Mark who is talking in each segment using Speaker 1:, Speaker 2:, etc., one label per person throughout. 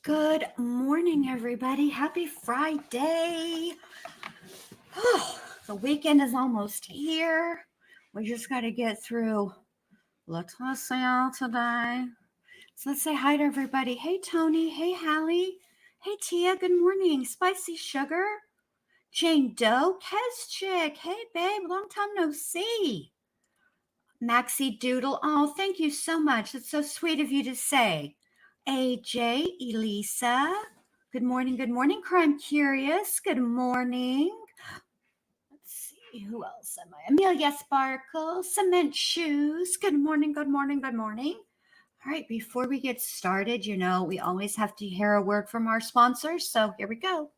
Speaker 1: Good morning, everybody. Happy Friday. Oh, the weekend is almost here. We just got to get through Letecia today. So let's say hi to everybody. Hey, Tony. Hey, Hallie. Hey, Tia. Good morning. Spicy Sugar. Jane Doe. Kez Chick. Hey, babe. Long time no see. Maxie Doodle. Oh, thank you so much. It's so sweet of you to say. AJ, Elisa. Good morning, Crime Curious. Good morning. Let's see, who else am I? Amelia Sparkle, Cement Shoes. Good morning. All right, before we get started, we always have to hear a word from our sponsors, so here we go.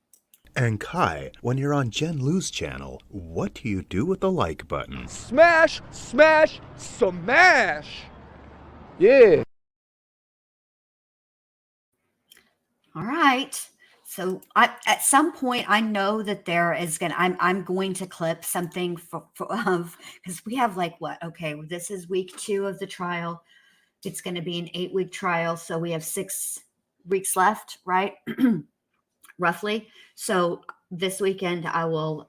Speaker 2: And Kai, when you're on Jen Lou's channel, what do you do with the like button?
Speaker 3: Smash, smash, smash! Yeah.
Speaker 1: All right. So at some point, I know that there is I'm going to clip something because we have this is week 2 of the trial. It's going to be an 8-week trial. So we have 6 weeks left, right? Roughly. So this weekend I will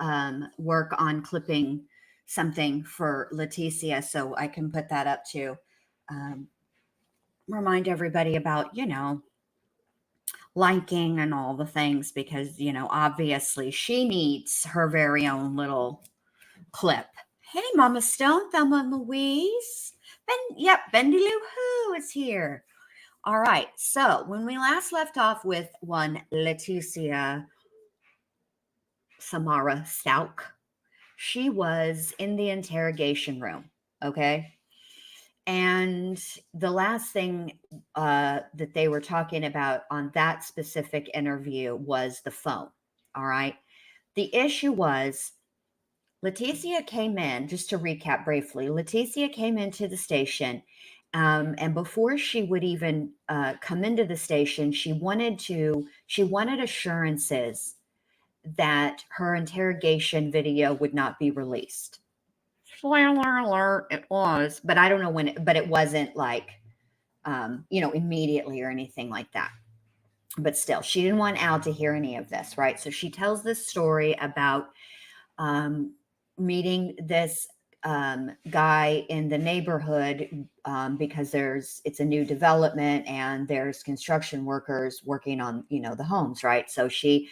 Speaker 1: work on clipping something for Letecia so I can put that up to remind everybody about, liking and all the things because, obviously she needs her very own little clip. Hey, Mama Stone, Thelma and Louise. Bendy Lou Who is here. All right. So when we last left off with one Letecia Stauch, she was in the interrogation room. Okay. And the last thing that they were talking about on that specific interview was the phone. All right. The issue was Letecia came in, just to recap briefly, Letecia came into the station. And before she would even come into the station, she wanted assurances that her interrogation video would not be released. Spoiler alert, it was, but I don't know when, but it wasn't like, immediately or anything like that. But still, she didn't want Al to hear any of this, right? So she tells this story about meeting this guy in the neighborhood because it's a new development and there's construction workers working on, the homes, right? So she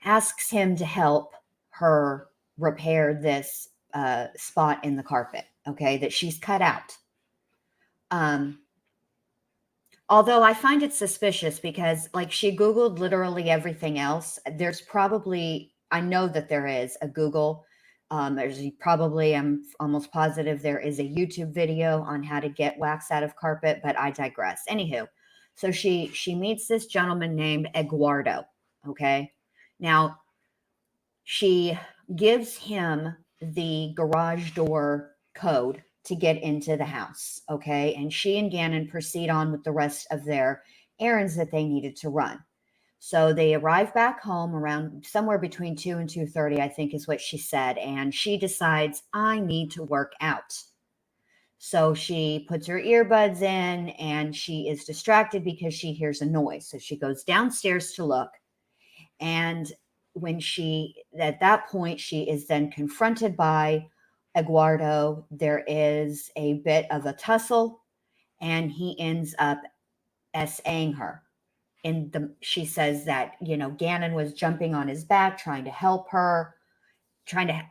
Speaker 1: asks him to help her repair this spot in the carpet, okay, that she's cut out. Although I find it suspicious because she Googled literally everything else. There's probably, I know that there is a Google. I'm almost positive there is a YouTube video on how to get wax out of carpet, but I digress. Anywho, so she meets this gentleman named Eduardo. Okay. Now she gives him the garage door code to get into the house. Okay. And she and Gannon proceed on with the rest of their errands that they needed to run. So they arrive back home around somewhere between 2 and 2:30, I think is what she said. And she decides, I need to work out. So she puts her earbuds in and she is distracted because she hears a noise. So she goes downstairs to look. And at that point, she is then confronted by Eduardo. There is a bit of a tussle and he ends up SAing her. She says that, Gannon was jumping on his back, trying to help her,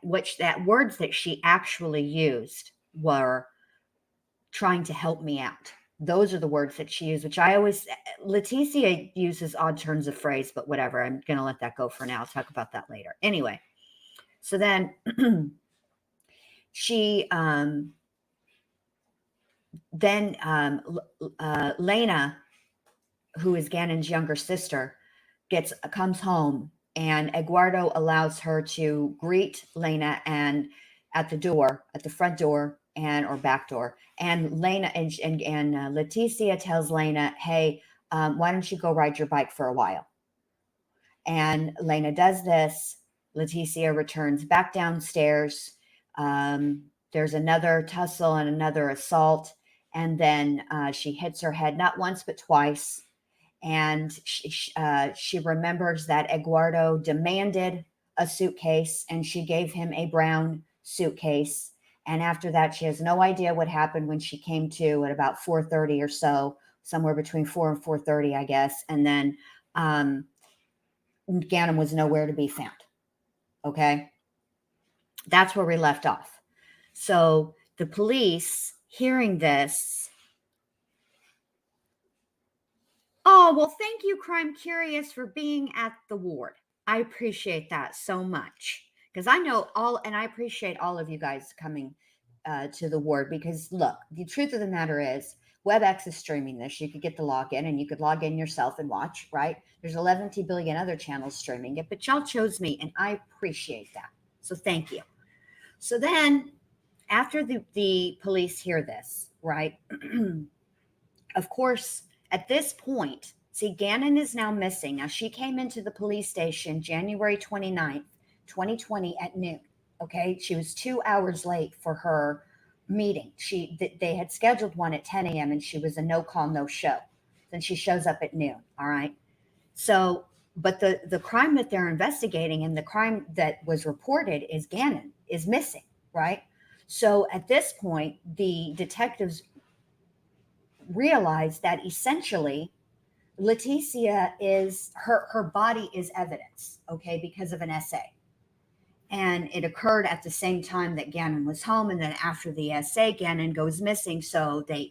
Speaker 1: words that she actually used were trying to help me out. Those are the words that she used, which Letecia uses odd turns of phrase, but whatever. I'm going to let that go for now. I'll talk about that later. Anyway, so then Lena, who is Gannon's younger sister, comes home, and Eduardo allows her to greet Lena and at the front door or back door. And Lena and Letecia tells Lena, hey, why don't you go ride your bike for a while? And Lena does this. Letecia returns back downstairs. There's another tussle and another assault. And then she hits her head not once, but twice. And she remembers that Eduardo demanded a suitcase and she gave him a brown suitcase. And after that, she has no idea what happened when she came to at about 4:30 or so, somewhere between 4 and 4:30, I guess. And then Gannon was nowhere to be found. Okay. That's where we left off. So the police, hearing this, oh, well, thank you, Crime Curious, for being at the ward. I appreciate that so much because I know and I appreciate all of you guys coming to the ward because, look, the truth of the matter is WebEx is streaming this. You could get the login and you could log in yourself and watch, right? There's 11 billion other channels streaming it, but y'all chose me and I appreciate that. So thank you. So then after the police hear this, right, of course, at this point, see, Gannon is now missing. Now, she came into the police station January 29th, 2020 at noon, okay? She was 2 hours late for her meeting. They had scheduled one at 10 a.m. and she was a no-call, no-show. Then she shows up at noon, all right? So, but the crime that they're investigating and the crime that was reported is Gannon is missing, right? So at this point, the detectives realized that essentially Letecia is her body is evidence, okay, because of an essay. And it occurred at the same time that Gannon was home. And then after the essay, Gannon goes missing. So they,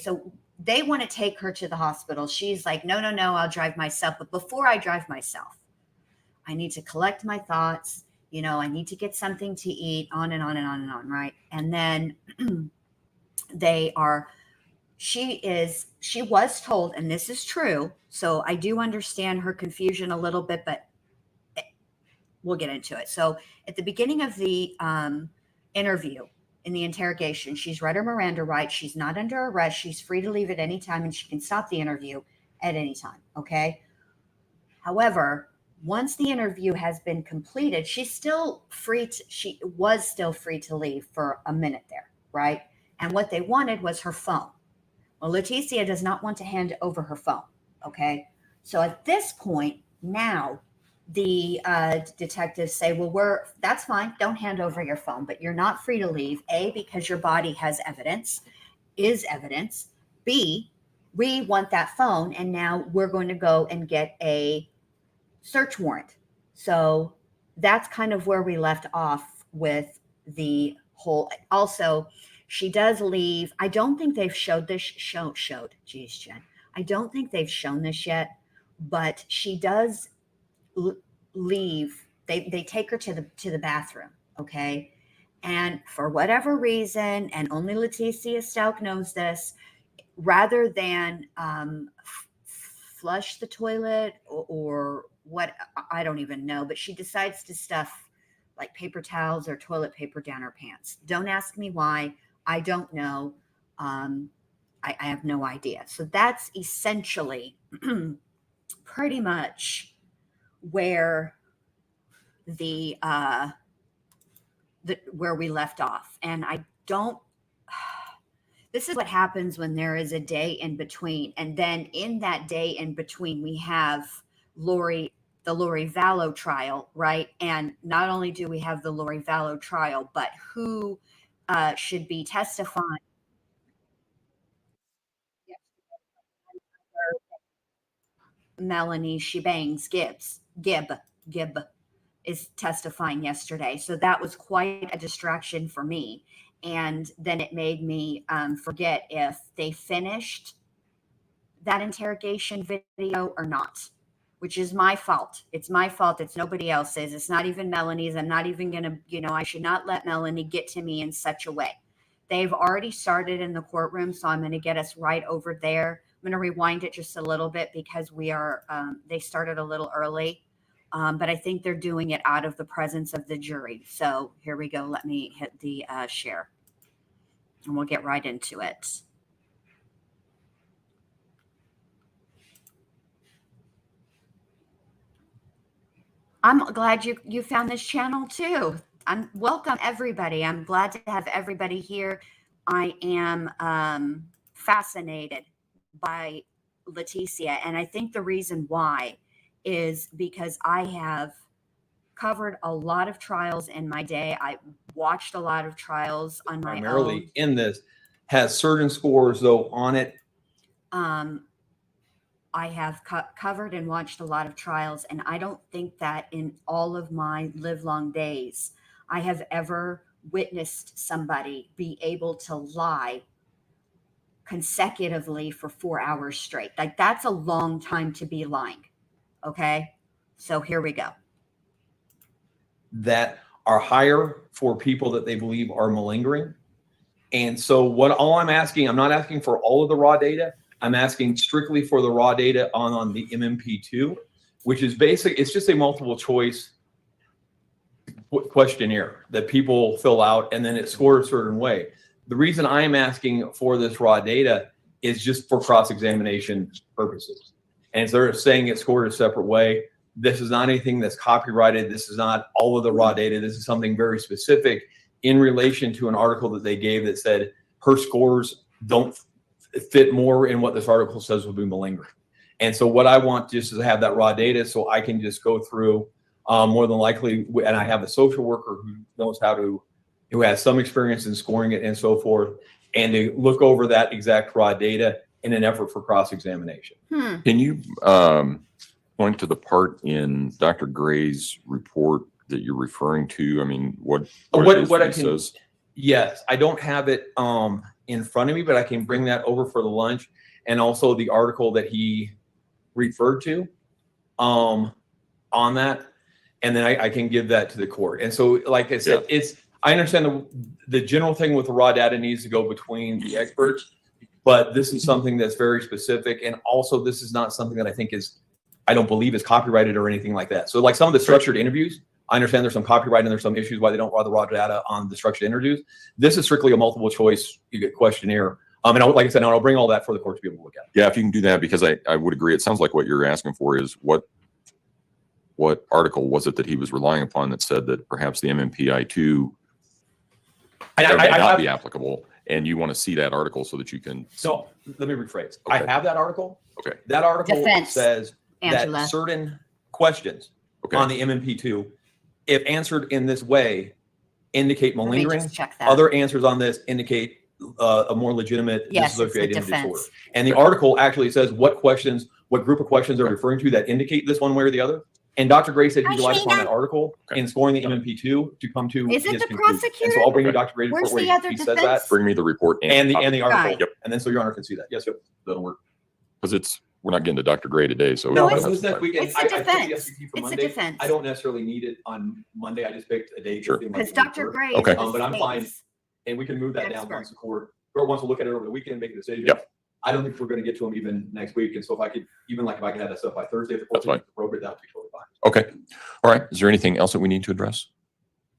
Speaker 1: so they want to take her to the hospital. She's like, no, I'll drive myself. But before I drive myself, I need to collect my thoughts. I need to get something to eat, on and on and on and on, right? And then she was told, and this is true, so I do understand her confusion a little bit, but we'll get into it. So at the beginning of the interview, in the interrogation, she's read her Miranda rights. She's not under arrest. She's free to leave at any time, and she can stop the interview at any time, okay? However, once the interview has been completed, she was still free to leave for a minute there, right? And what they wanted was her phone. Well, Letecia does not want to hand over her phone, okay? So at this point, now the detectives say, well, that's fine. Don't hand over your phone, but you're not free to leave. A, because your body has is evidence. B, we want that phone, and now we're going to go and get a search warrant. So that's kind of where we left off with the whole. Also, she does leave. I don't think they've showed this. Geez, Jen. I don't think they've shown this yet, but she does leave. They take her to the bathroom, okay? And for whatever reason, and only Letecia Stauch knows this, rather than flush the toilet or what, I don't even know, but she decides to stuff like paper towels or toilet paper down her pants. Don't ask me why. I don't know. I have no idea. So that's essentially pretty much where where we left off. And this is what happens when there is a day in between. And then in that day in between, we have the Lori Vallow trial, right? And not only do we have the Lori Vallow trial, but who should be testifying. Melanie Gibb is testifying yesterday. So that was quite a distraction for me. And then it made me forget if they finished that interrogation video or not, which is my fault. It's my fault. It's nobody else's. It's not even Melanie's. I'm not even going to, I should not let Melanie get to me in such a way. They've already started in the courtroom, so I'm going to get us right over there. I'm going to rewind it just a little bit because they started a little early, but I think they're doing it out of the presence of the jury. So here we go. Let me hit the share and we'll get right into it. I'm glad you found this channel too. Welcome everybody. I'm glad to have everybody here. I am fascinated by Letecia. And I think the reason why is because I have covered a lot of trials in my day. I watched a lot of trials on my
Speaker 4: Primarily
Speaker 1: own.
Speaker 4: in this has certain scores though on it.
Speaker 1: I have covered and watched a lot of trials, and I don't think that in all of my livelong days, I have ever witnessed somebody be able to lie consecutively for 4 hours straight. Like, that's a long time to be lying. Okay. So here we go.
Speaker 4: That are higher for people that they believe are malingering. And so all I'm asking, I'm not asking for all of the raw data. I'm asking strictly for the raw data on the MMP2, which is it's just a multiple choice questionnaire that people fill out and then it scores a certain way. The reason I am asking for this raw data is just for cross-examination purposes. And instead of saying it's scored a separate way, this is not anything that's copyrighted. This is not all of the raw data. This is something very specific in relation to an article that they gave that said her scores don't fit more in what this article says would be malingering. And so what I want just is to have that raw data so I can just go through more than likely, and I have a social worker who knows who has some experience in scoring it and so forth, and to look over that exact raw data in an effort for cross-examination.
Speaker 5: Can you point to the part in Dr. Gray's report that you're referring to? I mean, what
Speaker 4: I can says? Yes, I don't have it in front of me, but I can bring that over for the lunch, and also the article that he referred to on that, and then I can give that to the court. And so, like I said, I understand the general thing with the raw data needs to go between the experts, but this is something that's very specific, and also this is not something that I don't believe is copyrighted or anything like that. So, like some of the structured interviews, I understand there's some copyright and there's some issues why they don't run the raw data on the structured interviews. This is strictly a multiple choice questionnaire. And like I said, I'll bring all that for the court to be able to look at.
Speaker 5: Yeah, if you can do that, because I would agree. It sounds like what you're asking for is what article was it that he was relying upon that said that perhaps the MMPI2 may not be applicable, and you want to see that article so that you can.
Speaker 4: So let me rephrase.
Speaker 5: Okay.
Speaker 4: I have that article.
Speaker 5: Okay.
Speaker 4: That article
Speaker 1: Defense,
Speaker 4: says
Speaker 1: Angela.
Speaker 4: that certain questions on the MMP2, if answered in this way, indicate
Speaker 1: Let me
Speaker 4: malingering.
Speaker 1: just check that.
Speaker 4: Other answers on this indicate a more legitimate
Speaker 1: Yes, it's the
Speaker 4: dissociative
Speaker 1: defense.
Speaker 4: disorder. And the article actually says what group of questions are referring to that indicate this one way or the other. And Dr. Gray said he relied upon that article in scoring the MMP2 to come to
Speaker 1: Is it
Speaker 4: his
Speaker 1: the
Speaker 4: conclusion.
Speaker 1: prosecutor?
Speaker 4: And so I'll bring you Dr. Gray's
Speaker 1: Where's
Speaker 4: report
Speaker 1: the
Speaker 4: where
Speaker 1: other
Speaker 4: he says
Speaker 1: defense?
Speaker 4: that.
Speaker 5: Bring me the report
Speaker 4: And the article.
Speaker 1: Right.
Speaker 4: Yep. And then so your honor can see that. Yes, yep. That'll work.
Speaker 5: Because we're not getting to Dr. Gray today, so
Speaker 1: No,
Speaker 5: we don't
Speaker 1: it's-
Speaker 5: have
Speaker 4: this
Speaker 5: to-
Speaker 4: next weekend.
Speaker 1: It's the
Speaker 4: I took the
Speaker 1: defense.
Speaker 4: SVP for
Speaker 1: It's the
Speaker 4: Monday.
Speaker 1: defense.
Speaker 4: I don't necessarily need it on Monday. I just picked a date.
Speaker 5: Sure.
Speaker 1: Because Dr. Gray
Speaker 5: Okay.
Speaker 1: is the
Speaker 4: But I'm fine.
Speaker 1: state's
Speaker 4: And we can move that down
Speaker 1: Expert.
Speaker 4: once the court wants to look at it over the weekend and make a decision.
Speaker 5: Yep.
Speaker 4: I don't think we're going to get to them even next week. And so if I could have that stuff by Thursday, if the
Speaker 5: That's
Speaker 4: court's
Speaker 5: fine.
Speaker 4: appropriate, that would be totally fine.
Speaker 5: Okay. All right. Is there anything else that we need to address?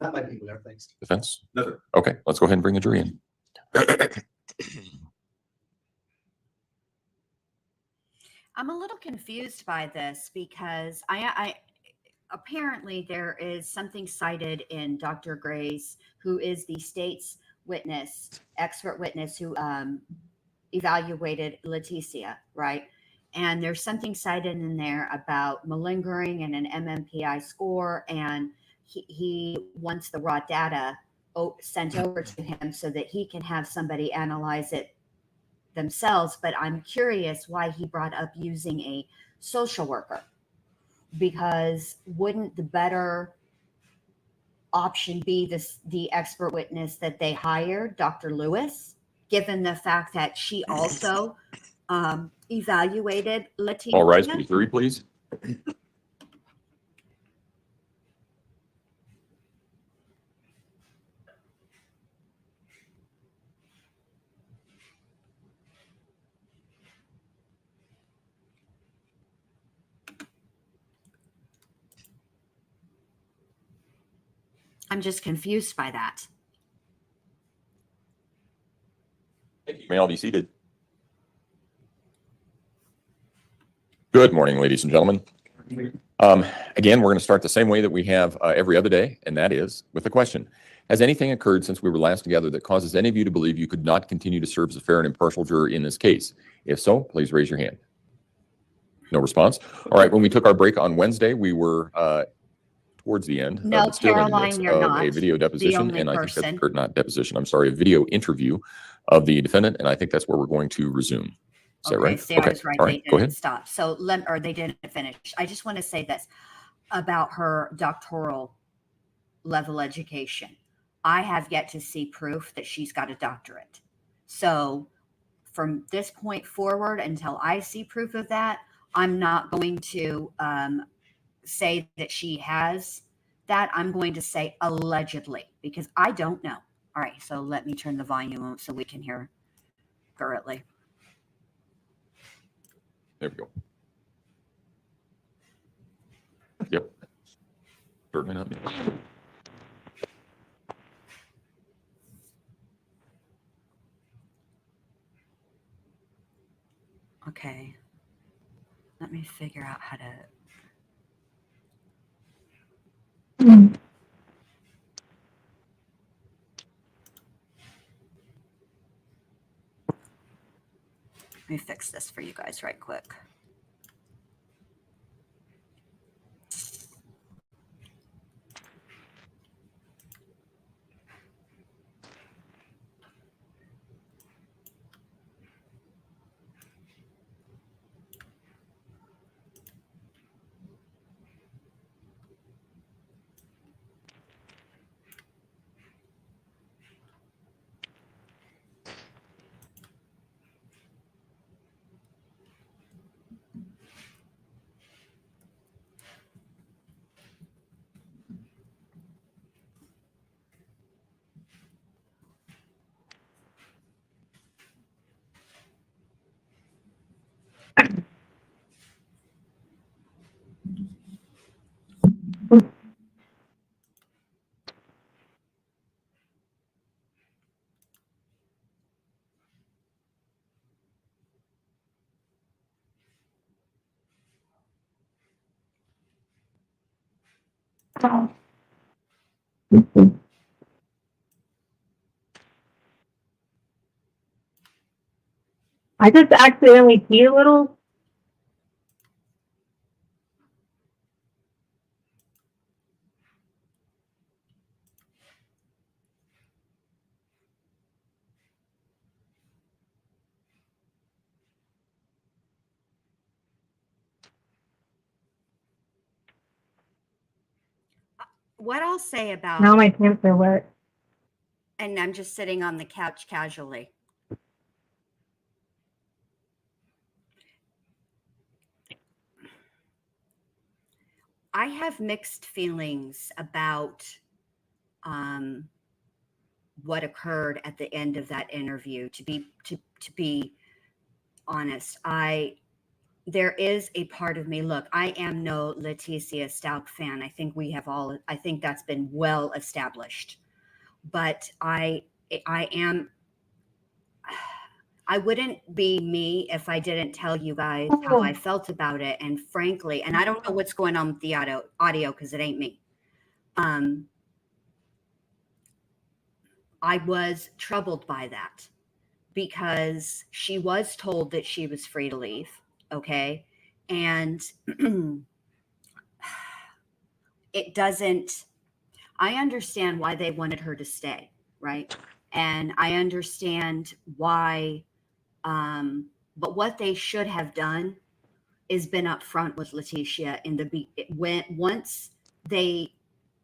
Speaker 6: That might be there, thanks.
Speaker 5: Defense?
Speaker 4: No, sir.
Speaker 5: Okay. Let's go ahead and bring the jury in.
Speaker 1: I'm a little confused by this because I apparently there is something cited in Dr. Gray's, who is the state's expert witness who evaluated Letecia, right? And there's something cited in there about malingering and an MMPI score, and he wants the raw data sent over to him so that he can have somebody analyze it themselves. But I'm curious why he brought up using a social worker, because wouldn't the better option be the expert witness that they hired, Dr. Lewis, given the fact that she also evaluated Letecia?
Speaker 5: All rise for the jury, please.
Speaker 1: I'm just confused by that.
Speaker 5: You may all be seated. Good morning, ladies and gentlemen. Again, we're going to start the same way that we have every other day, and that is with a question. Has anything occurred since we were last together that causes any of you to believe you could not continue to serve as a fair and impartial juror in this case? If so, please raise your hand. No response. All right. When we took our break on Wednesday, we were towards the end,
Speaker 1: No,
Speaker 5: but still in the midst
Speaker 1: Caroline, you're
Speaker 5: of
Speaker 1: not
Speaker 5: a video
Speaker 1: the
Speaker 5: deposition,
Speaker 1: only
Speaker 5: and I think
Speaker 1: person.
Speaker 5: that's, or not deposition, I'm sorry, a video interview of the defendant, and I think that's where we're going to resume. Is that
Speaker 1: Okay,
Speaker 5: right?
Speaker 1: see, I was right.
Speaker 5: All
Speaker 1: They
Speaker 5: right, go
Speaker 1: didn't
Speaker 5: ahead.
Speaker 1: stop. So or they didn't finish. I just want to say this about her doctoral level education. I have yet to see proof that she's got a doctorate. So from this point forward, until I see proof of that, I'm not going to say that she has that. I'm going to say allegedly, because I don't know. All right, so let me turn the volume on so we can hear currently.
Speaker 5: There we go. Yep. Certainly not me.
Speaker 1: Okay. Let me figure out how to. Let me fix this for you guys right quick.
Speaker 7: I just accidentally peed a little.
Speaker 1: What I'll say about,
Speaker 7: Now my pants are wet.
Speaker 1: and I'm just sitting on the couch casually. I have mixed feelings about what occurred at the end of that interview. To be honest, there is a part of me. Look, I am no Letecia Stauch fan. I think that's been well established. But I wouldn't be me if I didn't tell you guys how I felt about it. And frankly, and I don't know what's going on with the audio because it ain't me. I was troubled by that because she was told that she was free to leave. Okay. And it doesn't, I understand why they wanted her to stay. Right. And I understand why, but what they should have done is been upfront with Letecia in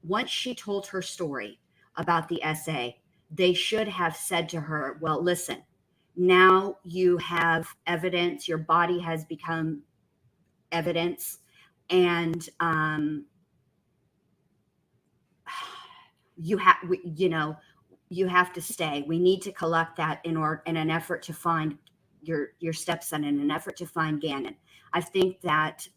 Speaker 1: once she told her story about the essay, they should have said to her, well, listen, now you have evidence, your body has become evidence, and you have to stay. We need to collect that in an effort to find your stepson, in an effort to find Gannon. I think that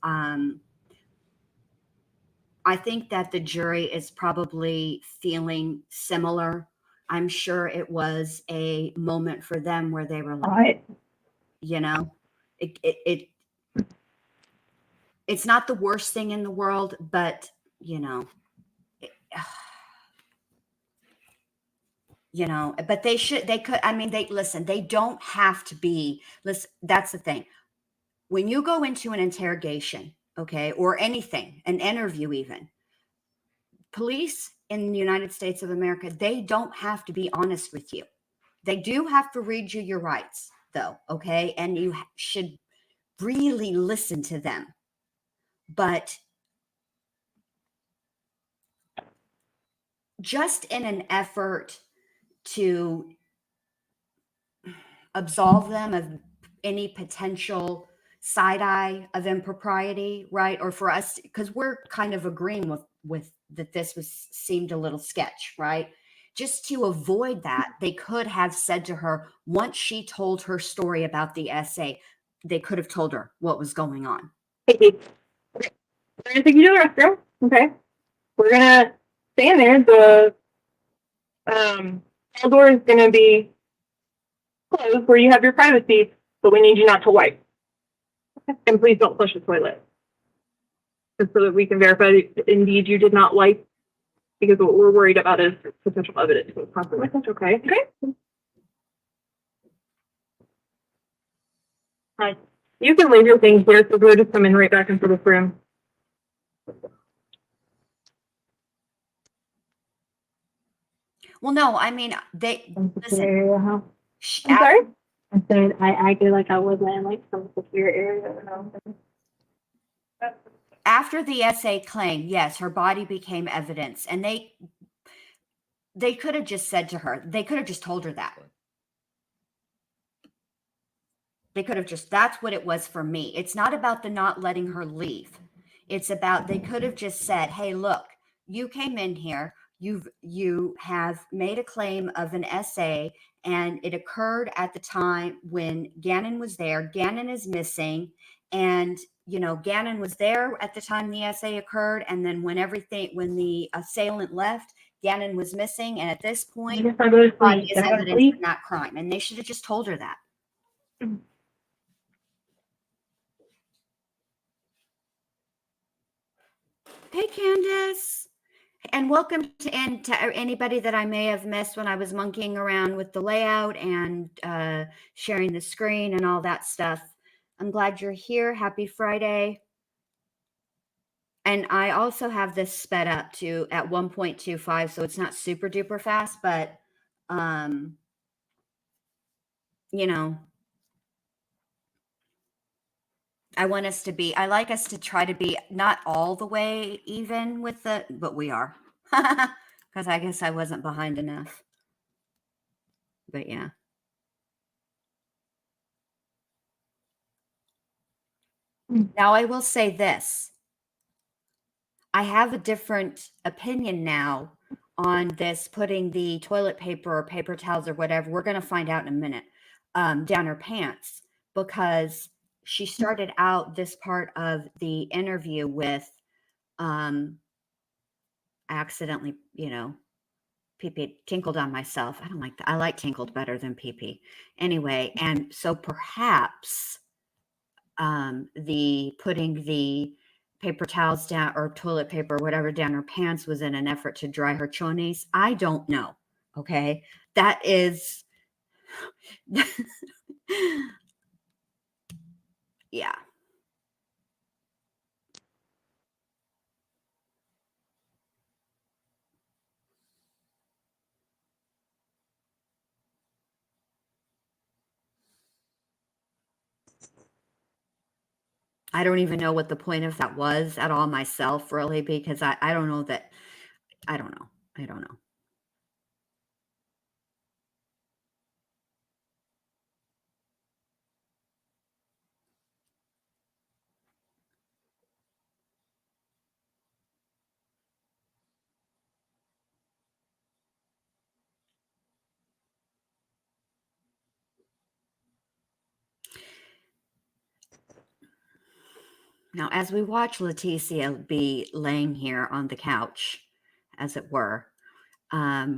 Speaker 1: the jury is probably feeling similar. I'm sure it was a moment for them where they were like, it's not the worst thing in the world, but you know, but they could, I mean, listen, they don't have to be, listen, that's the thing. When you go into an interrogation, okay, or anything, an interview even, police in the United States of America, they don't have to be honest with you. They do have to read you your rights, though, okay? And you should really listen to them. But just in an effort to absolve them of any potential side eye of impropriety, right? Or for us, because we're kind of agreeing with that this seemed a little sketch, right? Just to avoid that, they could have said to her, once she told her story about the essay, they could have told her what was going on.
Speaker 7: Hey, Keith. Okay. We're gonna take you to the restroom. Okay. We're gonna stay in there. The cell door is gonna be closed where you have your privacy, but we need you not to wipe. Okay. And please don't flush the toilet. Just so that we can verify that indeed you did not wipe, because what we're worried about is potential evidence of consequences. Okay. Okay. Hi. You can leave your things here, so we're just coming right back into this room.
Speaker 1: Well, no, I mean, they listen.
Speaker 7: Area, huh?
Speaker 1: sh-
Speaker 7: I'm sorry? I said I acted like I wasn't in like some secure area or something.
Speaker 1: After the essay claim, yes, her body became evidence, and they could have just said to her, they could have just told her that. They could have just, that's what it was for me. It's not about the not letting her leave. It's about, they could have just said, hey, look, you came in here, you have made a claim of an essay, and it occurred at the time when Gannon was there. Gannon is missing, and you know, Gannon was there at the time the essay occurred, and then when the assailant left, Gannon was missing, and at this point,
Speaker 7: I guess I'll go to
Speaker 1: body
Speaker 7: sleep.
Speaker 1: is evidence of that crime, and they should have just told her that. Hey, Candace. And welcome to anybody that I may have missed when I was monkeying around with the layout and sharing the screen and all that stuff. I'm glad you're here. Happy Friday. And I also have this sped up to at 1.25, so it's not super duper fast, but you know, I like us to try to be not all the way even with but we are. Because I guess I wasn't behind enough. But yeah. Now I will say this. I have a different opinion now on this, putting the toilet paper or paper towels or whatever, we're going to find out in a minute, down her pants, because she started out this part of the interview with accidentally, you know, pee-pee, tinkled on myself. I don't like that. I like tinkled better than pee-pee. Anyway, and so perhaps the putting the paper towels down or toilet paper or whatever down her pants was in an effort to dry her chonies. I don't know. Okay. That is, yeah. I don't even know what the point of that was at all myself, really, because I don't know that. I don't know. I don't know. Now, as we watch Letecia be laying here on the couch, as it were, I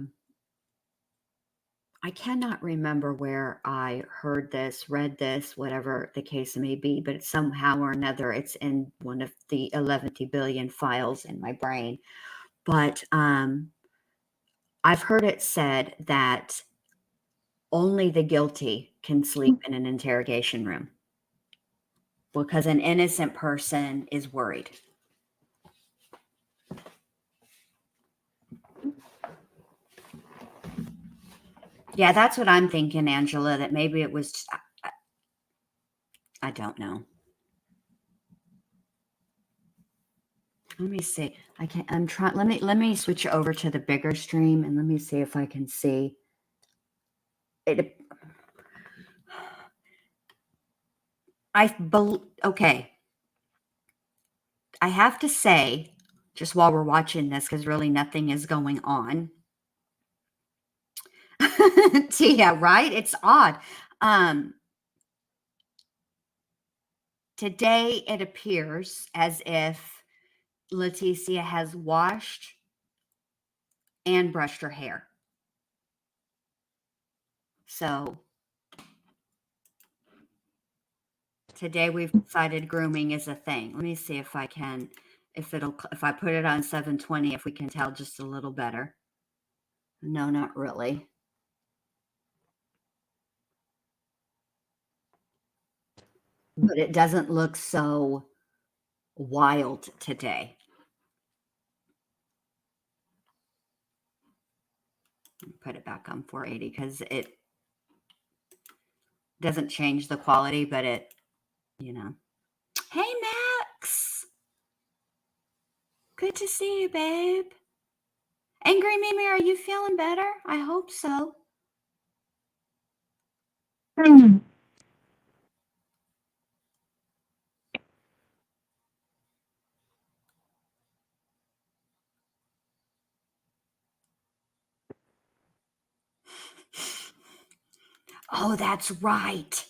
Speaker 1: cannot remember where I heard this, read this, whatever the case may be, but somehow or another, it's in one of the 11 billion files in my brain. But I've heard it said that only the guilty can sleep in an interrogation room because an innocent person is worried. Yeah, that's what I'm thinking, Angela, that maybe it was, I don't know. Let me see. I'm trying, let me switch over to the bigger stream and let me see if I can see it. Okay. I have to say, just while we're watching this, because really nothing is going on. Tia, right? It's odd. Today it appears as if Letecia has washed and brushed her hair. So today we've decided grooming is a thing. Let me see if I can, if I put it on 720, if we can tell just a little better. No, not really. But it doesn't look so wild today. Put it back on 480 because it doesn't change the quality, but it, you know. Hey, Max. Good to see you, babe. Angry Mimi, are you feeling better? I hope so. Oh, that's right.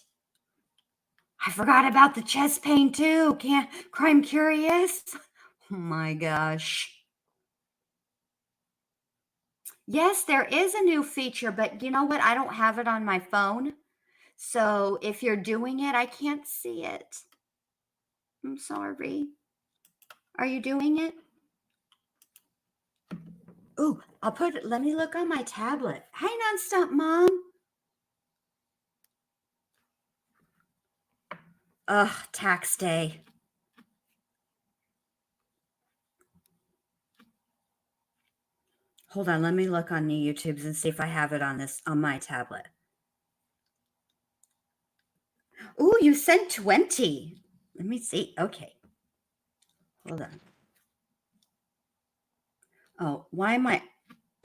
Speaker 1: I forgot about the chest pain too. Crime Curious. Oh my gosh. Yes, there is a new feature, but you know what? I don't have it on my phone. So if you're doing it, I can't see it. I'm sorry. Are you doing it? Ooh, let me look on my tablet. Hey, Nonstop Mom. Ugh, tax day. Hold on, let me look on the YouTubes and see if I have it on my tablet. Ooh, you sent 20. Let me see. Okay. Hold on. Oh, why am I?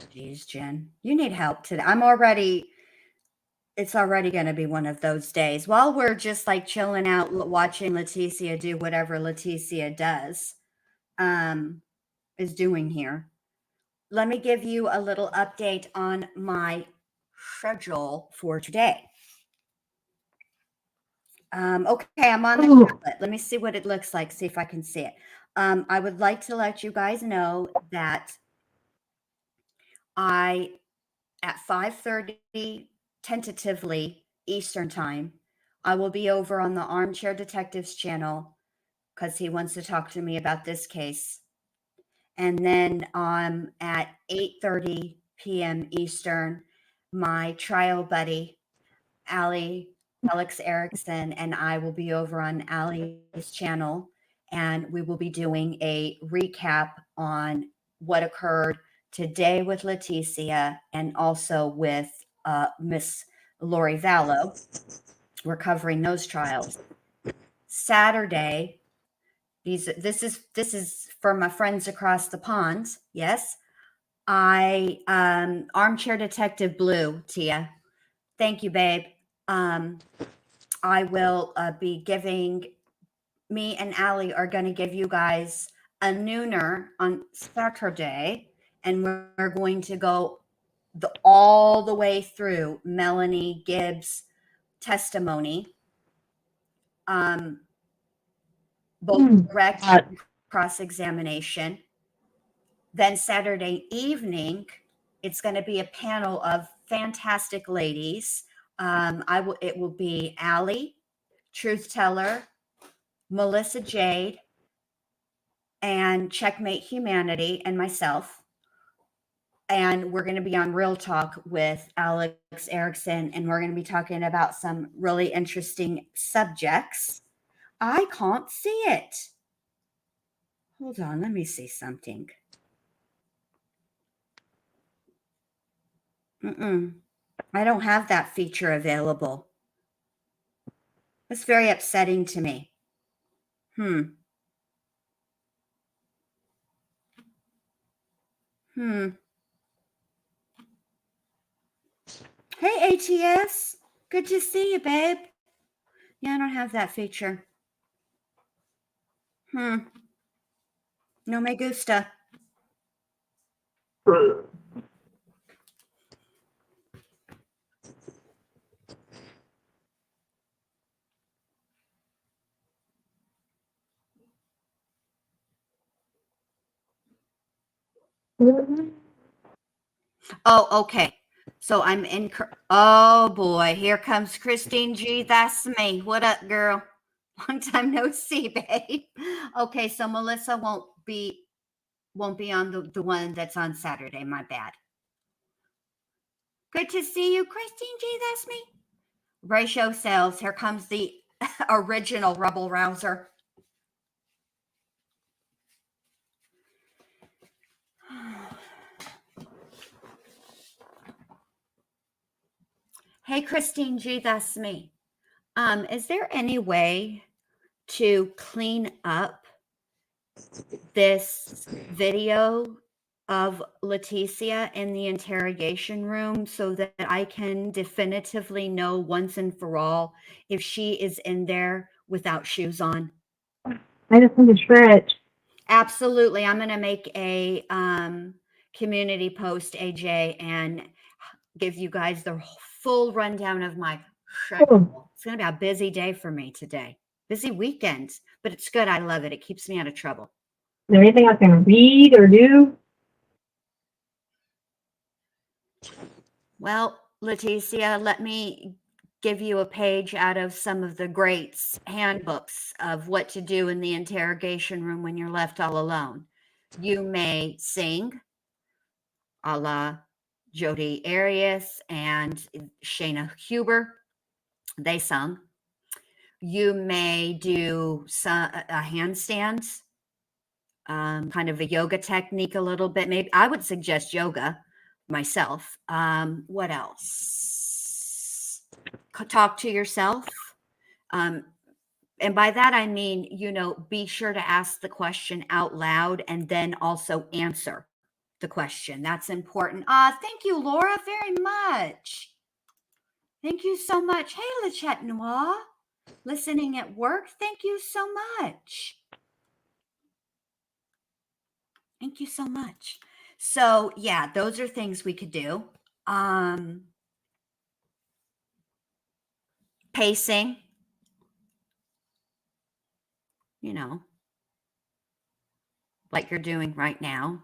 Speaker 1: Geez, Jen, you need help today. It's already going to be one of those days. While we're just like chilling out, watching Letecia do whatever Letecia does, is doing here. Let me give you a little update on my schedule for today. Okay, I'm on the tablet. Let me see what it looks like, see if I can see it. I would like to let you guys know that at 5:30, tentatively Eastern time, I will be over on the Armchair Detectives channel because he wants to talk to me about this case. And then at 8:30 p.m. Eastern, my trial buddy, Alex Erickson, and I will be over on Allie's channel, and we will be doing a recap on what occurred today with Letecia and also with Miss Lori Vallow. We're covering those trials. Saturday, this is for my friends across the pond. Yes, Armchair Detective Blue, Tia. Thank you, babe. I will be giving, me and Allie are going to give you guys a nooner on Saturday, and we're going to go all the way through Melanie Gibbs' testimony, both direct and cross-examination. Then Saturday evening, it's going to be a panel of fantastic ladies. It will be Allie, Truth Teller, Melissa Jade, and Checkmate Humanity, and myself. and we're going to be on Real Talk with Alex Erickson, and we're going to be talking about some really interesting subjects. I can't see it. Hold on, let me see something. I don't have that feature available. That's very upsetting to me. Hey, ATS. Good to see you, babe. Yeah, I don't have that feature. No me gusta. Oh, okay. So I'm in. Oh boy, here comes Christine G. That's me. What up, girl? Long time no see, babe. Okay, so Melissa won't be on the one that's on Saturday. My bad. Good to see you, Christine G. That's me. Ratio sales. Here comes the original Rebel Rouser. Hey, Christine G. That's me. Is there any way to clean up this video of Letecia in the interrogation room so that I can definitively know once and for all if she is in there without shoes on?
Speaker 7: I just need to stretch.
Speaker 1: Absolutely. I'm going to make a community post, AJ, and give you guys the full rundown of my schedule. It's going to be a busy day for me today. Busy weekend, but it's good. I love it. It keeps me out of trouble.
Speaker 7: Is there anything I can read or do?
Speaker 1: Well, Letecia, let me give you a page out of some of the greats' handbooks of what to do in the interrogation room when you're left all alone. You may sing, a la Jodi Arias and Shayna Huber. They sung. You may do a handstand, kind of a yoga technique a little bit. Maybe I would suggest yoga myself. What else? Talk to yourself. And by that, I mean, be sure to ask the question out loud and then also answer the question. That's important. Thank you, Laura, very much. Thank you so much. Hey, Letchia Noir, listening at work. Thank you so much. Thank you so much. So yeah, those are things we could do. Pacing, like you're doing right now.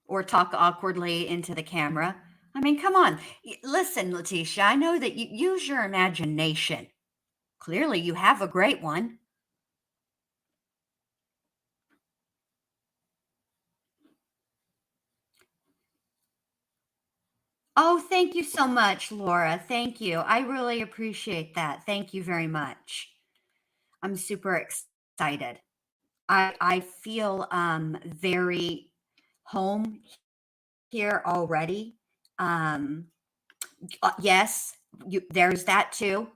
Speaker 1: Or talk awkwardly into the camera. I mean, come on. Listen, Letecia, I know that you use your imagination. Clearly, you have a great one. Oh, thank you so much, Laura. Thank you. I really appreciate that. Thank you very much. I'm super excited. I feel very home here already. Yes, there's that too.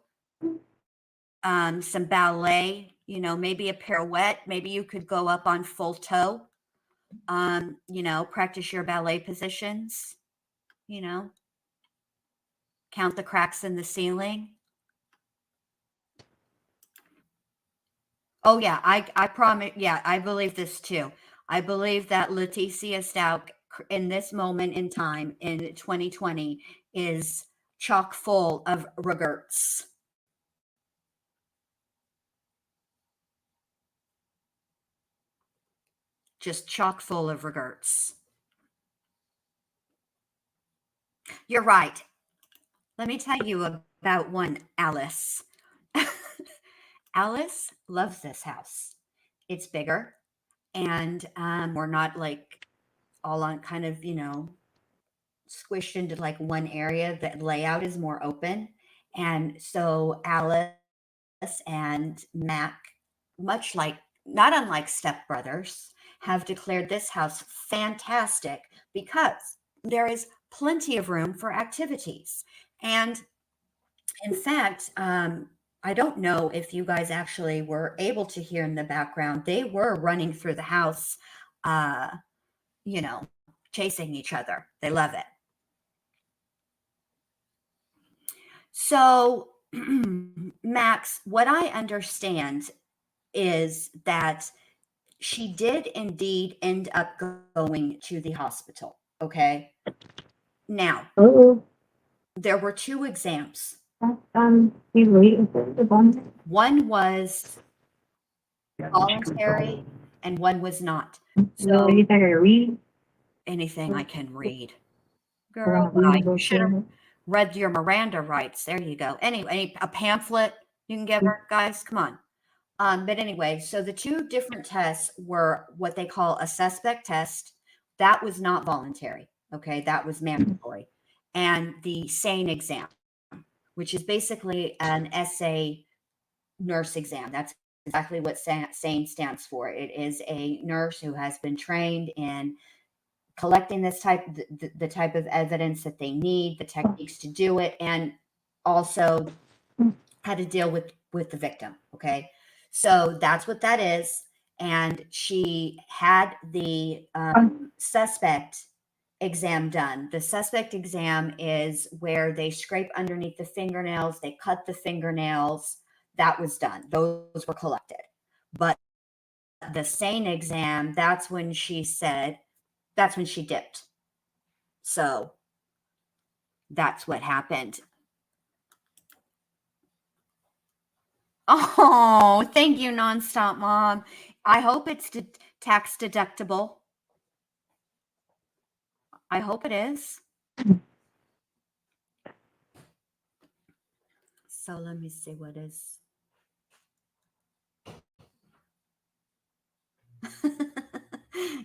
Speaker 1: Some ballet, maybe a pirouette. Maybe you could go up on full toe. Practice your ballet positions. Count the cracks in the ceiling. Oh yeah, I promise. Yeah, I believe this too. I believe that Letecia Stauch in this moment in time in 2020 is chock full of regrets. Just chock full of regrets. You're right. Let me tell you about one Alice. Alice loves this house. It's bigger, and we're not like all on kind of, squished into like one area. The layout is more open. And so Alice and Mac, much like, not unlike stepbrothers, have declared this house fantastic because there is plenty of room for activities. And in fact, I don't know if you guys actually were able to hear in the background, they were running through the house, chasing each other. They love it. So, Max, what I understand is that she did indeed end up going to the hospital. Okay. Now, there were 2 exams.
Speaker 7: He's waiting for the one.
Speaker 1: One was voluntary and one was not.
Speaker 7: So
Speaker 1: So
Speaker 7: you think I read?
Speaker 1: anything I can read. Girl, you should have read your Miranda rights. There you go. Anyway, a pamphlet you can give her, guys. Come on. But anyway, so the 2 different tests were what they call a suspect test. That was not voluntary. Okay. That was mandatory. And the SANE exam, which is basically an essay nurse exam. That's exactly what SANE stands for. It is a nurse who has been trained in collecting this the type of evidence that they need, the techniques to do it, and also how to deal with the victim. Okay. So that's what that is. And she had the suspect exam done. The suspect exam is where they scrape underneath the fingernails, they cut the fingernails. That was done. Those were collected. But the SANE exam, that's when she dipped. So that's what happened. Oh, thank you, Nonstop Mom. I hope it's tax deductible. I hope it is. So let me see what is.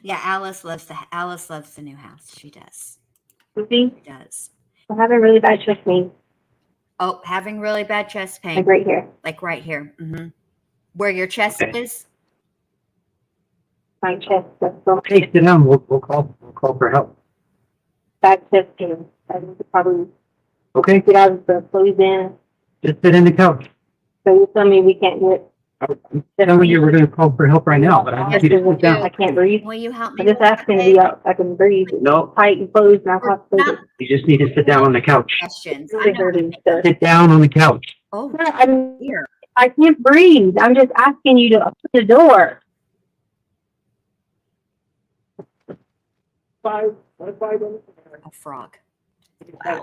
Speaker 1: Yeah, Alice loves the new house. She does.
Speaker 7: She
Speaker 1: does.
Speaker 7: I'm having really bad chest pain.
Speaker 1: Oh, having really bad chest pain.
Speaker 7: Like right here.
Speaker 1: Like right here. Mm-hmm. Where your chest is?
Speaker 7: My chest.
Speaker 6: Hey, sit down. We'll call for help.
Speaker 7: Bad chest pain. I need to probably
Speaker 6: Okay.
Speaker 7: get out of the clothes in.
Speaker 6: Just sit in the couch.
Speaker 7: So you tell me we can't do it.
Speaker 6: I'm telling you, we're going to call for help right now, but I want you to sit down.
Speaker 7: I can't breathe.
Speaker 1: Will you help me?
Speaker 7: I'm just asking to be out. I can breathe.
Speaker 6: No,
Speaker 7: Tight and closed, not claustrophobic.
Speaker 6: you just need to sit down on the couch.
Speaker 1: Questions.
Speaker 7: Really hurting stuff.
Speaker 6: Sit down on the couch.
Speaker 1: Oh,
Speaker 7: Here. I can't breathe. I'm just asking you to open the door.
Speaker 1: a frog.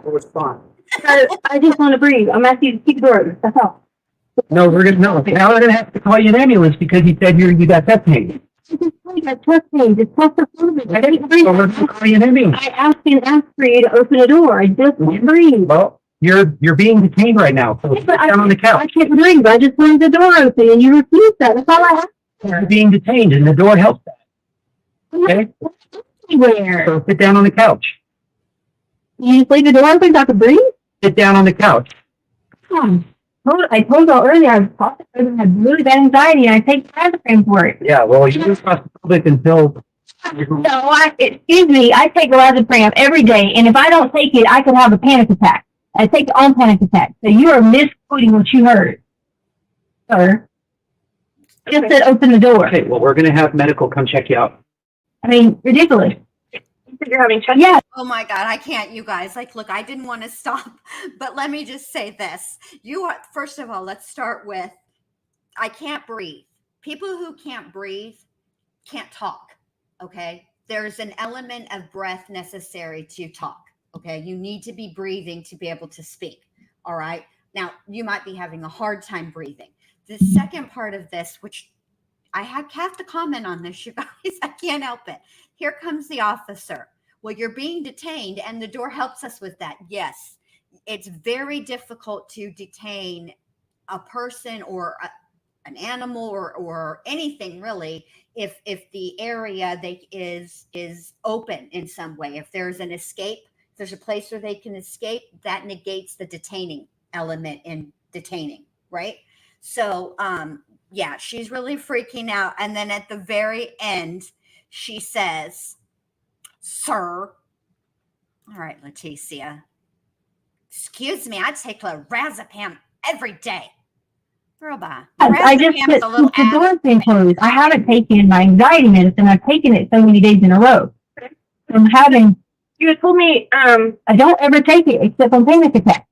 Speaker 6: Respond.
Speaker 7: I just want to breathe. I'm asking you to keep the door. That's all.
Speaker 6: No, now we're gonna have to call you an ambulance because you said you got chest pain.
Speaker 7: I got chest pain. Just claustrophobic. I can't breathe.
Speaker 6: So we're gonna call you an ambulance.
Speaker 7: I asked for you to open the door. I just can't breathe.
Speaker 6: Well, you're being detained right now, so sit down on the
Speaker 7: I
Speaker 6: couch.
Speaker 7: can't breathe. I just wanted the door open and you refused that. That's all I asked.
Speaker 6: You're being detained and the door helps that. Okay?
Speaker 7: Anywhere.
Speaker 6: So sit down on the couch.
Speaker 7: You just leave the door open so I can breathe?
Speaker 6: Sit down on the couch.
Speaker 7: I told y'all earlier I was claustrophobic, I had really bad anxiety, and I take Lorazepam for it.
Speaker 6: Yeah, well, you're claustrophobic until
Speaker 7: Excuse me, I take Lorazepam every day, and if I don't take it, I could have a panic attack. I take the own panic attack. So you are misquoting what you heard, sir. Just said open the door.
Speaker 6: Okay, well, we're gonna have medical come check you out.
Speaker 7: I mean, ridiculous. You're having chest. Yeah.
Speaker 1: Oh my God, I can't, you guys. Like, look, I didn't want to stop, but let me just say this. First of all, let's start with, I can't breathe. People who can't breathe can't talk, okay? There's an element of breath necessary to talk, okay? You need to be breathing to be able to speak, all right? Now, you might be having a hard time breathing. The second part of this, which I have to comment on this, you guys. I can't help it. Here comes the officer. Well, you're being detained and the door helps us with that. Yes. it's very difficult to detain a person or an animal or anything really if the area is open in some way. If there's an escape, if there's a place where they can escape, that negates the detaining element in detaining, right? So yeah, she's really freaking out. And then at the very end, she says, "Sir," all right, Letecia, "excuse me, I take lorazepam every day." Girl, bye.
Speaker 6: I just
Speaker 1: Lorazepam is
Speaker 6: put
Speaker 1: a little
Speaker 6: the door's been closed. I haven't taken my anxiety medicine. I've taken it so many days in a row. I'm having.
Speaker 7: You had told me,
Speaker 6: I don't ever take it except on panic attacks.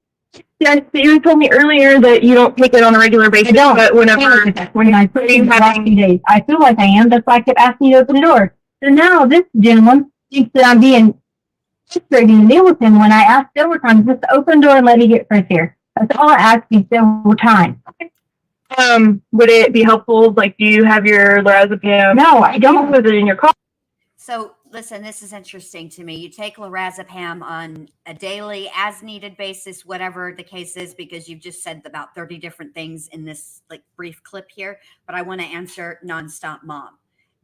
Speaker 7: yes, you had told me earlier that you don't take it on a regular basis.
Speaker 6: I don't.
Speaker 7: But whenever,
Speaker 6: When I put it in the last few days, I feel like I am. That's why I kept asking you to open the door. So now this gentleman thinks that I'm being frustrating to deal with him when I asked several times just to open the door and let me get fresh air. That's all I asked you several times.
Speaker 7: would it be helpful? Like, do you have your lorazepam?
Speaker 6: No, I don't.
Speaker 7: Put it in your car.
Speaker 1: So listen, this is interesting to me. You take lorazepam on a daily, as needed basis, whatever the case is, because you've just said about 30 different things in this like brief clip here. But I want to answer Nonstop Mom.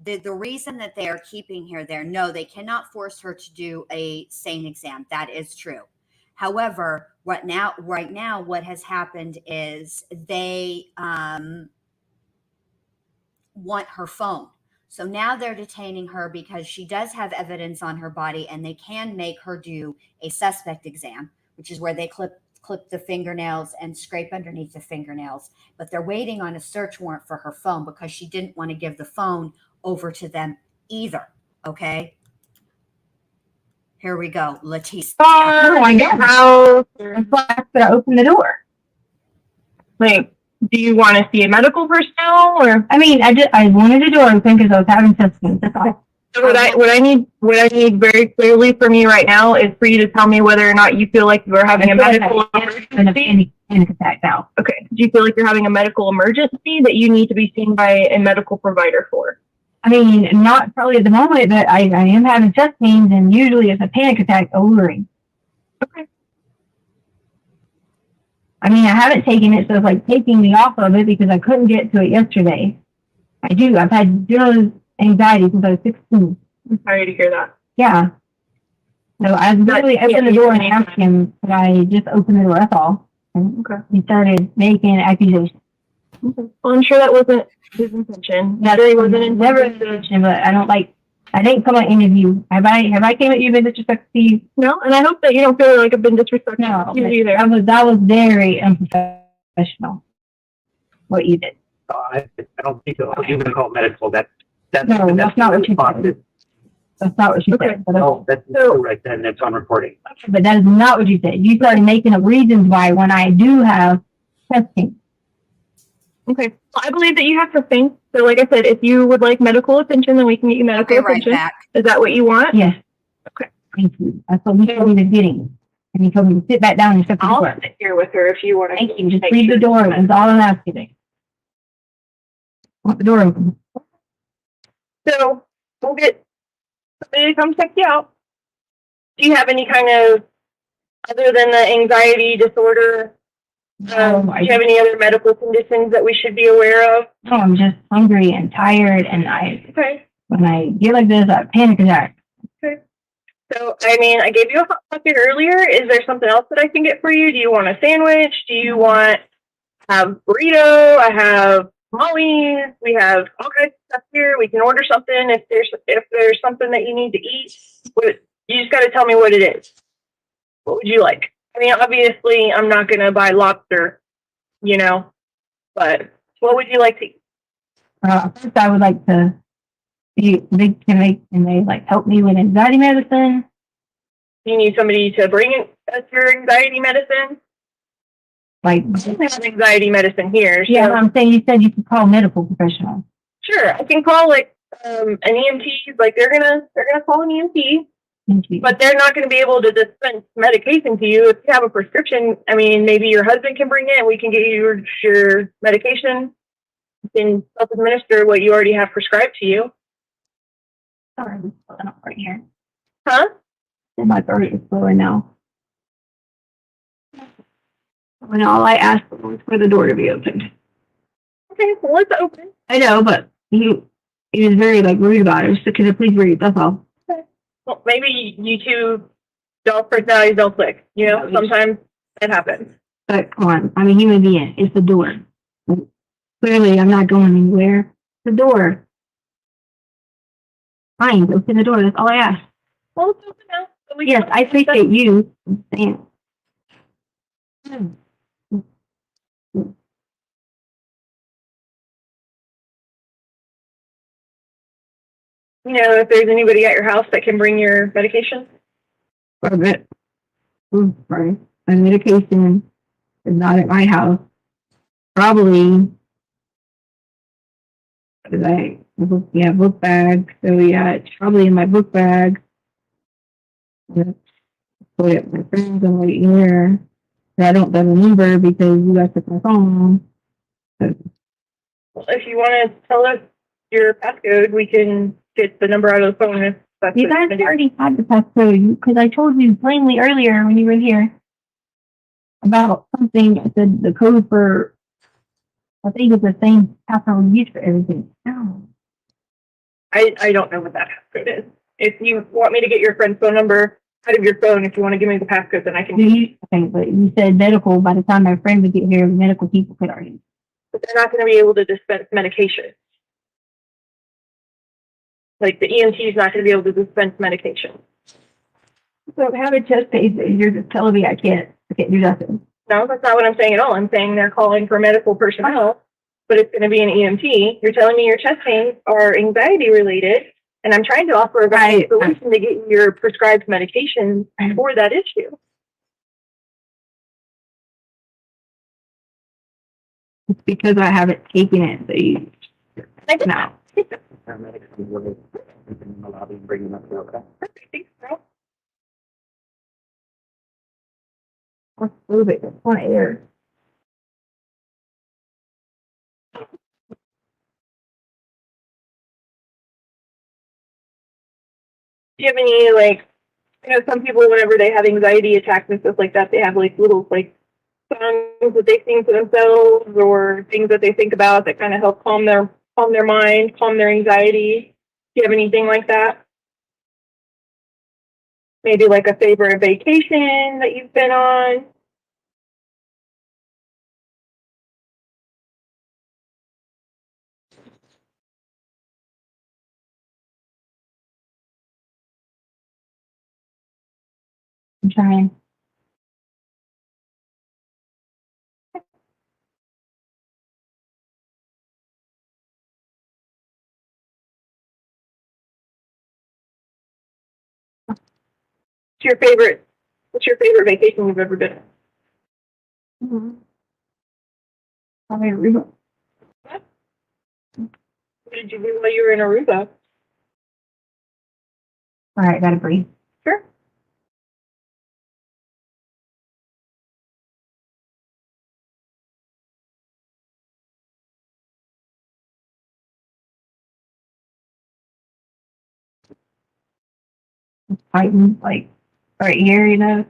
Speaker 1: The reason that they are keeping her there, no, they cannot force her to do a SANE exam. That is true. However, right now, what has happened is they want her phone. So now they're detaining her because she does have evidence on her body, and they can make her do a suspect exam, which is where they clip the fingernails and scrape underneath the fingernails. But they're waiting on a search warrant for her phone because she didn't want to give the phone over to them either. Okay. Here we go. Letecia.
Speaker 6: Oh, I know.
Speaker 7: How?
Speaker 6: That's why I said I opened the door.
Speaker 7: Like, do you want to see a medical personnel or?
Speaker 6: I mean, I wanted the door open because I was having symptoms. That's all.
Speaker 7: So what I need very clearly from you right now is for you to tell me whether or not you feel like you are having a medical emergency.
Speaker 6: Panic attack now.
Speaker 7: Okay. Do you feel like you're having a medical emergency that you need to be seen by a medical provider for?
Speaker 6: I mean, not probably at the moment, but I am having chest pains, and usually it's a panic attack overing.
Speaker 7: Okay.
Speaker 6: I mean, I haven't taken it, so it's like taking me off of it because I couldn't get to it yesterday. I've had zero anxiety since I was 16.
Speaker 7: I'm sorry to hear that.
Speaker 6: Yeah. So I literally opened the door and asked him, could I just open the door? That's all. And he started making accusations.
Speaker 7: Okay. Well, I'm sure that wasn't his intention.
Speaker 6: That's
Speaker 7: Sure he wasn't
Speaker 6: never his intention, but I didn't come on interview. Have I came at you been disrespectful to you?
Speaker 7: No, and I hope that you don't feel like I've been disrespectful
Speaker 6: No,
Speaker 7: to you either.
Speaker 6: that was very unprofessional. What you did.
Speaker 8: I don't think so. I was even call it medical. That's
Speaker 6: No, that's not what you said. That's not what you
Speaker 7: Okay.
Speaker 6: said. But,
Speaker 8: No, that's true right then. That's on recording.
Speaker 6: but that is not what you said. You started making up reasons why when I do have testing.
Speaker 7: Okay. Well, I believe that you have something. So like I said, if you would like medical attention, then we can get you medical
Speaker 1: Okay, right
Speaker 7: attention.
Speaker 1: back.
Speaker 7: Is that what you want?
Speaker 6: Yes.
Speaker 7: Okay.
Speaker 6: Thank you. That's what he told me to getting. And he told me to sit back down and shut the
Speaker 7: I'll
Speaker 6: door.
Speaker 7: sit here with her if you want to.
Speaker 6: Thank you. Just leave the door open. That's all I'm asking. Want the door open.
Speaker 7: So we'll get somebody to come check you out. Do you have any kind of, other than the anxiety disorder, do you have any other medical conditions that we should be aware of?
Speaker 6: No, I'm just hungry and tired, and
Speaker 7: Okay.
Speaker 6: when I get like this, I panic attack.
Speaker 7: Okay. So, I mean, I gave you a hot pocket earlier. Is there something else that I can get for you? Do you want a sandwich? Do you want have burrito? I have tamales. We have all kinds of stuff here. We can order something if there's something that you need to eat. You just got to tell me what it is. What would you like? I mean, obviously, I'm not going to buy lobster, but what would you like to eat?
Speaker 6: First, I would like to be big. Can they like help me with anxiety medicine?
Speaker 7: You need somebody to bring your anxiety medicine?
Speaker 6: Like,
Speaker 7: We have anxiety medicine here.
Speaker 6: yeah,
Speaker 7: So
Speaker 6: I'm saying you said you could call medical professional.
Speaker 7: sure, I can call an EMT. Like they're gonna call an EMT.
Speaker 6: Thank you.
Speaker 7: But they're not going to be able to dispense medication to you. If you have a prescription, I mean, maybe your husband can bring it and we can get you your medication. You can self-administer what you already have prescribed to you.
Speaker 6: Sorry, I'm pulling up right here.
Speaker 7: Huh?
Speaker 6: My throat is blowing now. And all I asked was for the door to be opened.
Speaker 7: Okay, well, it's open.
Speaker 6: I know, but he was very like rude about it. Just could have please read. That's all.
Speaker 7: Well, maybe you two, y'all personalities don't click. You know, sometimes it happens.
Speaker 6: But come on, I'm a human being. It's the door. Clearly, I'm not going anywhere. The door. Fine, open the door. That's all I ask.
Speaker 7: Well, it's open now. So we
Speaker 6: Yes,
Speaker 7: can-
Speaker 6: I appreciate you saying.
Speaker 7: You know, if there's anybody at your house that can bring your medication.
Speaker 6: For a bit. Sorry. My medication is not at my house. Probably. Book bag. So yeah, it's probably in my book bag. Put it my friends and right here. I don't remember because you guys took my phone.
Speaker 7: Well, if you want to tell us your passcode, we can get the number out of the phone. If that's
Speaker 6: You
Speaker 7: what
Speaker 6: guys
Speaker 7: gonna do.
Speaker 6: already had the passcode because I told you plainly earlier when you were here about something. I said the code for, I think it's the same password we use for everything. No.
Speaker 7: I don't know what that passcode is. If you want me to get your friend's phone number out of your phone, if you want to give me the passcode, then I can.
Speaker 6: Okay, but you said medical. By the time my friend would get here, medical people could already.
Speaker 7: But they're not going to be able to dispense medication. Like the EMT is not going to be able to dispense medication.
Speaker 6: So have a chest pain. You're just telling me I can't do nothing.
Speaker 7: No, that's not what I'm saying at all. I'm saying they're calling for medical personnel, but it's going to be an EMT. You're telling me your chest pains are anxiety related, and I'm trying to offer a solution to get you your prescribed medication for that issue.
Speaker 6: It's because I haven't taken it. So you no.
Speaker 8: Paramedics can wait in the lobby and bring them up to okay.
Speaker 7: Thanks, girl.
Speaker 6: Let's move it. It's on air.
Speaker 7: Do you have any, like, you know, some people, whenever they have anxiety attacks and stuff like that, they have like little like songs that they sing to themselves or things that they think about that kind of help calm their mind, calm their anxiety. Do you have anything like that? Maybe like a favorite vacation that you've been on?
Speaker 6: I'm trying.
Speaker 7: What's your favorite vacation you've ever been on?
Speaker 6: Mm-hmm. Aruba.
Speaker 7: What did you do while you were in Aruba?
Speaker 6: All right, gotta breathe.
Speaker 7: Sure.
Speaker 6: Fighting like right here, you know.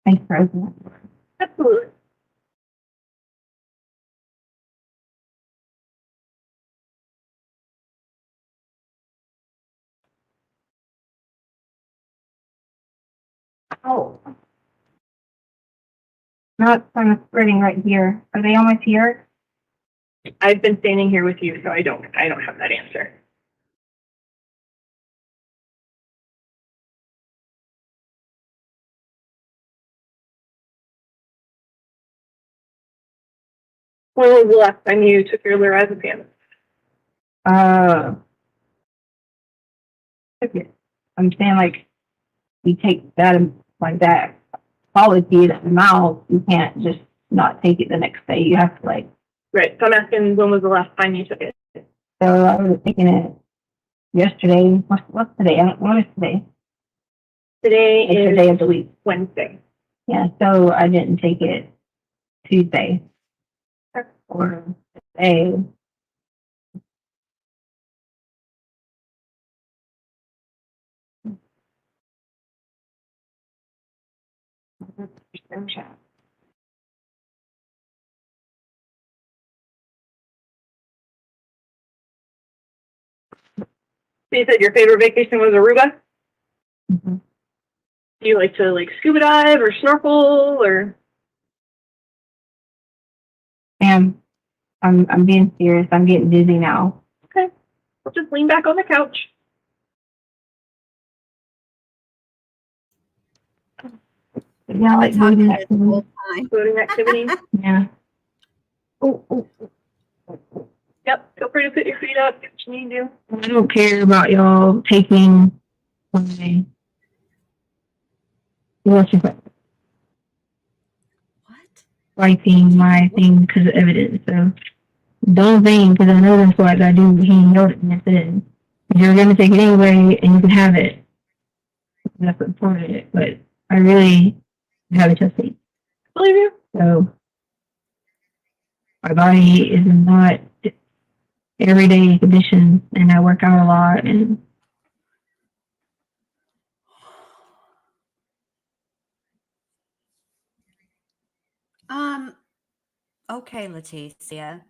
Speaker 6: Thanks, President.
Speaker 7: Absolutely.
Speaker 6: Oh. Not kind of spreading right here. Are they almost here?
Speaker 7: I've been standing here with you, so I don't have that answer. When was the last time you took your lorazepam?
Speaker 6: Okay. I'm saying like you take that like that policy that amount, you can't just not take it the next day. You have to like.
Speaker 7: Right. So I'm asking, when was the last time you took it?
Speaker 6: So I was taking it yesterday. What's today? What is today?
Speaker 7: Today
Speaker 6: It's the
Speaker 7: is
Speaker 6: day of the week.
Speaker 7: Wednesday.
Speaker 6: Yeah. So I didn't take it Tuesday. Or A.
Speaker 7: So you said your favorite vacation was Aruba?
Speaker 6: Mhm.
Speaker 7: Do you like to like scuba dive or snorkel or?
Speaker 6: And I'm being serious. I'm getting dizzy now.
Speaker 7: Okay, well, just lean back on the couch.
Speaker 6: Yeah, I like
Speaker 1: Talking
Speaker 6: boating
Speaker 1: this whole
Speaker 6: activities.
Speaker 1: time.
Speaker 7: Boating activities.
Speaker 6: Yeah.
Speaker 7: Yep, feel free to put your feet up if you need to.
Speaker 6: I don't care about y'all taking my what's it called?
Speaker 1: What?
Speaker 6: Writing my thing because of evidence. So don't think because I know that's what I gotta do. He knows it and that's it. You're gonna take it anyway and you can have it. That's what part of it. But I really have a chest pain.
Speaker 7: Believe you?
Speaker 6: So my body is not everyday condition and I work out a lot and
Speaker 1: Okay, Letecia.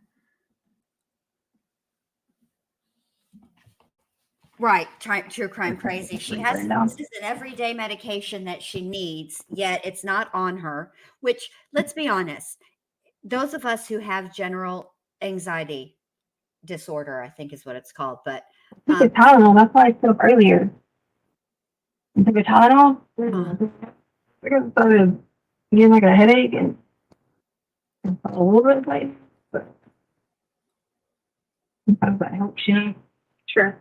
Speaker 1: Right, true crime crazy. She has this is an everyday medication that she needs, yet it's not on her, which let's be honest, those of us who have general anxiety disorder, I think is what it's called, but
Speaker 6: I took a Tylenol. That's why I spoke earlier. I took a Tylenol. I got started getting like a headache and a little bit of light, but sometimes that helps, you know.
Speaker 7: Sure.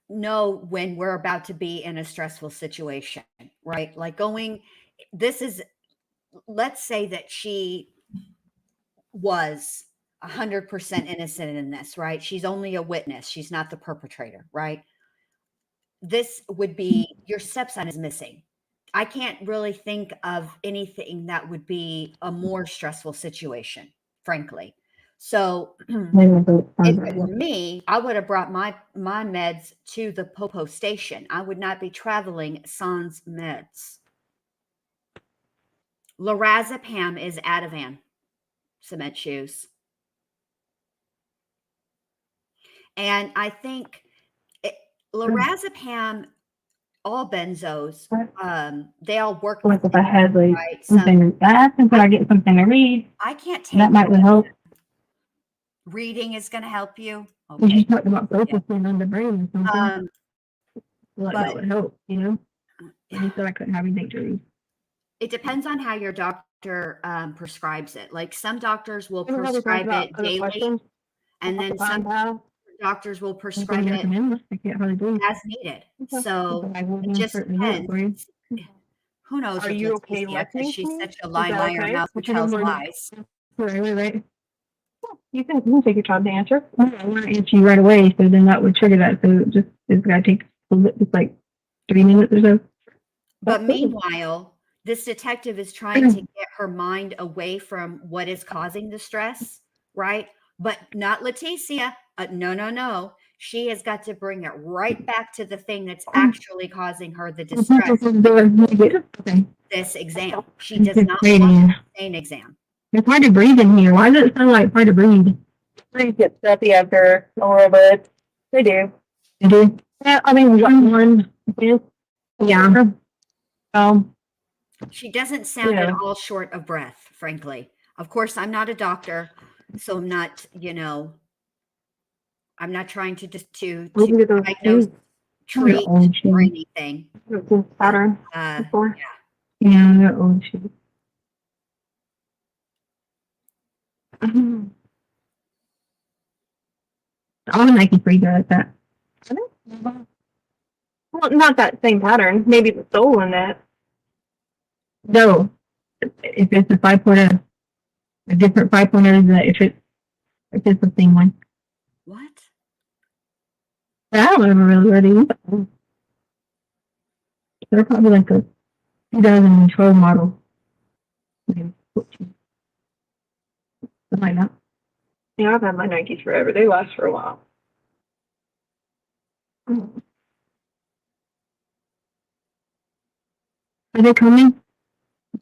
Speaker 1: know when we're about to be in a stressful situation, right? Like this is, let's say that she was 100% innocent in this, right? She's only a witness. She's not the perpetrator, right? This would be, your stepson is missing. I can't really think of anything that would be a more stressful situation, frankly. So if it were me, I would have brought my meds to the Popo station. I would not be traveling sans meds. Lorazepam is Ativan, cement shoes. And I think lorazepam, all benzos, they all work.
Speaker 6: Like if I had like
Speaker 1: right?
Speaker 6: something, I think when I get something to read,
Speaker 1: I can't take
Speaker 6: that might help.
Speaker 1: Reading is going to help you.
Speaker 6: Okay. You talked about focusing on the brain or something.
Speaker 1: But
Speaker 6: that would help, you know. And he said I couldn't have anything to read.
Speaker 1: It depends on how your doctor prescribes it. Like some doctors will prescribe it daily, and then some doctors will prescribe it as needed. So it just depends. Who knows?
Speaker 7: Are you okay listening?
Speaker 1: She's such a liar mouth who tells lies.
Speaker 6: Right. You can take your time to answer. I want to answer you right away, so then that would trigger that. So it's gonna take just like 3 minutes or so.
Speaker 1: But meanwhile, this detective is trying to get her mind away from what is causing the stress, right? But not Letecia. No. She has got to bring it right back to the thing that's actually causing her the distress. This exam. She does not want an exam.
Speaker 6: It's hard to breathe in here. Why does it sound like hard to breathe?
Speaker 7: They get stuffy after a little bit. They do.
Speaker 6: They do? Yeah, I mean, we got one. Yeah.
Speaker 1: She doesn't sound at all short of breath, frankly. Of course, I'm not a doctor, so I'm not, I'm not trying to diagnose, treat, or anything.
Speaker 7: Pattern.
Speaker 6: Yeah, they're old shoes. I'm making pretty good at that.
Speaker 7: Well, not that same pattern. Maybe the sole in that.
Speaker 6: No, if it's a 5.0, a different 5.0 is if it's the same one.
Speaker 1: What?
Speaker 6: I don't remember really where they were. They're probably like a 2012 model. Maybe 14. Something like that.
Speaker 7: Yeah, I've had my Nikes forever. They last for a while.
Speaker 6: Are they coming?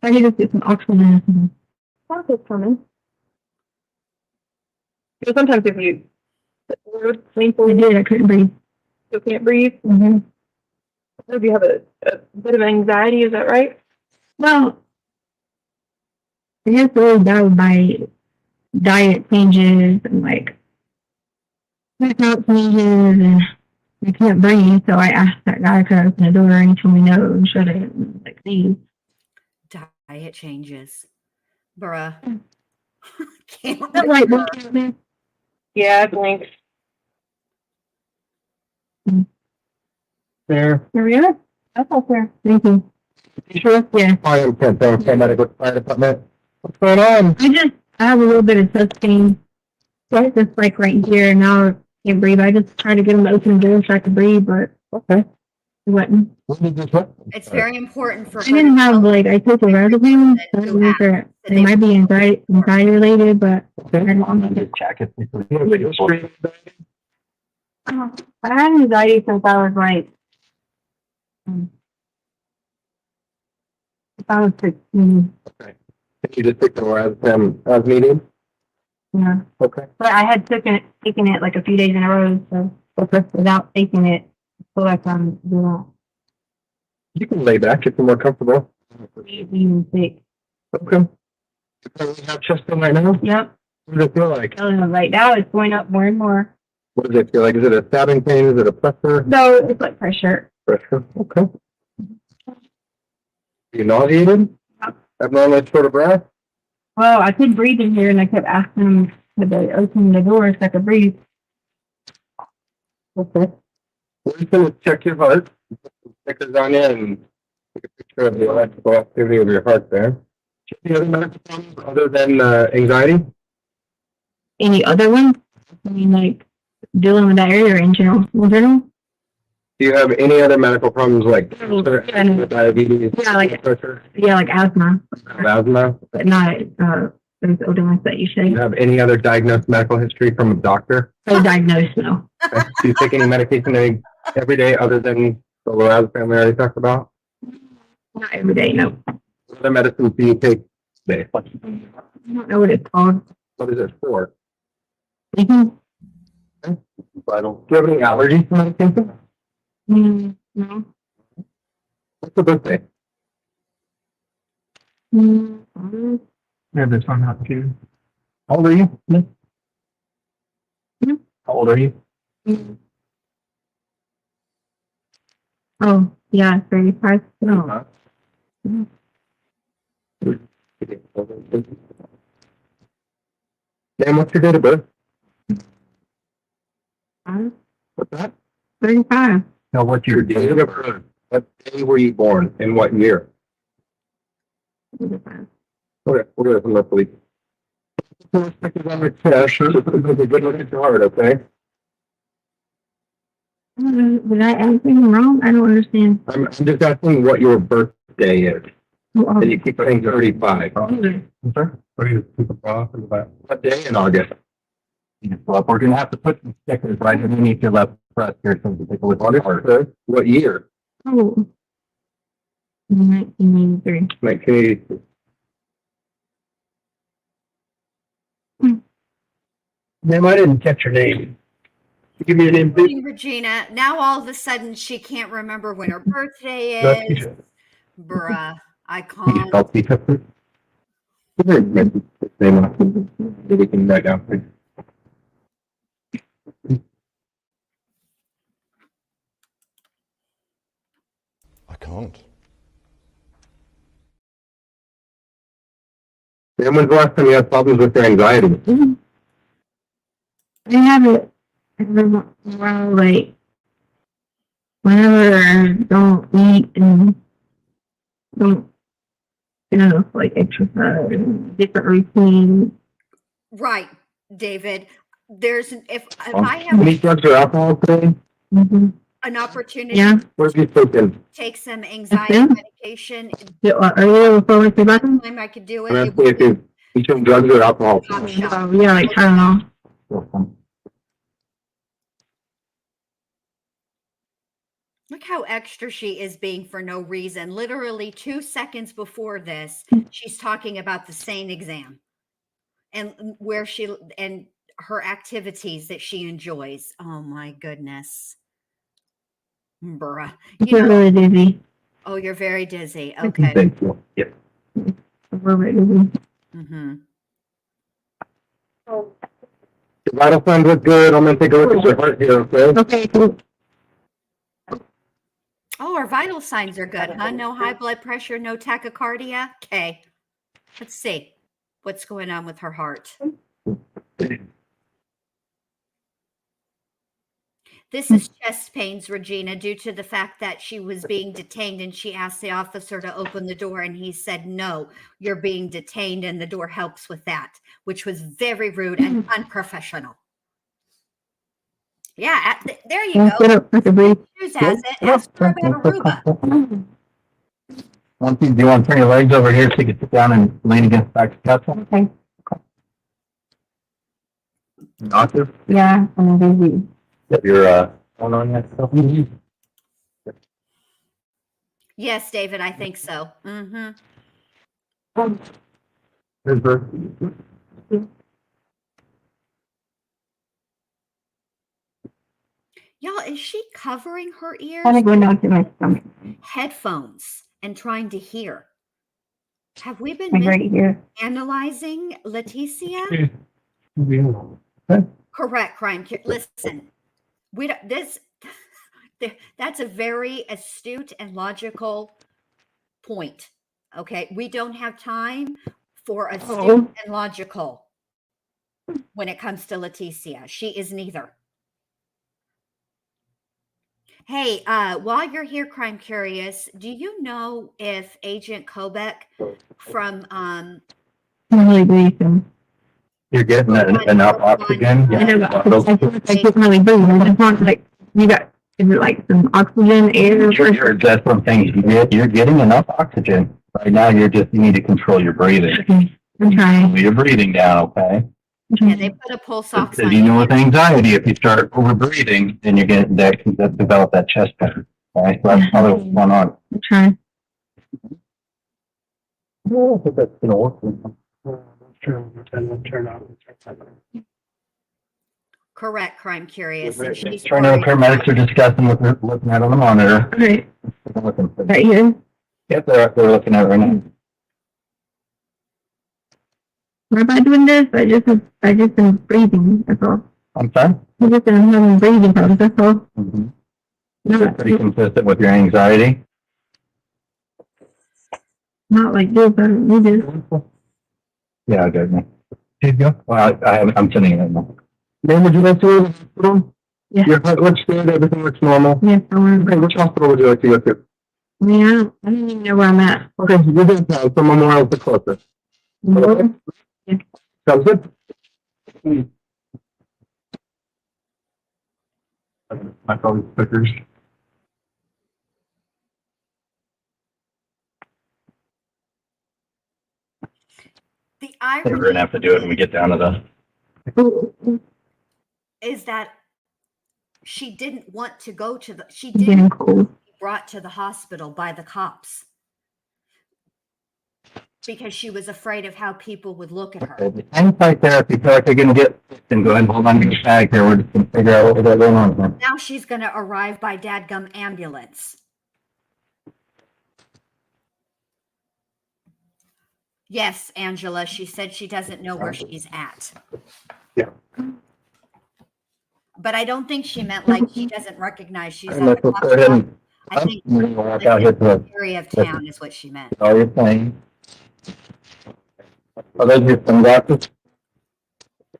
Speaker 6: I need to get some oxygen.
Speaker 7: That's coming. Because sometimes if you
Speaker 6: I did. I couldn't breathe.
Speaker 7: you can't breathe,
Speaker 6: Mm-hmm.
Speaker 7: if you have a bit of anxiety, is that right?
Speaker 6: Well, I guess really bad by diet changes and like lifestyle changes, and I can't breathe. So I asked that guy to open the door and he told me no and shut it and like leave.
Speaker 1: Diet changes. Bruh. Can't
Speaker 6: That
Speaker 1: wait.
Speaker 6: right,
Speaker 7: Yeah, I blinked.
Speaker 8: There.
Speaker 6: Here we are. That's all fair. Thank you.
Speaker 8: You sure?
Speaker 6: Yeah.
Speaker 8: I am paramedic fire department. What's going on?
Speaker 6: I have a little bit of chest pain. So just like right here now I can't breathe. I just tried to get him to open the door so I could breathe, but
Speaker 8: Okay.
Speaker 6: he wouldn't.
Speaker 8: What did you put?
Speaker 1: It's very important for
Speaker 6: I didn't have like I took a Razorban. So I don't know if it might be anxiety related, but
Speaker 8: Okay.
Speaker 6: I don't
Speaker 8: I'm
Speaker 6: know.
Speaker 8: gonna just check it.
Speaker 6: I had anxiety since I was like, if I was 16,
Speaker 8: You just took the as meeting?
Speaker 6: yeah.
Speaker 8: Okay.
Speaker 6: But I had taken it like a few days in a row, so without taking it, I feel like I'm doing
Speaker 8: You can lay back if you're more comfortable.
Speaker 6: even sick.
Speaker 8: Okay. You currently have chest pain right now?
Speaker 6: Yep.
Speaker 8: What does it feel like?
Speaker 6: Right now it's going up more and more.
Speaker 8: What does it feel like? Is it a stabbing pain? Is it a pressure?
Speaker 6: So it's like pressure.
Speaker 8: Pressure. Okay. Are you nauseated? Abnormally short of breath?
Speaker 6: Well, I could breathe in here and I kept asking them to they open the door so I could breathe.
Speaker 8: Okay. We're just gonna check your heart. Put some stickers on you and take a picture of the electrical activity of your heart there. Any other medical problems other than anxiety?
Speaker 6: Any other one? I mean, like dealing with that area in general. In general?
Speaker 8: Do you have any other medical problems like
Speaker 6: Yeah,
Speaker 8: diabetes,
Speaker 6: Yeah, like-
Speaker 8: pressure,
Speaker 6: Yeah, like asthma,
Speaker 8: asthma?
Speaker 6: but not those illnesses that you
Speaker 8: Do you
Speaker 6: say.
Speaker 8: have any other diagnosed medical history from a doctor?
Speaker 6: So diagnosed, no.
Speaker 8: Okay. Do you take any medication every day other than the Colorada family I already talked about?
Speaker 6: Not every day, no.
Speaker 8: What other medicines do you take today?
Speaker 6: I don't know what it's called.
Speaker 8: What is it for?
Speaker 6: Mhm.
Speaker 8: Vital. Do you have any allergies to medication?
Speaker 6: No.
Speaker 8: What's the birthday? Yeah, this one not too. How old are you? How old are you?
Speaker 6: Oh, yeah, 35. No.
Speaker 8: Dan, what's your date of birth?
Speaker 6: 35.
Speaker 8: What's that?
Speaker 6: 35.
Speaker 8: No, what's your date of birth? What day were you born? In what year?
Speaker 6: 35.
Speaker 8: Okay, we're gonna come up with. Yeah, sure. Take a good look at your heart, okay?
Speaker 6: Did I ask anything wrong? I don't understand.
Speaker 8: I'm just asking what your birthday is.
Speaker 6: Oh,
Speaker 8: And you keep saying 35.
Speaker 6: okay.
Speaker 8: What do you think about? What day in August? Well, we're gonna have to put some stickers right underneath your left breast here so we can take a look at your heart. What year?
Speaker 6: Oh. 1983.
Speaker 8: 1982. Ma'am, I didn't catch your name. Give me your name, please.
Speaker 1: Regina, now all of a sudden she can't remember when her birthday
Speaker 8: That's
Speaker 1: is.
Speaker 8: you.
Speaker 1: Bruh, I
Speaker 8: Can you
Speaker 1: can't.
Speaker 8: spell Peter, please? Give me your name off. Maybe we can write down, please.
Speaker 9: I can't.
Speaker 8: Ma'am, when's the last time you had problems with your anxiety?
Speaker 6: I have it around like whenever I don't eat and don't, like exercise and different routines.
Speaker 1: Right, David. There's if I have
Speaker 8: Any drugs or alcohol today?
Speaker 6: Mm-hmm.
Speaker 1: an opportunity
Speaker 6: Yeah.
Speaker 8: What have you taken?
Speaker 1: take some anxiety
Speaker 6: Yeah.
Speaker 1: medication.
Speaker 6: Are you able to fall asleep about them?
Speaker 1: Time I could do
Speaker 8: I'm
Speaker 1: it.
Speaker 8: asking if you've Between drugs or alcohol.
Speaker 1: Pop shop.
Speaker 6: Oh, yeah, like turn off.
Speaker 1: Look how extra she is being for no reason. Literally 2 seconds before this, she's talking about the same exam and where she and her activities that she enjoys. Oh my goodness. Bruh. You
Speaker 6: You're
Speaker 1: know,
Speaker 6: really dizzy.
Speaker 1: oh, you're very dizzy. Okay.
Speaker 8: Thank you. Yep.
Speaker 6: We're really dizzy.
Speaker 1: Mm-hmm.
Speaker 8: Your vital signs look good. I'm gonna take a look at your heart here, okay?
Speaker 6: Okay, cool.
Speaker 1: Oh, our vital signs are good, huh? No high blood pressure, no tachycardia. Okay. Let's see what's going on with her heart. This is chest pains, Regina, due to the fact that she was being detained and she asked the officer to open the door and he said, no, you're being detained and the door helps with that, which was very rude and unprofessional. Yeah, there you
Speaker 6: Get
Speaker 1: go.
Speaker 6: up, take a breathe.
Speaker 1: Choose has it. Ask her about Aruba.
Speaker 8: Do you want to turn your legs over here so you can sit down and lean against the back of the couch?
Speaker 6: Okay.
Speaker 8: Doctor?
Speaker 6: Yeah, I'm dizzy.
Speaker 8: Get your, phone on that stuff.
Speaker 1: Yes, David, I think so. Mm-hmm.
Speaker 8: Here's her.
Speaker 1: Y'all, is she covering her ears?
Speaker 6: Kind of going down to my stomach.
Speaker 1: Headphones and trying to hear. Have we been
Speaker 6: Like right here.
Speaker 1: analyzing Letecia?
Speaker 8: Okay.
Speaker 1: Correct, crime. Listen, we don't, this. That's a very astute and logical point. Okay, we don't have time for astute and logical when it comes to Letecia. She is neither. Hey, while you're here, Crime Curious, do you know if Agent Kobek from
Speaker 6: I'm really breathing.
Speaker 8: You're getting enough oxygen?
Speaker 6: I know, but I can't really breathe. I just want, like, you got, is it like some oxygen, air?
Speaker 8: That's one thing. You're getting enough oxygen. Right now, you need to control your breathing.
Speaker 6: Okay, I'm trying.
Speaker 8: Slow your breathing down, okay?
Speaker 1: yeah, they put a pulse ox
Speaker 8: Because
Speaker 1: on
Speaker 8: you know
Speaker 1: you.
Speaker 8: with anxiety, if you start over breathing, then you're going to develop that chest pain. Okay, so that's probably what's going on.
Speaker 6: I'm trying.
Speaker 8: I think that's going to work. Turn on.
Speaker 1: Correct, Crime Curious. And she's
Speaker 8: Turn on. Paramedics are discussing what they're looking at on the monitor.
Speaker 6: Okay, right here.
Speaker 8: Yep, they're looking at it right now.
Speaker 6: Why am I doing this? I just been breathing, that's all.
Speaker 8: I'm sorry?
Speaker 6: I just been having breathing problems, that's all.
Speaker 8: Mm-hmm.
Speaker 6: Not,
Speaker 8: Pretty consistent with your anxiety.
Speaker 6: not like this, I don't need this.
Speaker 8: Yeah, I got you. Here you go. Well, I'm sending it right now. Ma'am, would you like to go to the hospital?
Speaker 6: Yeah.
Speaker 8: Your heart looks good, everything looks normal.
Speaker 6: Yes, I want
Speaker 8: Okay, which hospital would you like to go to?
Speaker 6: I mean, I don't even know where I'm at.
Speaker 8: Okay, you're good now, so Memorial is the closest. Okay.
Speaker 6: Yeah.
Speaker 8: Sounds good. My phone stickers.
Speaker 1: The
Speaker 8: I think we're
Speaker 1: irony
Speaker 8: gonna have to do it when we get down to the.
Speaker 1: is that she didn't want to go to the, she
Speaker 6: Getting
Speaker 1: didn't
Speaker 6: cold.
Speaker 1: be brought to the hospital by the cops because she was afraid of how people would look at her.
Speaker 8: Anxiety therapy, feel like they're gonna get, and go ahead and hold on to your bag here, we're just gonna figure out what we got going on here.
Speaker 1: Now she's going to arrive by dadgum ambulance. Yes, Angela, she said she doesn't know where she's at.
Speaker 8: Yeah.
Speaker 1: But I don't think she meant like she doesn't recognize she's
Speaker 8: And
Speaker 1: at
Speaker 8: let's
Speaker 1: the
Speaker 8: go ahead
Speaker 1: hospital.
Speaker 8: and,
Speaker 1: I think
Speaker 8: we're gonna walk
Speaker 1: like
Speaker 8: out here to
Speaker 1: the
Speaker 8: the,
Speaker 1: area of town is what she meant.
Speaker 8: all your things. Are those your sunglasses?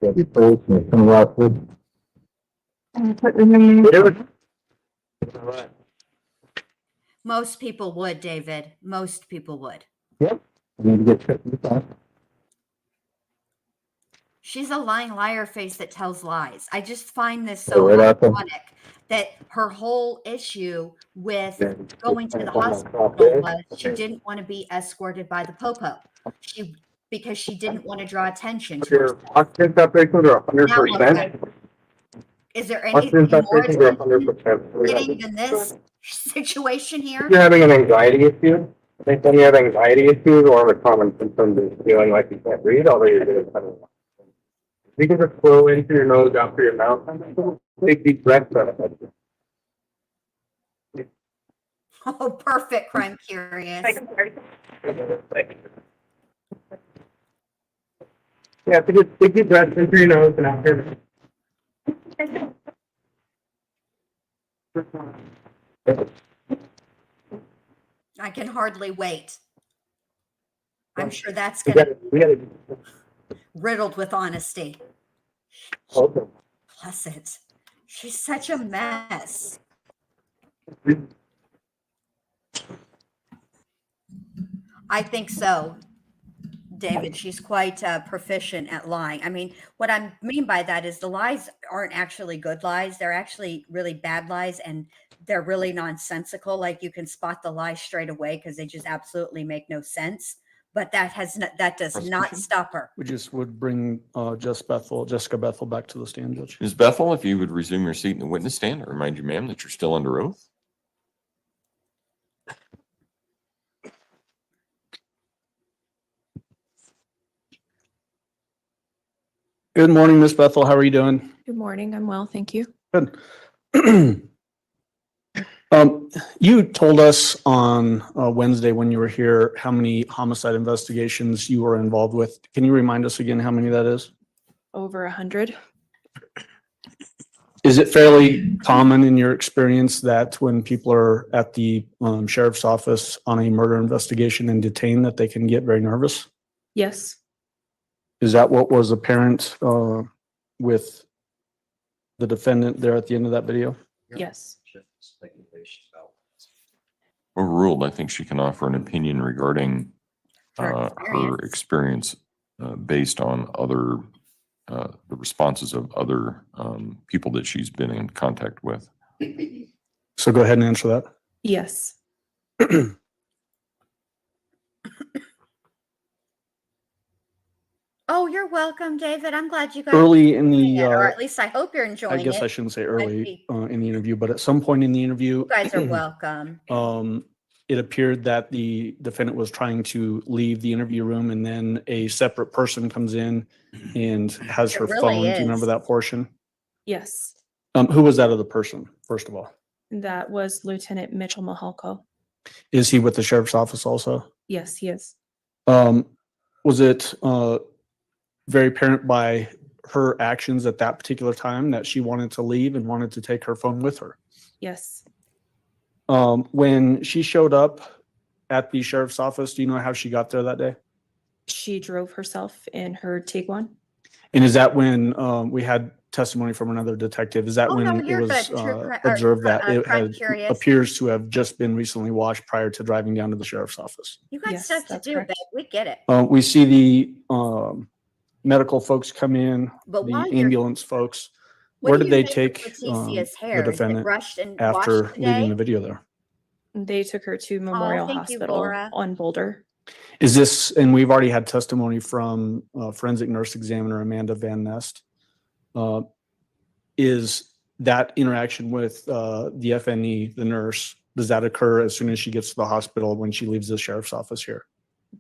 Speaker 8: Yeah, your tools, your sunglasses.
Speaker 6: Put them in there.
Speaker 8: Alright.
Speaker 1: Most people would, David. Most people would.
Speaker 8: Yep. We need to get checked this out.
Speaker 1: She's a lying liar face that tells lies. I just find this
Speaker 8: Oh,
Speaker 1: so
Speaker 8: right out there.
Speaker 1: ironic that her whole issue with
Speaker 8: Yeah.
Speaker 1: going to the hospital was she didn't want to be escorted by the popo. because she didn't want to draw attention to
Speaker 8: Your
Speaker 1: herself.
Speaker 8: oxygen saturations are
Speaker 1: Now look,
Speaker 8: 100%.
Speaker 1: is there
Speaker 8: Oxygen
Speaker 1: anything more
Speaker 8: saturations are
Speaker 1: attention
Speaker 8: 100%.
Speaker 1: getting than this situation here?
Speaker 8: If you're having an anxiety issue, I think when you have anxiety issues, one of the common symptoms is feeling like you can't breathe, although you're doing kind of. You can just flow into your nose, out through your mouth, and take deep breaths out of it.
Speaker 1: Oh, perfect, crime curious.
Speaker 8: Yeah, take deep breaths in through your nose and out through your mouth.
Speaker 1: I can hardly wait. I'm sure that's
Speaker 8: We
Speaker 1: going to
Speaker 8: gotta- we gotta-
Speaker 1: be riddled with honesty.
Speaker 8: Okay.
Speaker 1: Bless it. She's such a mess. I think so, David. She's quite proficient at lying. I mean, what I mean by that is the lies aren't actually good lies. They're actually really bad lies, and they're really nonsensical. Like you can spot the lie straight away because they just absolutely make no sense. But that does not stop her.
Speaker 10: We just would bring Jessica Bethel back to the stand, Judge.
Speaker 5: Ms. Bethel, if you would resume your seat in the witness stand, I remind you, ma'am, that you're still under oath.
Speaker 10: Good morning, Miss Bethel. How are you doing?
Speaker 11: Good morning. I'm well, thank you.
Speaker 10: Good. You told us on Wednesday when you were here how many homicide investigations you were involved with. Can you remind us again how many that is?
Speaker 11: Over 100.
Speaker 10: Is it fairly common in your experience that when people are at the sheriff's office on a murder investigation and detained that they can get very nervous?
Speaker 11: Yes.
Speaker 10: Is that what was apparent with the defendant there at the end of that video?
Speaker 11: Yes.
Speaker 5: Overruled, I think she can offer an opinion regarding
Speaker 1: Her
Speaker 5: her experience based on other, the responses of other people that she's been in contact with.
Speaker 10: So go ahead and answer that.
Speaker 11: Yes.
Speaker 1: Oh, you're welcome, David. I'm glad you guys
Speaker 10: Early in
Speaker 1: enjoying
Speaker 10: the,
Speaker 1: it, or at least I hope you're enjoying
Speaker 10: I guess
Speaker 1: it.
Speaker 10: I shouldn't say
Speaker 1: I'd
Speaker 10: early
Speaker 1: be-
Speaker 10: in the interview, but at some point in the interview,
Speaker 1: You guys are welcome.
Speaker 10: it appeared that the defendant was trying to leave the interview room, and then a separate person comes in and has
Speaker 1: It
Speaker 10: her
Speaker 1: really
Speaker 10: phone. Do you
Speaker 1: is.
Speaker 10: remember that portion?
Speaker 11: Yes.
Speaker 10: Who was that other person, first of all?
Speaker 11: That was Lieutenant Mitchell Mahalko.
Speaker 10: Is he with the sheriff's office also?
Speaker 11: Yes, he is.
Speaker 10: Was it very apparent by her actions at that particular time that she wanted to leave and wanted to take her phone with her?
Speaker 11: Yes.
Speaker 10: When she showed up at the sheriff's office, do you know how she got there that day?
Speaker 11: She drove herself in her Tiguan.
Speaker 10: And is that when we had testimony from another detective? Is that
Speaker 1: Oh, no,
Speaker 10: when it
Speaker 1: you're
Speaker 10: was
Speaker 1: good. True cri- or,
Speaker 10: observed that it
Speaker 1: crime
Speaker 10: had
Speaker 1: curious.
Speaker 10: appears to have just been recently washed prior to driving down to the sheriff's office?
Speaker 1: You got
Speaker 11: Yes,
Speaker 1: stuff to
Speaker 11: that's
Speaker 1: do,
Speaker 11: correct.
Speaker 1: babe. We get it.
Speaker 10: We see the medical folks come in,
Speaker 1: But
Speaker 10: the
Speaker 1: while you're
Speaker 10: ambulance folks.
Speaker 1: What
Speaker 10: Where
Speaker 1: do
Speaker 10: did
Speaker 1: you
Speaker 10: they
Speaker 1: make of
Speaker 10: take
Speaker 1: Letecia's
Speaker 10: the
Speaker 1: hair? Is it
Speaker 10: defendant
Speaker 1: brushed and
Speaker 10: after
Speaker 1: washed
Speaker 10: leaving
Speaker 1: today?
Speaker 10: the video there?
Speaker 11: They took her to Memorial
Speaker 1: thank you,
Speaker 11: Hospital
Speaker 1: Laura.
Speaker 11: on Boulder.
Speaker 10: Is this, and we've already had testimony from forensic nurse examiner Amanda Van Nest. Is that interaction with the FNE, the nurse, does that occur as soon as she gets to the hospital when she leaves the sheriff's office here?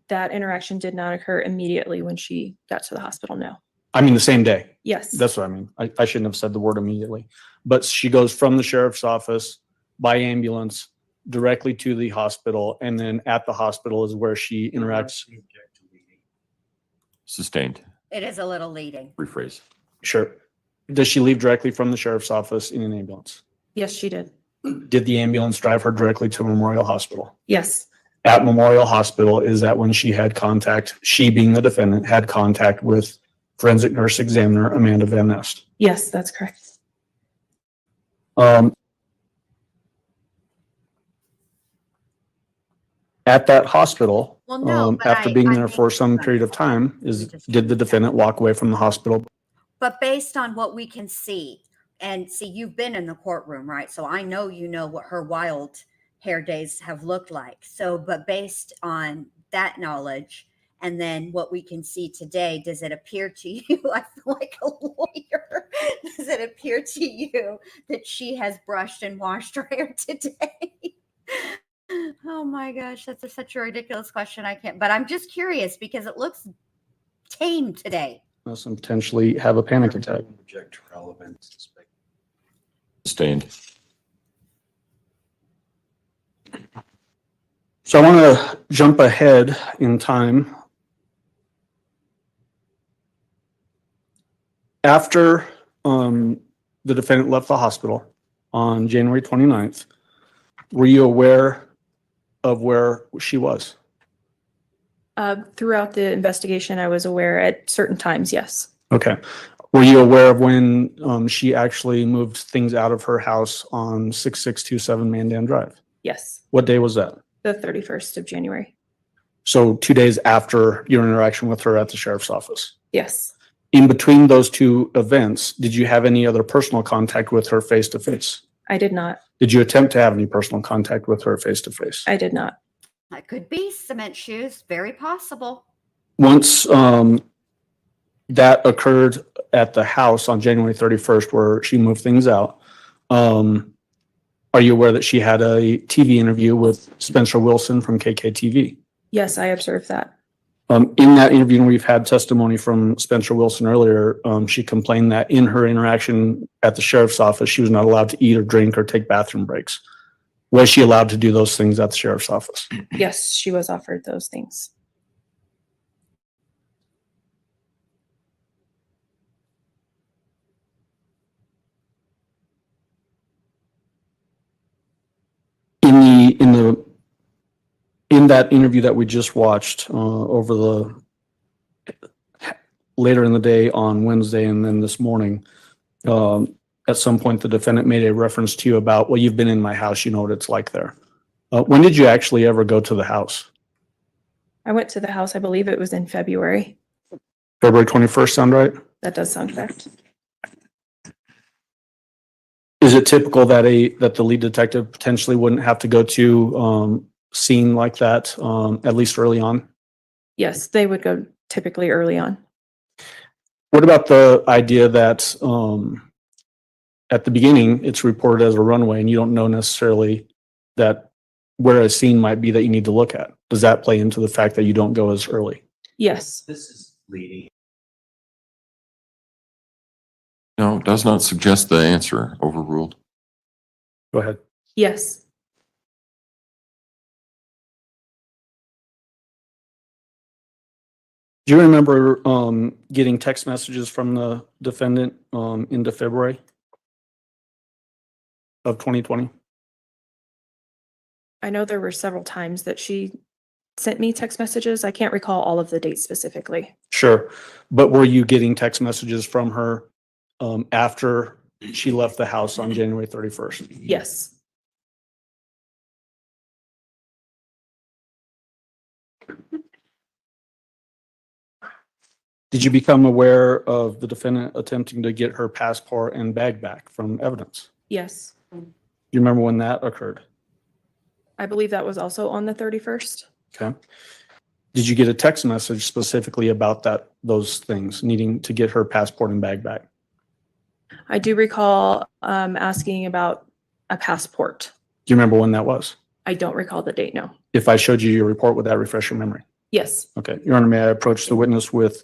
Speaker 11: That interaction did not occur immediately when she got to the hospital, no.
Speaker 10: I mean, the same day.
Speaker 11: Yes.
Speaker 10: That's what I mean. I shouldn't have said the word immediately. But she goes from the sheriff's office by ambulance directly to the hospital. And then at the hospital is where she interacts.
Speaker 5: Sustained.
Speaker 1: It is a little leading.
Speaker 5: Rephrase.
Speaker 10: Sure. Does she leave directly from the sheriff's office in an ambulance?
Speaker 11: Yes, she did.
Speaker 10: Did the ambulance drive her directly to Memorial Hospital?
Speaker 11: Yes.
Speaker 10: At Memorial Hospital, is that when she had contact, she being the defendant, had contact with forensic nurse examiner Amanda Van Nest?
Speaker 11: Yes, that's correct.
Speaker 10: At that hospital,
Speaker 1: Well, no, but
Speaker 10: after
Speaker 1: I-
Speaker 10: being
Speaker 1: I
Speaker 10: there
Speaker 1: think
Speaker 10: for
Speaker 1: it's
Speaker 10: some
Speaker 1: not
Speaker 10: period of
Speaker 1: fine.
Speaker 10: time, did the defendant walk away from the hospital?
Speaker 1: But based on what we can see, and see, you've been in the courtroom, right? So I know you know what her wild hair days have looked like. So, but based on that knowledge And then what we can see today, does it appear to you, I feel like a lawyer, does it appear to you that she has brushed and washed her hair today? Oh my gosh, that's such a ridiculous question. I can't, but I'm just curious because it looks tame today.
Speaker 10: And potentially have a panic attack.
Speaker 2: Object relevant.
Speaker 5: Sustained.
Speaker 10: So I want to jump ahead in time. After the defendant left the hospital on January 29th, were you aware of where she was?
Speaker 11: Throughout the investigation, I was aware at certain times, yes.
Speaker 10: Okay. Were you aware of when she actually moved things out of her house on 6627 Mandan Drive?
Speaker 11: Yes,
Speaker 10: What day was that?
Speaker 11: the 31st of January.
Speaker 10: So 2 days after your interaction with her at the sheriff's office.
Speaker 11: Yes,
Speaker 10: In between those two events, did you have any other personal contact with her face to face?
Speaker 11: I did not.
Speaker 10: Did you attempt to have any personal contact with her face to face?
Speaker 11: I did not.
Speaker 1: That could be cement shoes, very possible.
Speaker 10: Once that occurred at the house on January 31st, where she moved things out, are you aware that she had a TV interview with Spencer Wilson from KKTV?
Speaker 11: Yes, I observed that.
Speaker 10: In that interview, and we've had testimony from Spencer Wilson earlier, she complained that in her interaction at the sheriff's office, she was not allowed to eat or drink or take bathroom breaks. Was she allowed to do those things at the sheriff's office?
Speaker 11: Yes, she was offered those things.
Speaker 10: In that interview that we just watched later in the day on Wednesday and then this morning, at some point the defendant made a reference to you about, well, you've been in my house, you know what it's like there. When did you actually ever go to the house?
Speaker 11: I went to the house, I believe it was in February.
Speaker 10: February 21st, sound right?
Speaker 11: That does sound correct.
Speaker 10: Is it typical that the lead detective potentially wouldn't have to go to scene like that, at least early on?
Speaker 11: Yes, they would go typically early on.
Speaker 10: What about the idea that at the beginning it's reported as a runway and you don't know necessarily that where a scene might be that you need to look at? Does that play into the fact that you don't go as early?
Speaker 11: Yes.
Speaker 2: This is leading.
Speaker 5: No, it does not suggest the answer. Overruled.
Speaker 10: Go ahead.
Speaker 11: Yes.
Speaker 10: Do you remember getting text messages from the defendant into February of 2020?
Speaker 11: I know there were several times that she sent me text messages. I can't recall all of the dates specifically.
Speaker 10: Sure. But were you getting text messages from her after she left the house on January 31st?
Speaker 11: Yes.
Speaker 10: Did you become aware of the defendant attempting to get her passport and bag back from evidence?
Speaker 11: Yes.
Speaker 10: Do you remember when that occurred?
Speaker 11: I believe that was also on the 31st.
Speaker 10: Okay. Did you get a text message specifically about those things, needing to get her passport and bag back?
Speaker 11: I do recall asking about a passport.
Speaker 10: Do you remember when that was?
Speaker 11: I don't recall the date, no.
Speaker 10: If I showed you your report, would that refresh your memory?
Speaker 11: Yes.
Speaker 10: Okay. Your Honor, may I approach the witness with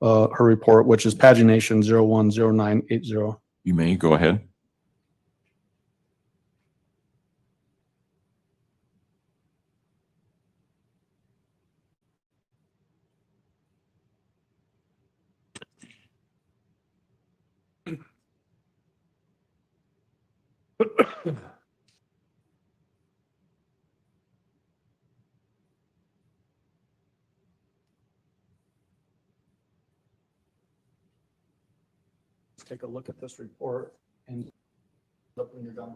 Speaker 10: her report, which is pagination 010980.
Speaker 5: You may go ahead.
Speaker 10: Take a look at this report and look when you're done.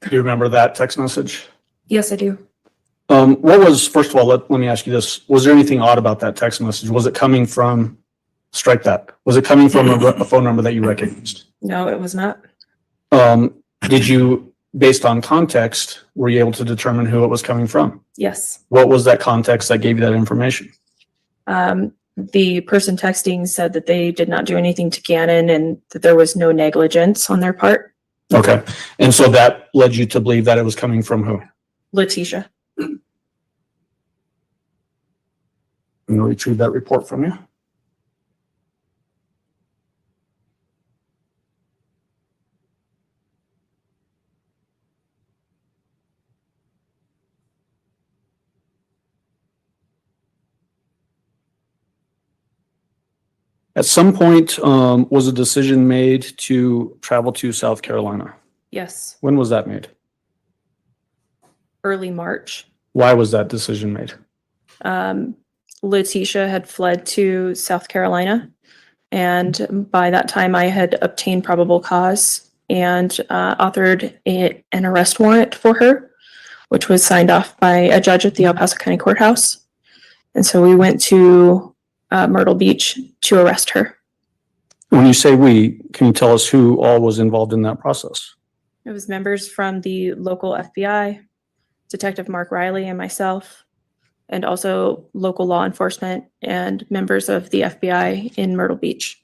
Speaker 10: Do you remember that text message?
Speaker 11: Yes, I do.
Speaker 10: What was, first of all, let me ask you this. Was there anything odd about that text message? Was it coming from, strike that. Was it coming from a phone number that you recognized?
Speaker 11: No, it was not.
Speaker 10: Did you, based on context, were you able to determine who it was coming from?
Speaker 11: Yes.
Speaker 10: What was that context that gave you that information?
Speaker 11: The person texting said that they did not do anything to Gannon and that there was no negligence on their part.
Speaker 10: Okay. And so that led you to believe that it was coming from who?
Speaker 11: Letecia.
Speaker 10: I'm going to retrieve that report from you. At some point, was a decision made to travel to South Carolina?
Speaker 11: Yes.
Speaker 10: When was that made?
Speaker 11: Early March.
Speaker 10: Why was that decision made?
Speaker 11: Letecia had fled to South Carolina, and by that time I had obtained probable cause and authored an arrest warrant for her, which was signed off by a judge at the El Paso County Courthouse. And so we went to Myrtle Beach to arrest her.
Speaker 10: When you say we, can you tell us who all was involved in that process?
Speaker 11: It was members from the local FBI, Detective Mark Riley and myself, and also local law enforcement and members of the FBI in Myrtle Beach.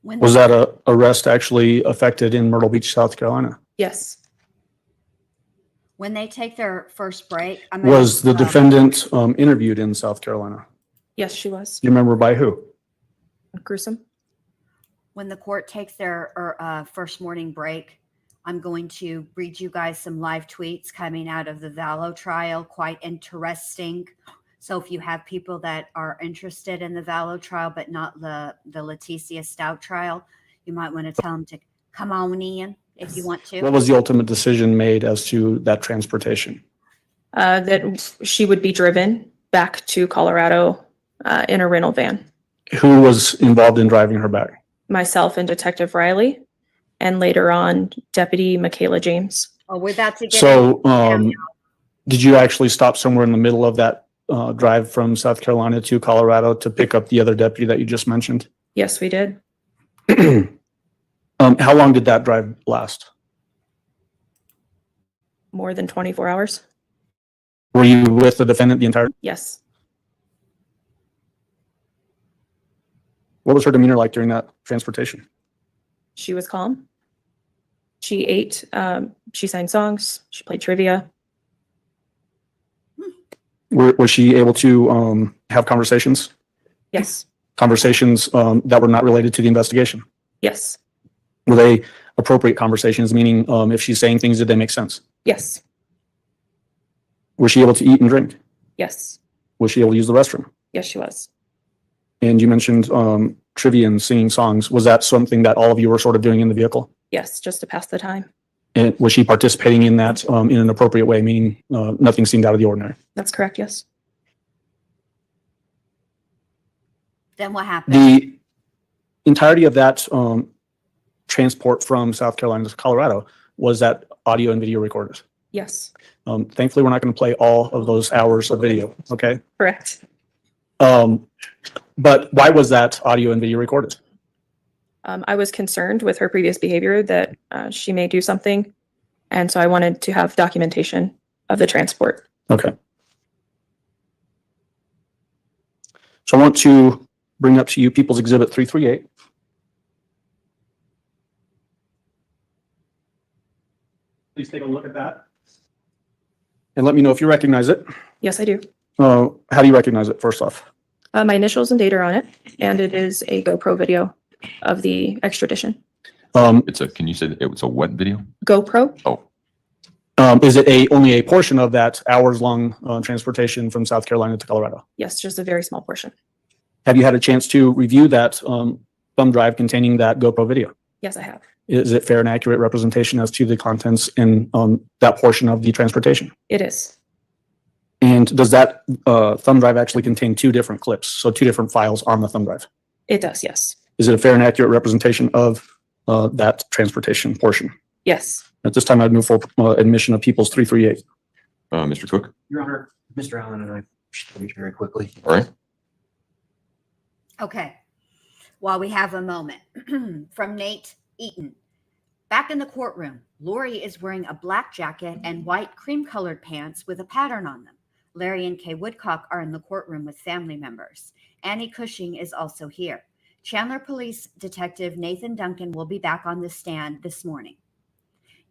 Speaker 10: Was that arrest actually effected in Myrtle Beach, South Carolina?
Speaker 11: Yes.
Speaker 1: When they take their first break,
Speaker 10: Was the defendant interviewed in South Carolina?
Speaker 11: Yes, she was.
Speaker 10: Do you remember by who?
Speaker 11: Gruesome.
Speaker 1: when the court takes their first morning break, I'm going to read you guys some live tweets coming out of the Vallow trial. Quite interesting. So if you have people that are interested in the Vallow trial, but not the Letecia Stauch trial, you might want to tell them to come on in if you want to.
Speaker 10: What was the ultimate decision made as to that transportation?
Speaker 11: That she would be driven back to Colorado in a rental van.
Speaker 10: Who was involved in driving her back?
Speaker 11: Myself and Detective Riley, and later on Deputy Michaela James.
Speaker 1: Oh, we're about to get
Speaker 10: So did you actually stop somewhere in the middle of that drive from South Carolina to Colorado to pick up the other deputy that you just mentioned?
Speaker 11: Yes, we did.
Speaker 10: How long did that drive last?
Speaker 11: More than 24 hours.
Speaker 10: Were you with the defendant the entire?
Speaker 11: Yes.
Speaker 10: What was her demeanor like during that transportation?
Speaker 11: She was calm. She ate, she sang songs, she played trivia.
Speaker 10: Was she able to have conversations?
Speaker 11: Yes.
Speaker 10: Conversations that were not related to the investigation?
Speaker 11: Yes.
Speaker 10: Were they appropriate conversations, meaning if she's saying things, did they make sense?
Speaker 11: Yes.
Speaker 10: Was she able to eat and drink?
Speaker 11: Yes.
Speaker 10: Was she able to use the restroom?
Speaker 11: Yes, she was.
Speaker 10: And you mentioned trivia and singing songs. Was that something that all of you were sort of doing in the vehicle?
Speaker 11: Yes, just to pass the time.
Speaker 10: And was she participating in that in an appropriate way, meaning nothing seemed out of the ordinary?
Speaker 11: That's correct, yes.
Speaker 1: Then what happened?
Speaker 10: The entirety of that transport from South Carolina to Colorado, was that audio and video recorded?
Speaker 11: Yes.
Speaker 10: Thankfully, we're not going to play all of those hours of video, okay?
Speaker 11: Correct.
Speaker 10: But why was that audio and video recorded?
Speaker 11: I was concerned with her previous behavior that she may do something. And so I wanted to have documentation of the transport.
Speaker 10: Okay. So I want to bring up to you People's Exhibit 338. Please take a look at that. And let me know if you recognize it.
Speaker 11: Yes, I do.
Speaker 10: How do you recognize it, first off?
Speaker 11: My initials and date are on it, and it is a GoPro video of the extradition.
Speaker 5: Can you say that it was a what video?
Speaker 11: GoPro?
Speaker 5: Oh,
Speaker 10: Is it only a portion of that hours-long transportation from South Carolina to Colorado?
Speaker 11: Yes, just a very small portion.
Speaker 10: Have you had a chance to review that thumb drive containing that GoPro video?
Speaker 11: Yes, I have.
Speaker 10: Is it fair and accurate representation as to the contents in that portion of the transportation?
Speaker 11: It is.
Speaker 10: And does that thumb drive actually contain two different clips, so two different files on the thumb drive?
Speaker 11: It does, yes.
Speaker 10: Is it a fair and accurate representation of that transportation portion?
Speaker 11: Yes.
Speaker 10: At this time, I'd move for admission of People's 338.
Speaker 5: Mr. Cook?
Speaker 12: Your Honor, Mr. Allen and I should reach very quickly.
Speaker 5: All right.
Speaker 1: Okay. While we have a moment, from Nate Eaton. Back in the courtroom, Lori is wearing a black jacket and white cream-colored pants with a pattern on them. Larry and Kay Woodcock are in the courtroom with family members. Annie Cushing is also here. Chandler Police Detective Nathan Duncan will be back on the stand this morning.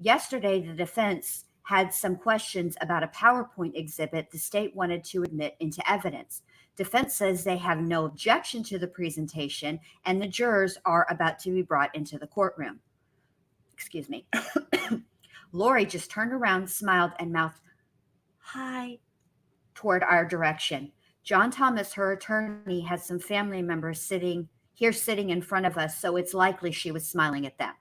Speaker 1: Yesterday, the defense had some questions about a PowerPoint exhibit the state wanted to admit into evidence. Defense says they have no objection to the presentation, and the jurors are about to be brought into the courtroom. Excuse me. Lori just turned around, smiled, and mouthed, "Hi," toward our direction. John Thomas, her attorney, has some family members sitting in front of us, so it's likely she was smiling at them.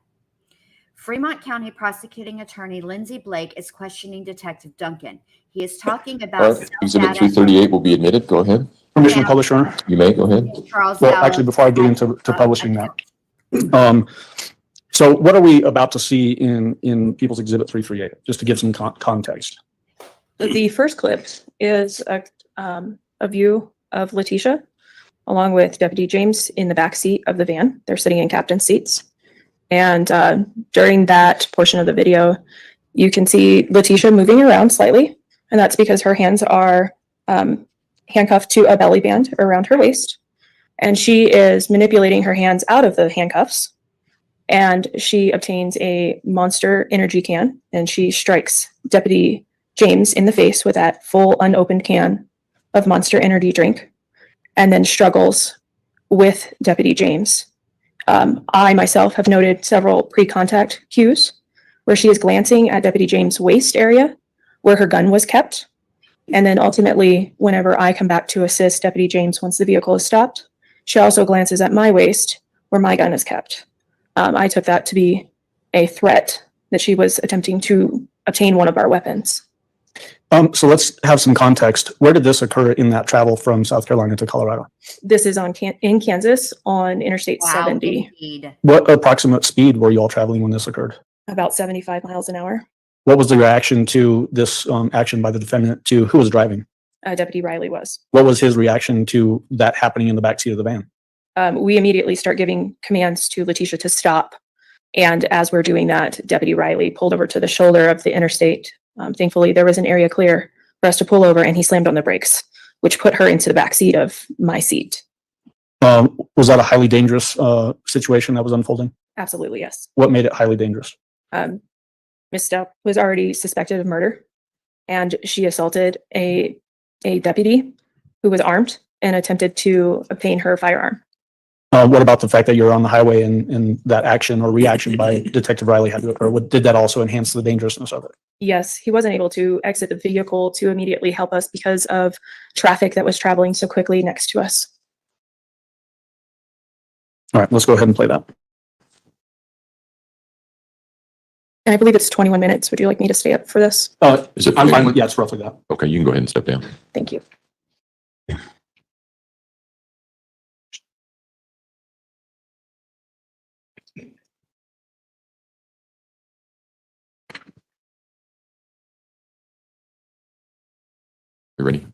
Speaker 1: Fremont County Prosecuting Attorney Lindsay Blake is questioning Detective Duncan. He is talking about
Speaker 5: Exhibit 338 will be admitted. Go ahead.
Speaker 10: Permission to publish, Your Honor?
Speaker 5: You may, go ahead.
Speaker 1: Charles
Speaker 10: Well,
Speaker 1: Vallow.
Speaker 10: actually, before I get into publishing that. So what are we about to see in People's Exhibit 338, just to give some context?
Speaker 11: The first clip is a view of Letecia, along with Deputy James in the back seat of the van. They're sitting in captain's seats. And during that portion of the video, you can see Letecia moving around slightly, and that's because her hands are handcuffed to a belly band around her waist, and she is manipulating her hands out of the handcuffs, and she obtains a Monster Energy can, and she strikes Deputy James in the face with that full unopened can of Monster Energy drink, and then struggles with Deputy James. I myself have noted several pre-contact cues where she is glancing at Deputy James' waist area where her gun was kept. And then ultimately, whenever I come back to assist Deputy James once the vehicle is stopped, she also glances at my waist where my gun is kept. I took that to be a threat that she was attempting to obtain one of our weapons.
Speaker 10: So let's have some context. Where did this occur in that travel from South Carolina to Colorado?
Speaker 11: This is in Kansas on Interstate
Speaker 1: Wow,
Speaker 11: 70,
Speaker 1: indeed.
Speaker 10: What approximate speed were you all traveling when this occurred?
Speaker 11: about 75 miles an hour.
Speaker 10: What was the reaction to this action by the defendant to who was driving?
Speaker 11: Deputy Riley was.
Speaker 10: What was his reaction to that happening in the backseat of the van?
Speaker 11: We immediately start giving commands to Letecia to stop. And as we're doing that, Deputy Riley pulled over to the shoulder of the interstate. Thankfully, there was an area clear for us to pull over, and he slammed on the brakes, which put her into the back seat of my seat.
Speaker 10: Was that a highly dangerous situation that was unfolding?
Speaker 11: Absolutely, yes.
Speaker 10: What made it highly dangerous?
Speaker 11: Ms. Stauch was already suspected of murder, and she assaulted a deputy who was armed and attempted to obtain her firearm.
Speaker 10: What about the fact that you're on the highway and that action or reaction by Detective Riley had to occur? Did that also enhance the dangerousness of it?
Speaker 11: Yes, he wasn't able to exit the vehicle to immediately help us because of traffic that was traveling so quickly next to us.
Speaker 10: All right, let's go ahead and play that.
Speaker 11: And I believe it's 21 minutes. Would you like me to stay up for this?
Speaker 5: Is it?
Speaker 10: I'm fine with, yeah, it's roughly that.
Speaker 5: Okay, you can go ahead and step down.
Speaker 11: Thank you.
Speaker 5: You ready?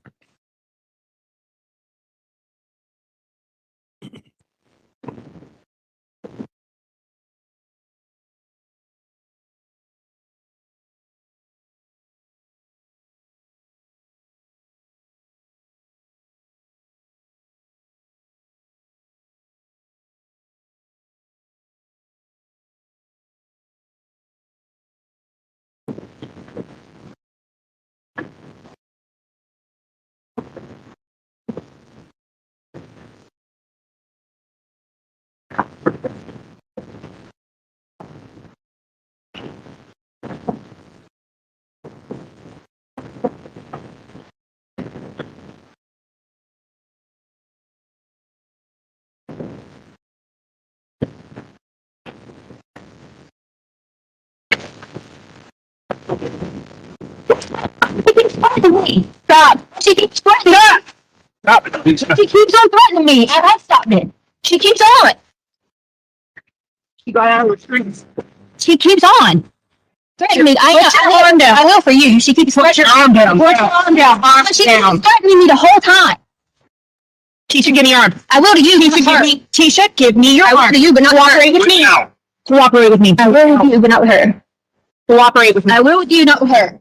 Speaker 6: Stop! She keeps threatening me.
Speaker 8: Stop it.
Speaker 6: She keeps on threatening me, and I stopped it. She keeps on.
Speaker 7: You got out of the streets.
Speaker 6: She keeps on. threatening me. I will for you. She keeps put your arm down. Put your arm down. But she keeps threatening me the whole time. Tisha, give me your arm. I will to you. Tisha, give me your arm. I will to you, but not cooperate with me. Cooperate with me. I will with you, but not with her. Cooperate with me. I will with you, not with her.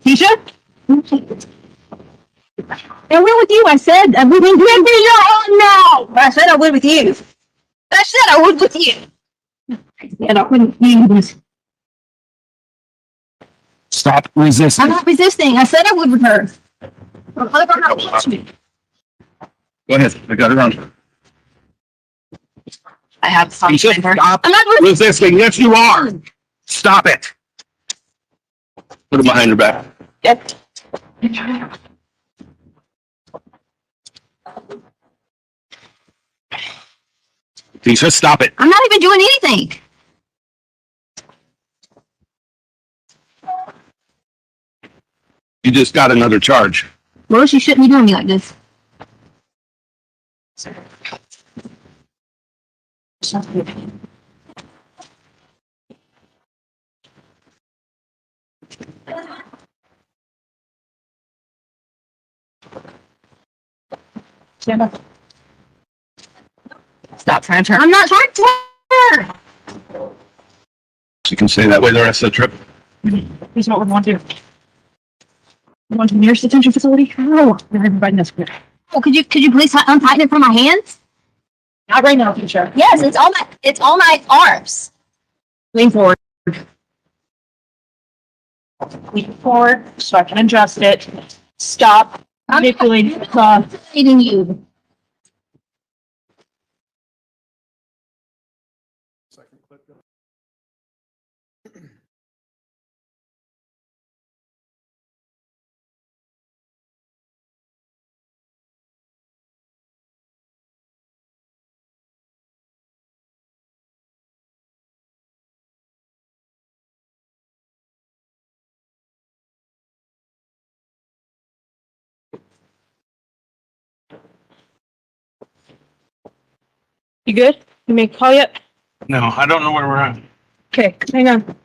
Speaker 6: Tisha? I will with you. I said I would. Give me your arm now. I said I would with you. I said I would with you. And I wouldn't use.
Speaker 3: Stop resisting.
Speaker 6: I'm not resisting. I said I would with her. Let her not touch me.
Speaker 3: Go ahead. I got her on.
Speaker 6: I have some.
Speaker 3: Stop
Speaker 6: I'm not
Speaker 3: resisting. Yes, you are. Stop it. Put it behind your back.
Speaker 6: Yep.
Speaker 3: Tisha, stop it.
Speaker 6: I'm not even doing anything.
Speaker 3: You just got another charge.
Speaker 6: Well, she shouldn't be doing me like this. Stop trying to turn. I'm not trying to turn.
Speaker 3: You can stay that way the rest of the trip.
Speaker 6: Here's what we want to do. You want to the nearest detention facility? No, everybody knows. Oh, could you please untighten it from my hands? Not right now, teacher. Yes, it's all my arms. Lean forward. Lean forward so I can adjust it. Stop manipulating you. You good? You make a call yet?
Speaker 3: No, I don't know where we're at.
Speaker 6: Okay, hang on.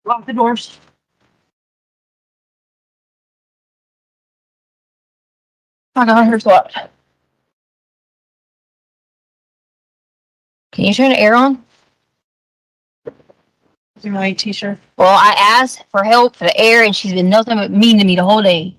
Speaker 6: Lock the doors. I got her swapped. Can you turn the air on?
Speaker 11: You're my teacher.
Speaker 6: Well, I asked for help for the air and she's been nothing but mean to me the whole day.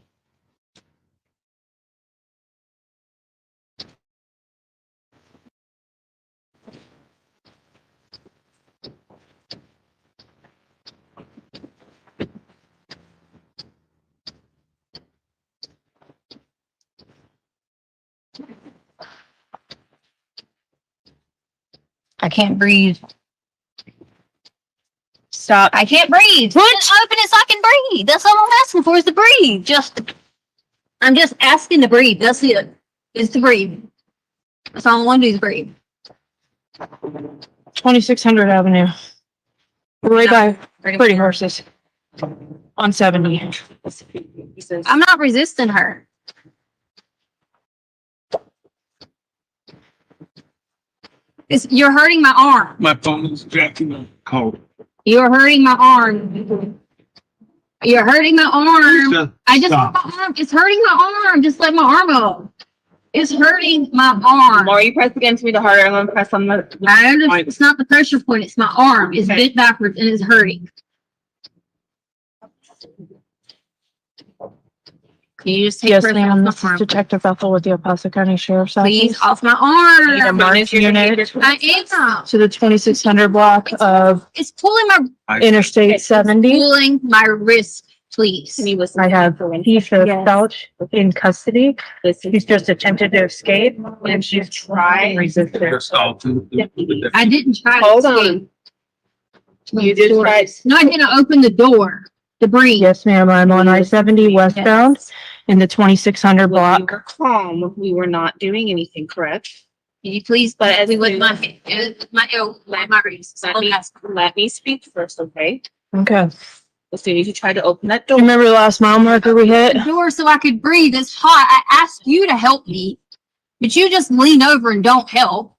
Speaker 6: I can't breathe.
Speaker 11: Stop.
Speaker 6: I can't breathe. Just open it so I can breathe. That's all I'm asking for is to breathe. I'm just asking to breathe. That's it. Is to breathe. That's all I want to do is breathe.
Speaker 11: 2600 Avenue. Right by Pretty Horses. On 70.
Speaker 6: I'm not resisting her. You're hurting my arm.
Speaker 3: My phone is jacking up cold.
Speaker 6: You're hurting my arm. You're hurting my arm. I just want my arm. It's hurting my arm. Just let my arm up. It's hurting my arm.
Speaker 11: The more you press against me, the harder I'm going to press on the.
Speaker 6: It's not the pressure point. It's my arm. It's bent backwards and it's hurting. Can you just take
Speaker 11: Yes,
Speaker 6: pressure
Speaker 11: ma'am.
Speaker 6: off
Speaker 11: This
Speaker 6: my
Speaker 11: is
Speaker 6: arm?
Speaker 11: Detective Bethel with the El Paso County Sheriff's
Speaker 6: Please,
Speaker 11: Office.
Speaker 6: off my arm.
Speaker 11: Need a march unit
Speaker 6: I am.
Speaker 11: to the 2600 block of
Speaker 6: It's pulling my
Speaker 11: Interstate 70.
Speaker 6: pulling my wrist, please.
Speaker 11: I have Letecia Stauch in custody. She's just attempted to escape and she's trying resisting.
Speaker 6: I didn't try to
Speaker 11: Hold
Speaker 6: escape.
Speaker 11: You did try.
Speaker 6: No, I didn't open the door to breathe.
Speaker 11: Yes, ma'am. I'm on I-70 westbound in the 2600 block.
Speaker 13: We were calm. We were not doing anything, correct?
Speaker 6: Can you please, but as with my wrist.
Speaker 13: Let me speak first, okay?
Speaker 11: Okay.
Speaker 13: Let's see, you tried to open that door.
Speaker 11: Remember the last mile marker we hit?
Speaker 14: The door so I could breathe. It's hot. I asked you to help me, but you just lean over and don't help.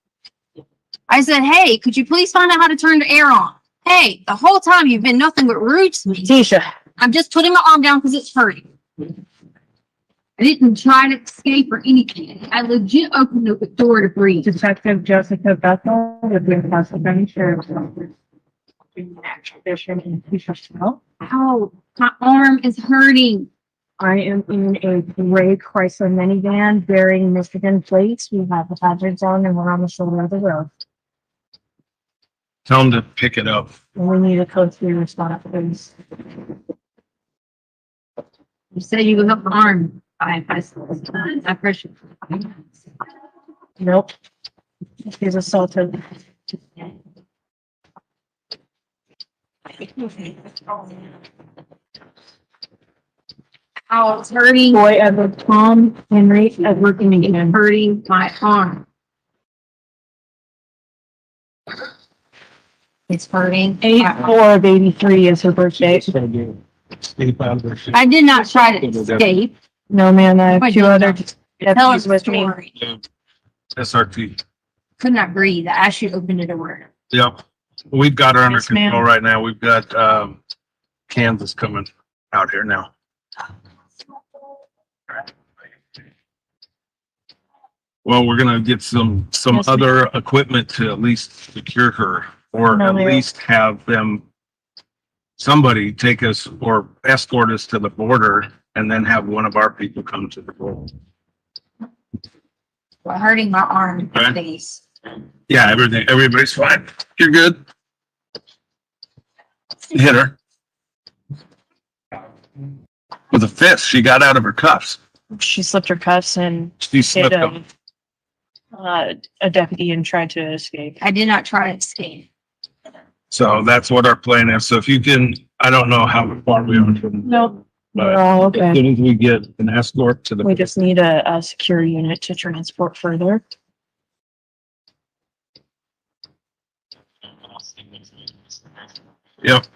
Speaker 14: I said, hey, could you please find out how to turn the air on? Hey, the whole time you've been nothing but rude to me.
Speaker 11: Tisha.
Speaker 14: I'm just putting my arm down because it's hurting. I didn't try to escape or anything. I legit opened the door to breathe.
Speaker 6: Detective Jessica Bethel with the Castle County Sheriff's Office. Extradition and Letecia Stauch.
Speaker 14: Ow, my arm is hurting.
Speaker 6: I am in a gray Chrysler minivan bearing Michigan plates. We have the hazards on and we're on the shoulder of the road.
Speaker 3: Tell them to pick it up.
Speaker 6: And we need a code 3 response, please.
Speaker 14: You said you would help my arm. I pressure.
Speaker 6: Nope. He's assaulted.
Speaker 14: Ow, it's hurting.
Speaker 6: Boy Edward Tom Henry Edward Indian.
Speaker 14: Hurting my arm. It's hurting.
Speaker 6: 8/4/83 is her birthday.
Speaker 14: I did not try to escape.
Speaker 6: No, man, I have
Speaker 14: Wait,
Speaker 6: 2
Speaker 14: no,
Speaker 6: other
Speaker 14: Tell us
Speaker 6: deputies
Speaker 14: the
Speaker 6: with me.
Speaker 14: story.
Speaker 3: SRT.
Speaker 14: Could not breathe. I asked you to open the door.
Speaker 3: Yep. We've got her under
Speaker 6: Yes, ma'am.
Speaker 3: control right now. We've got Kansas coming out here now. Well, we're gonna get some
Speaker 6: Yes, ma'am.
Speaker 3: other equipment to at least secure her, or
Speaker 6: No,
Speaker 3: at
Speaker 6: ma'am.
Speaker 3: least have them, somebody take us or escort us to the border, and then have one of our people come to the border.
Speaker 14: Well, hurting my arm
Speaker 3: Okay.
Speaker 14: and face.
Speaker 3: Yeah, everybody's fine. You're good. Hit her with a fist. She got out of her cuffs.
Speaker 6: She slipped her cuffs and
Speaker 3: She
Speaker 6: hit
Speaker 3: slipped them.
Speaker 6: a deputy and tried to escape.
Speaker 14: I did not try to escape.
Speaker 3: So that's what our plan is. So if you can, I don't know how far we are from,
Speaker 6: Nope.
Speaker 3: but
Speaker 6: Oh,
Speaker 3: as
Speaker 6: okay.
Speaker 3: soon as we get an escort to the.
Speaker 6: We just need a secure unit to transport further.
Speaker 3: Yep.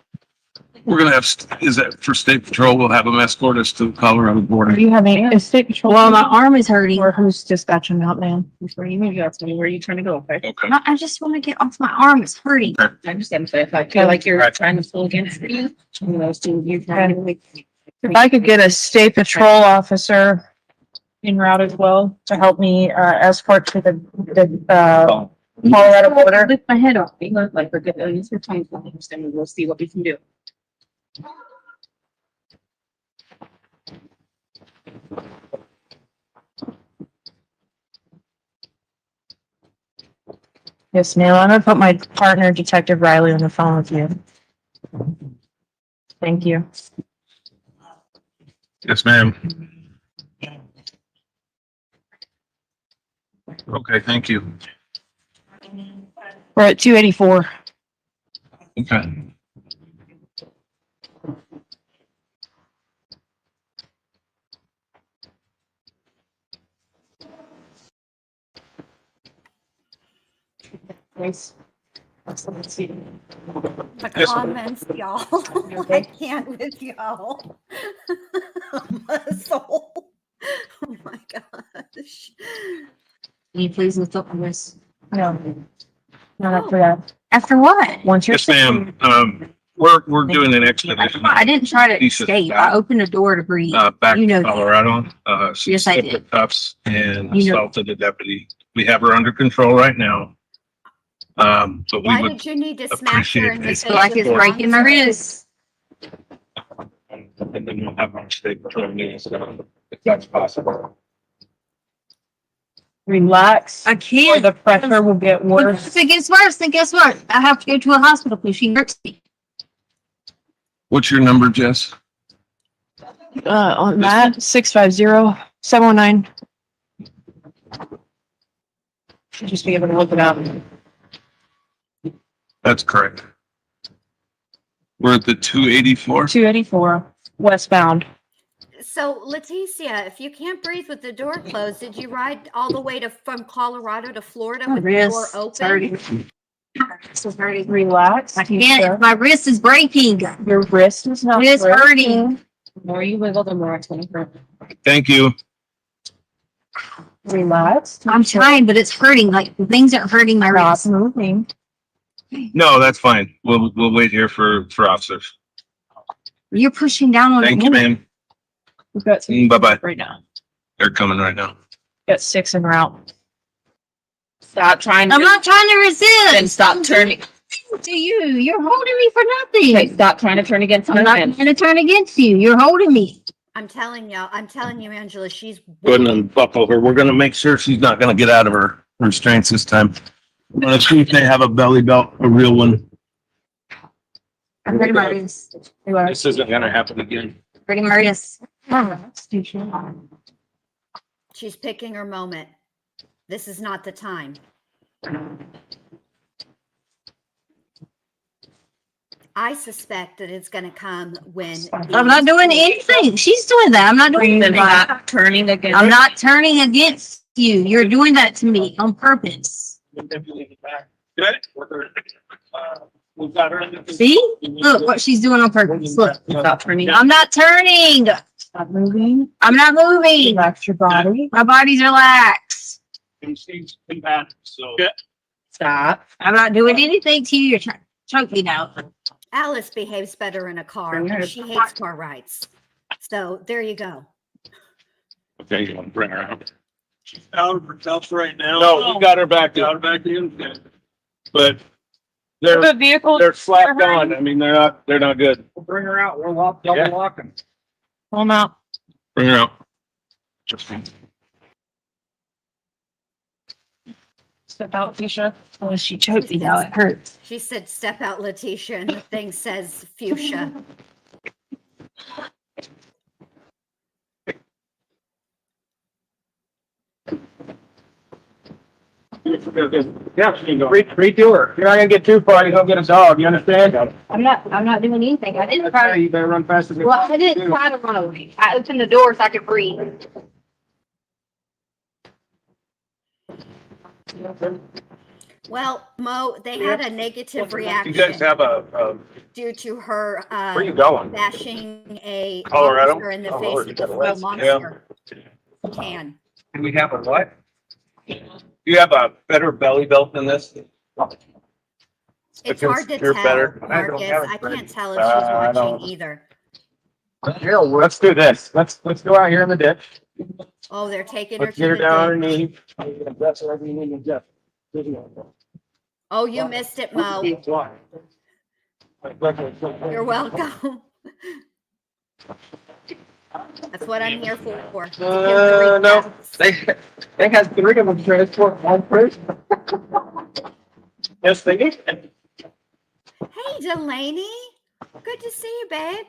Speaker 3: We're gonna have, is that for state patrol? We'll have them escort us to the Colorado
Speaker 6: Are
Speaker 3: border.
Speaker 6: you having a state patrol?
Speaker 14: Well, my arm is hurting.
Speaker 6: Or who's dispatching out, man?
Speaker 13: Before you move, you have to tell me where you're trying to go, okay?
Speaker 3: Okay.
Speaker 14: No, I just want to get off my arm. It's hurting.
Speaker 13: I understand, so if I feel like you're
Speaker 3: Right.
Speaker 13: trying to pull against me, one of those two, you're trying to make.
Speaker 6: If I could get a state patrol officer en route as well to help me escort to the Colorado border.
Speaker 13: Lift my head off. You look like we're good. Use your time for things, and we'll see what we can do.
Speaker 6: Yes, ma'am. I'm gonna put my partner, Detective Riley, on the phone with you. Thank you.
Speaker 3: Yes, ma'am. Okay, thank you.
Speaker 6: We're at 284.
Speaker 3: Okay.
Speaker 6: Nice. Let's see.
Speaker 1: The
Speaker 3: Yes, ma'am.
Speaker 1: comments, y'all. I can't with y'all. Muscle. Oh my gosh.
Speaker 14: Can you please lift up my wrist?
Speaker 6: No, not up for that.
Speaker 14: After what?
Speaker 6: Once you're.
Speaker 3: Yes, ma'am. We're doing an expedition.
Speaker 14: I didn't try to
Speaker 3: Letecia
Speaker 14: escape.
Speaker 3: Stauch.
Speaker 14: I opened the door to breathe.
Speaker 3: Back
Speaker 14: You know
Speaker 3: to
Speaker 14: that.
Speaker 3: Colorado. She
Speaker 14: Yes, I
Speaker 3: slipped her
Speaker 14: did.
Speaker 3: cuffs and
Speaker 14: You know-
Speaker 3: assaulted a deputy. We have her under control right now. But we
Speaker 1: Why
Speaker 3: would,
Speaker 1: did you need to smack her in the
Speaker 3: appreciate
Speaker 1: face?
Speaker 3: it.
Speaker 14: Feel like it's
Speaker 1: with
Speaker 14: breaking my
Speaker 1: banter?
Speaker 14: wrist.
Speaker 3: and then we'll have our state patrol meetings, if that's possible.
Speaker 6: Relax.
Speaker 14: I
Speaker 6: Or
Speaker 14: can't.
Speaker 6: the pressure will get worse.
Speaker 14: If it gets worse, then guess what? I have to go to a hospital because she hurts me.
Speaker 3: What's your number, Jess?
Speaker 6: On that, 650-719. Should just be able to look it up.
Speaker 3: That's correct. We're at the 284.
Speaker 6: 284 westbound.
Speaker 1: So, Letecia, if you can't breathe with the door closed, did you ride all the way from Colorado to Florida
Speaker 14: My
Speaker 1: with the door
Speaker 14: wrist. It's
Speaker 1: open?
Speaker 14: hurting.
Speaker 13: So very relaxed.
Speaker 14: I can't. My wrist is breaking.
Speaker 13: Your wrist is not.
Speaker 14: It is hurting.
Speaker 13: The more you wiggle, the more it's going to hurt.
Speaker 3: Thank you.
Speaker 13: Relaxed.
Speaker 14: I'm trying, but it's hurting. Like things are hurting my wrist.
Speaker 13: Stop moving.
Speaker 3: No, that's fine. We'll wait here for officers.
Speaker 14: You're pushing down on
Speaker 3: Thank
Speaker 14: it.
Speaker 3: you, ma'am.
Speaker 13: We've got some
Speaker 3: Bye-bye.
Speaker 13: right now.
Speaker 3: They're coming right now.
Speaker 13: Got 6 en route. Stop trying.
Speaker 14: I'm not trying to resist.
Speaker 13: Then stop turning.
Speaker 14: To you, you're holding me for nothing.
Speaker 13: Okay, stop trying to turn against
Speaker 14: I'm not
Speaker 13: me.
Speaker 14: trying to turn against you. You're holding me.
Speaker 1: I'm telling you, Angela, she's
Speaker 3: Go ahead and buckle her. We're gonna make sure she's not gonna get out of her restraints this time. Let's see if they have a belly belt, a real one.
Speaker 14: I'm hurting my wrist.
Speaker 3: This isn't gonna happen again.
Speaker 14: Hurting my wrist.
Speaker 1: she's picking her moment. This is not the time. I suspect that it's going to come when
Speaker 14: I'm not doing anything. She's doing that. I'm not doing that.
Speaker 13: Not turning against.
Speaker 14: I'm not turning against you. You're doing that to me on purpose.
Speaker 3: We've got her in the.
Speaker 14: See? Look what she's doing on purpose. Look.
Speaker 13: Stop turning.
Speaker 14: I'm not turning.
Speaker 13: Stop moving.
Speaker 14: I'm not moving.
Speaker 13: Relax your body.
Speaker 14: My body's relaxed.
Speaker 3: So.
Speaker 13: Stop.
Speaker 14: I'm not doing anything to you. You're trying to choke me now.
Speaker 1: Alice behaves better in a car and she hates car rides. So there you go.
Speaker 3: Okay, you want to bring her out? She's out of her cuffs right now. No, we got her back in. But
Speaker 13: The vehicle.
Speaker 3: they're slapped on. I mean, they're not good.
Speaker 8: We'll bring her out. We're double locking.
Speaker 13: Pull them out.
Speaker 3: Bring her out.
Speaker 13: Step out, Tisha. Oh, she choked me now. It hurts.
Speaker 1: She said, step out, Letecia, and the thing says fuchsia.
Speaker 8: Yeah, read to her. You're not gonna get too far. You're gonna get a dog. You understand?
Speaker 14: I'm not doing anything. I didn't
Speaker 8: Okay, you better run fast as you
Speaker 14: Well, I didn't try to run away. I opened the door so I could breathe.
Speaker 1: Well, Mo, they had a negative
Speaker 3: You
Speaker 1: reaction
Speaker 3: guys have a
Speaker 1: due to her
Speaker 8: Where are you going?
Speaker 1: bashing a
Speaker 3: Colorado?
Speaker 1: officer in the
Speaker 8: Oh,
Speaker 1: face
Speaker 8: Lord,
Speaker 1: with
Speaker 8: you
Speaker 1: a
Speaker 8: got a
Speaker 1: slow
Speaker 8: list.
Speaker 1: monster can.
Speaker 3: do we have a what? You have a better belly belt than this?
Speaker 1: It's hard to
Speaker 3: You're
Speaker 1: tell,
Speaker 3: better.
Speaker 1: Marcus. I can't tell if she's
Speaker 8: I
Speaker 1: watching
Speaker 8: don't-
Speaker 1: either.
Speaker 8: Here, let's do this. Let's go out here in the ditch.
Speaker 1: Oh, they're taking her
Speaker 8: Let's get her
Speaker 1: to
Speaker 8: down
Speaker 1: the
Speaker 8: her
Speaker 1: ditch.
Speaker 8: knee. That's whatever you need to do.
Speaker 1: Oh, you missed it, Mo. You're welcome. That's what I'm here for. to give the
Speaker 8: No,
Speaker 1: recaps.
Speaker 8: they has 3 of them transport one person. Yes, they did.
Speaker 1: Hey, Delaney. Good to see you, babe.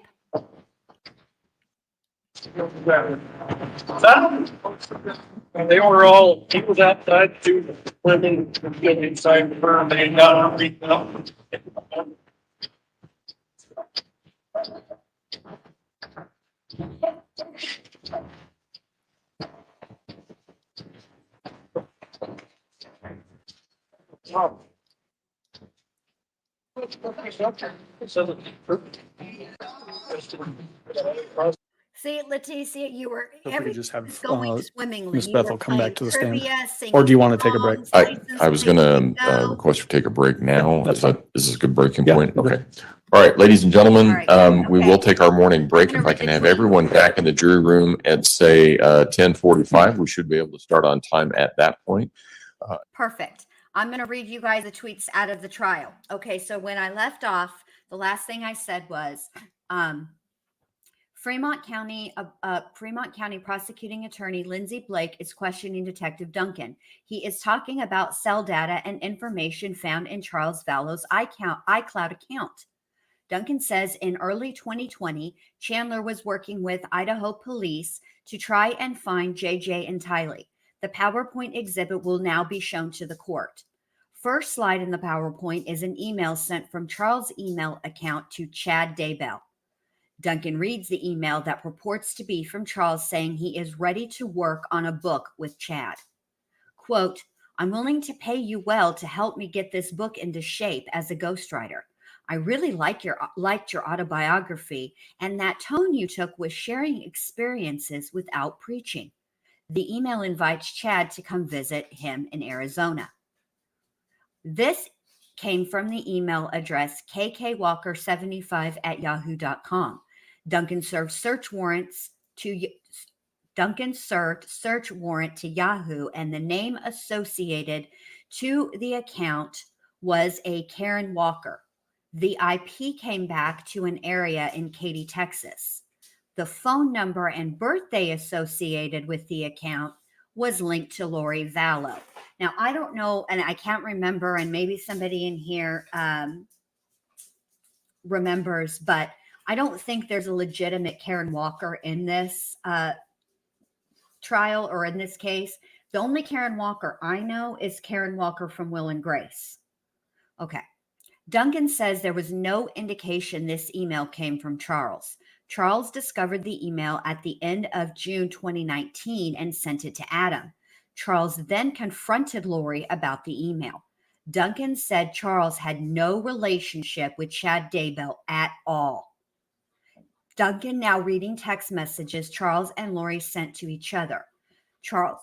Speaker 8: They were all, he was outside, 2 women getting inside the firm, they got everything up.
Speaker 1: See, Letecia, you were
Speaker 10: If we could just have,
Speaker 1: everything's going swimmingly.
Speaker 10: Miss
Speaker 1: You
Speaker 10: Beth
Speaker 1: were
Speaker 10: will come back
Speaker 1: playing
Speaker 10: to the stand.
Speaker 1: trivia, singing
Speaker 10: Or do you want to take a break?
Speaker 1: songs,
Speaker 5: I was
Speaker 1: license
Speaker 5: going
Speaker 1: plates
Speaker 5: to
Speaker 1: go.
Speaker 5: request to take a break now.
Speaker 10: That's
Speaker 5: Is that, is this a good breaking
Speaker 10: Yeah,
Speaker 5: point?
Speaker 10: okay.
Speaker 5: Okay. All right, ladies and gentlemen,
Speaker 1: All right,
Speaker 5: we
Speaker 1: okay.
Speaker 5: will take our morning break.
Speaker 1: gonna
Speaker 5: If I
Speaker 1: read
Speaker 5: can
Speaker 1: the
Speaker 5: have
Speaker 1: tweet.
Speaker 5: everyone back in the jury room at say 10:45, we should be able to start on time at that point.
Speaker 1: Perfect. I'm going to read you guys the tweets out of the trial. Okay, so when I left off, the last thing I said was Fremont County prosecuting attorney Lindsay Blake is questioning Detective Duncan. He is talking about cell data and information found in Charles Vallow's iCloud account. Duncan says in early 2020, Chandler was working with Idaho police to try and find JJ and Tylee. The PowerPoint exhibit will now be shown to the court. First slide in the PowerPoint is an email sent from Charles' email account to Chad Daybell. Duncan reads the email that purports to be from Charles saying he is ready to work on a book with Chad. Quote, I'm willing to pay you well to help me get this book into shape as a ghostwriter. I really liked your autobiography, and that tone you took with sharing experiences without preaching. The email invites Chad to come visit him in Arizona. This came from the email address kkwalker75@yahoo.com. Duncan served search warrant to Yahoo, and the name associated to the account was a Karen Walker. The IP came back to an area in Katy, Texas. The phone number and birthday associated with the account was linked to Lori Vallow. Now, I don't know, and I can't remember, and maybe somebody in here remembers, but I don't think there's a legitimate Karen Walker in this trial or in this case. The only Karen Walker I know is Karen Walker from Will and Grace. Okay. Duncan says there was no indication this email came from Charles. Charles discovered the email at the end of June 2019 and sent it to Adam. Charles then confronted Lori about the email. Duncan said Charles had no relationship with Chad Daybell at all. Duncan now reading text messages Charles and Lori sent to each other. Charles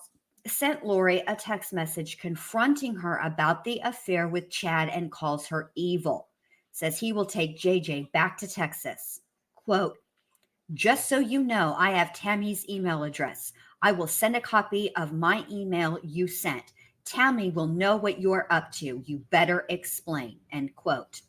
Speaker 1: sent Lori a text message confronting her about the affair with Chad and calls her evil. Says he will take JJ back to Texas. Quote, just so you know, I have Tammy's email address. I will send a copy of my email you sent. Tammy will know what you're up to. You better explain, end quote.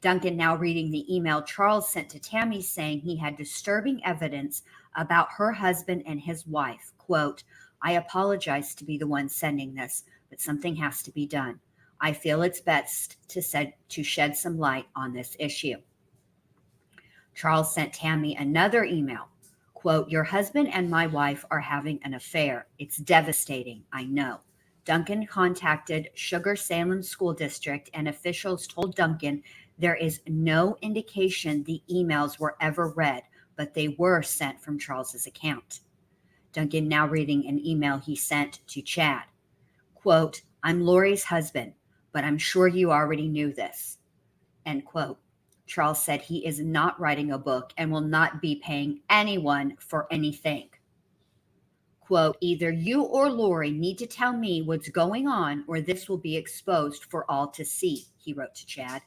Speaker 1: Duncan now reading the email Charles sent to Tammy saying he had disturbing evidence about her husband and his wife. Quote, I apologize to be the one sending this, but something has to be done. I feel it's best to shed some light on this issue. Charles sent Tammy another email. Quote, your husband and my wife are having an affair. It's devastating, I know. Duncan contacted Sugar Salem School District, and officials told Duncan there is no indication the emails were ever read, but they were sent from Charles's account. Duncan now reading an email he sent to Chad. Quote, I'm Lori's husband, but I'm sure you already knew this. End quote. Charles said he is not writing a book and will not be paying anyone for anything. Quote, either you or Lori need to tell me what's going on or this will be exposed for all to see, he wrote to Chad.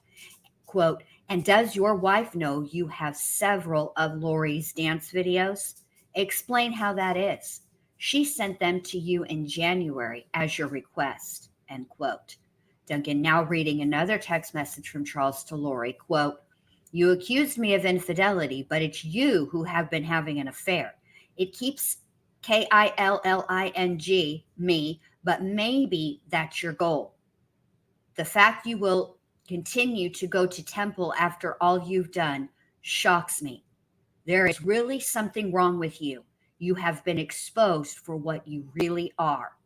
Speaker 1: Quote, and does your wife know you have several of Lori's dance videos? Explain how that is. She sent them to you in January as your request, end quote. Duncan now reading another text message from Charles to Lori, quote, you accused me of infidelity, but it's you who have been having an affair. It keeps KILLING me, but maybe that's your goal. The fact you will continue to go to temple after all you've done shocks me. There is really something wrong with you. You have been exposed for what you really are.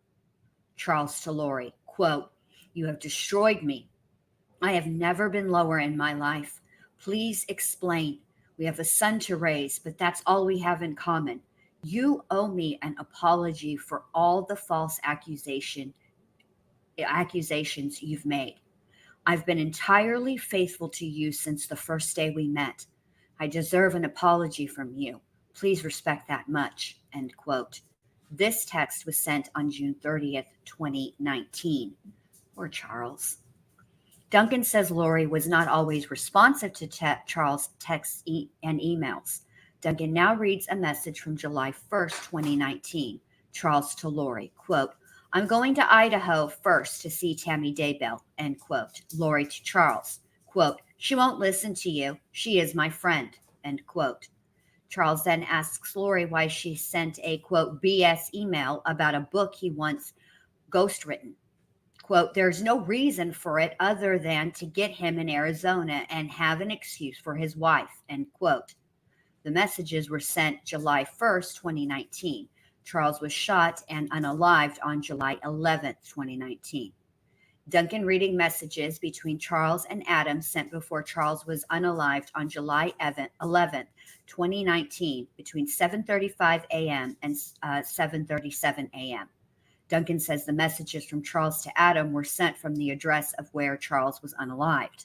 Speaker 1: Charles to Lori, quote, you have destroyed me. I have never been lower in my life. Please explain. We have a son to raise, but that's all we have in common. You owe me an apology for all the false accusations you've made. I've been entirely faithful to you since the first day we met. I deserve an apology from you. Please respect that much, end quote. This text was sent on June 30th, 2019. Or Charles. Duncan says Lori was not always responsive to Charles' texts and emails. Duncan now reads a message from July 1st, 2019. Charles to Lori, quote, I'm going to Idaho first to see Tammy Daybell, end quote. Lori to Charles, quote, she won't listen to you. She is my friend, end quote. Charles then asks Lori why she sent a, quote, BS email about a book he once ghostwritten. Quote, there's no reason for it other than to get him in Arizona and have an excuse for his wife, end quote. The messages were sent July 1st, 2019. Charles was shot and unalived on July 11th, 2019. Duncan reading messages between Charles and Adam sent before Charles was unalived on July 11th, 2019, between 7:35 a.m. and 7:37 a.m. Duncan says the messages from Charles to Adam were sent from the address of where Charles was unalived.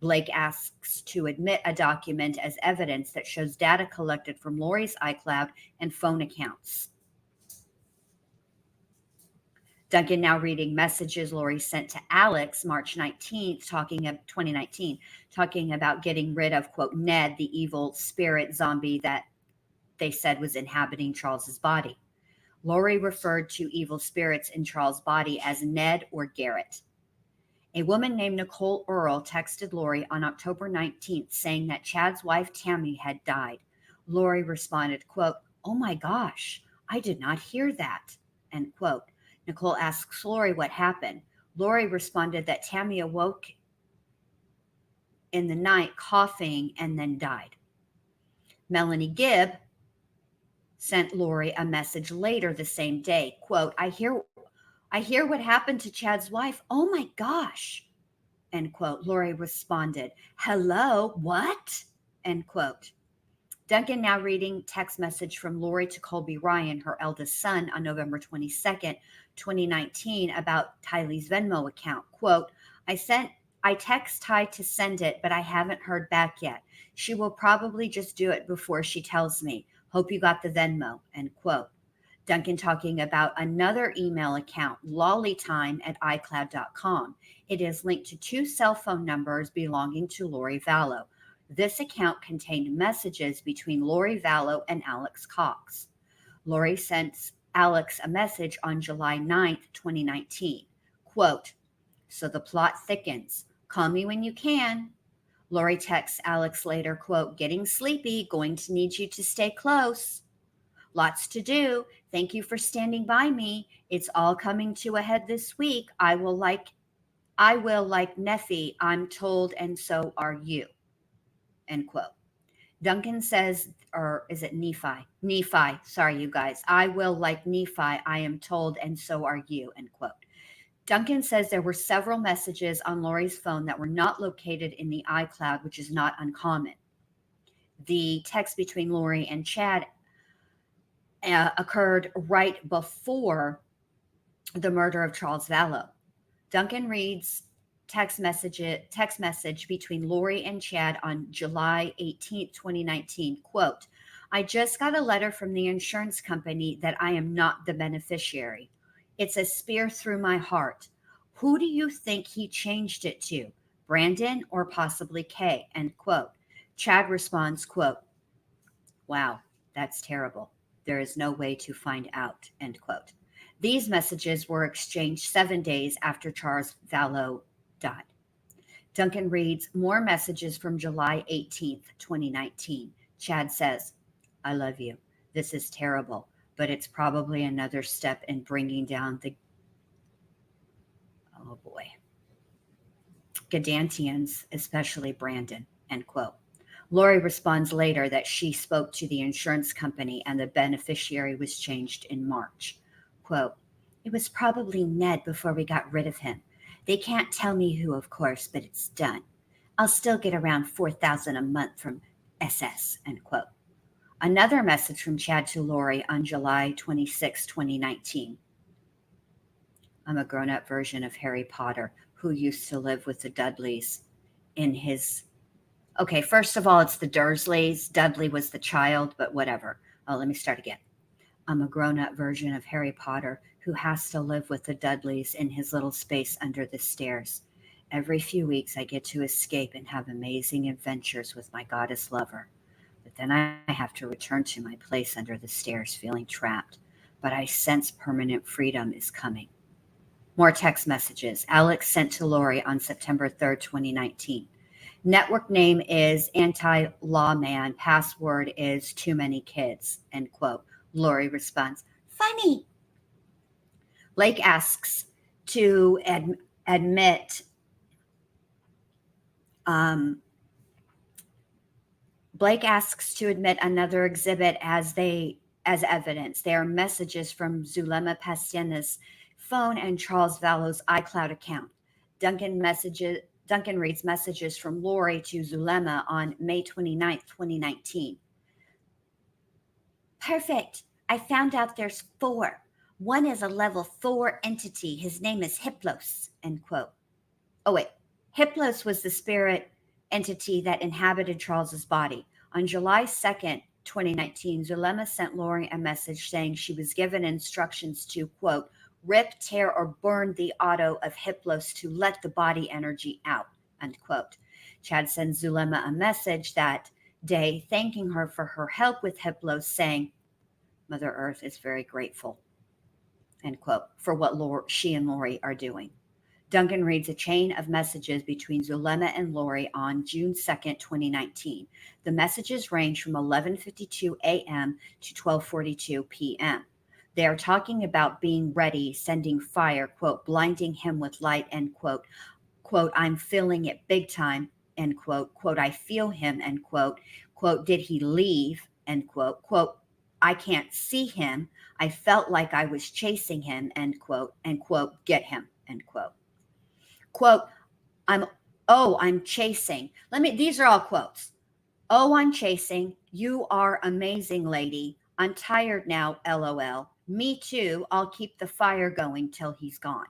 Speaker 1: Blake asks to admit a document as evidence that shows data collected from Lori's iCloud and phone accounts. Duncan now reading messages Lori sent to Alex March 19th, 2019, talking about getting rid of, quote, Ned, the evil spirit zombie that they said was inhabiting Charles's body. Lori referred to evil spirits in Charles' body as Ned or Garrett. A woman named Nicole Earl texted Lori on October 19th saying that Chad's wife Tammy had died. Lori responded, quote, "Oh my gosh, I did not hear that," end quote. Nicole asks Lori what happened. Lori responded that Tammy awoke in the night coughing and then died. Melanie Gibb sent Lori a message later the same day, quote, I hear what happened to Chad's wife. Oh my gosh, end quote. Lori responded, hello, what? End quote. Duncan now reading text message from Lori to Colby Ryan, her eldest son, on November 22nd, 2019, about Tylee's Venmo account. Quote, I text Ty to send it, but I haven't heard back yet. She will probably just do it before she tells me. Hope you got the Venmo, end quote. Duncan talking about another email account, lollytime@icloud.com. It is linked to 2 cell phone numbers belonging to Lori Vallow. This account contained messages between Lori Vallow and Alex Cox. Lori sent Alex a message on July 9th, 2019. Quote, so the plot thickens. Call me when you can. Lori texts Alex later, quote, getting sleepy, going to need you to stay close. Lots to do. Thank you for standing by me. It's all coming to a head this week. I will like Nephi, I'm told, and so are you. End quote. Duncan says, or is it Nephi? Nephi, sorry, you guys. I will like Nephi, I am told, and so are you, end quote. Duncan says there were several messages on Lori's phone that were not located in the iCloud, which is not uncommon. The text between Lori and Chad occurred right before the murder of Charles Vallow. Duncan reads text message between Lori and Chad on July 18th, 2019, quote, I just got a letter from the insurance company that I am not the beneficiary. It's a spear through my heart. Who do you think he changed it to? Brandon or possibly Kay, end quote. Chad responds, quote, wow, that's terrible. There is no way to find out, end quote. These messages were exchanged 7 days after Charles Vallow died. Duncan reads more messages from July 18th, 2019. Chad says, I love you. This is terrible, but it's probably another step in bringing down the, oh boy, Gadantians, especially Brandon, end quote. Lori responds later that she spoke to the insurance company and the beneficiary was changed in March. Quote, it was probably Ned before we got rid of him. They can't tell me who, of course, but it's done. I'll still get around $4,000 a month from SS, end quote. Another message from Chad to Lori on July 26, 2019. I'm a grown-up version of Harry Potter who used to live with the Dudleys in his... Okay, first of all, it's the Dursleys. Dudley was the child, but whatever. Oh, let me start again. I'm a grown-up version of Harry Potter who has to live with the Dudleys in his little space under the stairs. Every few weeks, I get to escape and have amazing adventures with my goddess lover. But then I have to return to my place under the stairs, feeling trapped. But I sense permanent freedom is coming. More text messages. Alex sent to Lori on September 3rd, 2019. Network name is Anti-Lawman. Password is too many kids, end quote. Lori responds, funny. Blake asks to admit another exhibit as evidence. They are messages from Zulema Pastena's phone and Charles Vallow's iCloud account. Duncan reads messages from Lori to Zulema on May 29th, 2019. Perfect. I found out there's 4. One is a level 4 entity. His name is Hiplos, end quote. Oh, wait. Hiplos was the spirit entity that inhabited Charles's body. On July 2nd, 2019, Zulema sent Lori a message saying she was given instructions to, quote, rip, tear, or burn the auto of Hiplos to let the body energy out, end quote. Chad sends Zulema a message that day thanking her for her help with Hiplos, saying, Mother Earth is very grateful, end quote, for what she and Lori are doing. Duncan reads a chain of messages between Zulema and Lori on June 2nd, 2019. The messages range from 11:52 a.m. to 12:42 p.m. They are talking about being ready, sending fire, quote, blinding him with light, end quote, quote, I'm feeling it big time, end quote, quote, I feel him, end quote, quote, did he leave, end quote, quote, I can't see him. I felt like I was chasing him, end quote, and quote, get him, end quote. Quote, I'm chasing. These are all quotes. Oh, I'm chasing. You are amazing, lady. I'm tired now, LOL. Me too. I'll keep the fire going till he's gone.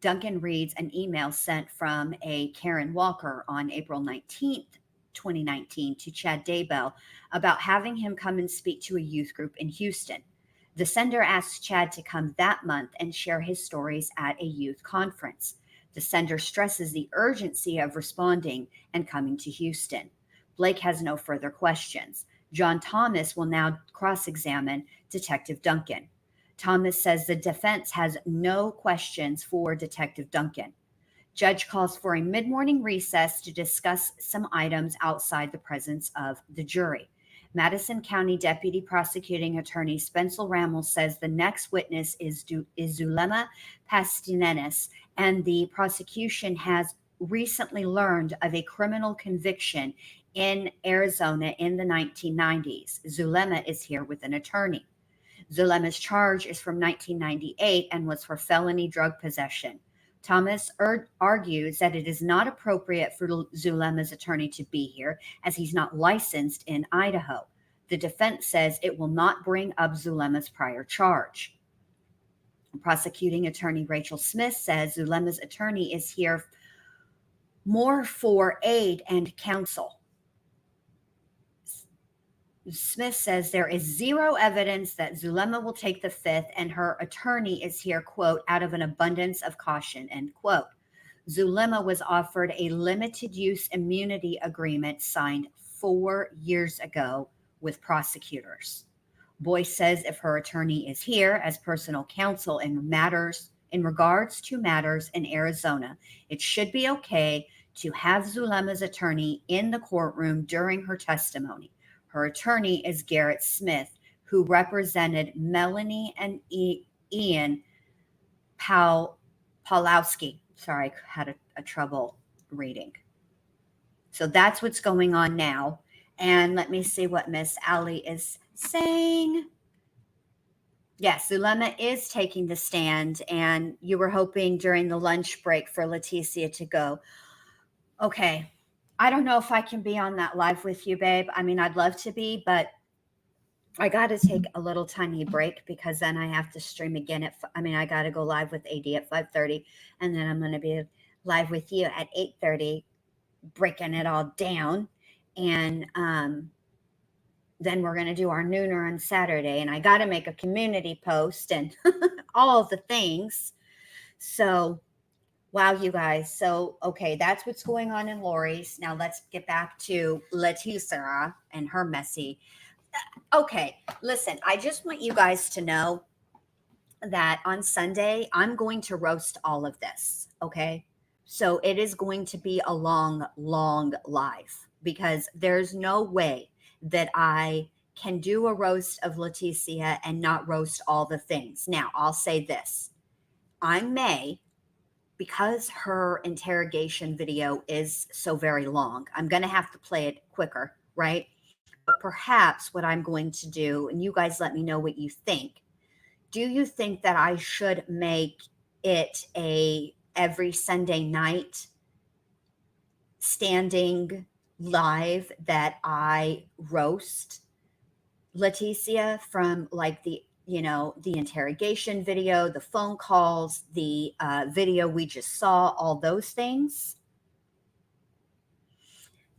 Speaker 1: Duncan reads an email sent from a Karen Walker on April 19th, 2019 to Chad Daybell about having him come and speak to a youth group in Houston. The sender asks Chad to come that month and share his stories at a youth conference. The sender stresses the urgency of responding and coming to Houston. Blake has no further questions. John Thomas will now cross-examine Detective Duncan. Thomas says the defense has no questions for Detective Duncan. Judge calls for a mid-morning recess to discuss some items outside the presence of the jury. Madison County Deputy Prosecuting Attorney Spencer Ramel says the next witness is Zulema Pastinenis, and the prosecution has recently learned of a criminal conviction in Arizona in the 1990s. Zulema is here with an attorney. Zulema's charge is from 1998 and was for felony drug possession. Thomas argues that it is not appropriate for Zulema's attorney to be here as he's not licensed in Idaho. The defense says it will not bring up Zulema's prior charge. Prosecuting attorney Rachel Smith says Zulema's attorney is here more for aid and counsel. Smith says there is zero evidence that Zulema will take the fifth, and her attorney is here, quote, out of an abundance of caution, end quote. Zulema was offered a limited use immunity agreement signed 4 years ago with prosecutors. Boyce says if her attorney is here as personal counsel in regards to matters in Arizona, it should be okay to have Zulema's attorney in the courtroom during her testimony. Her attorney is Garrett Smith, who represented Melanie and Ian Pawlowski. Sorry, I had a trouble reading. So that's what's going on now. And let me see what Miss Ali is saying. Yes, Zulema is taking the stand, and you were hoping during the lunch break for Letecia to go. Okay. I don't know if I can be on that live with you, babe. I mean, I'd love to be, but I got to take a little tiny break because then I have to stream again I got to go live with AD at 5:30, and then I'm going to be live with you at 8:30, breaking it all down. And then we're going to do our nooner on Saturday, and I got to make a community post and all of the things. So, wow, you guys. So, okay, that's what's going on in Lori's. Now let's get back to Letecia and her messy. Okay, listen, I just want you guys to know that on Sunday, I'm going to roast all of this, okay? So it is going to be a long, long live because there's no way that I can do a roast of Letecia and not roast all the things. Now, I'll say this. I may, because her interrogation video is so very long, I'm going to have to play it quicker, right? But perhaps what I'm going to do, and you guys let me know what you think. Do you think that I should make it a every Sunday night standing live that I roast Letecia from like the you know, the interrogation video, the phone calls, the video we just saw, all those things.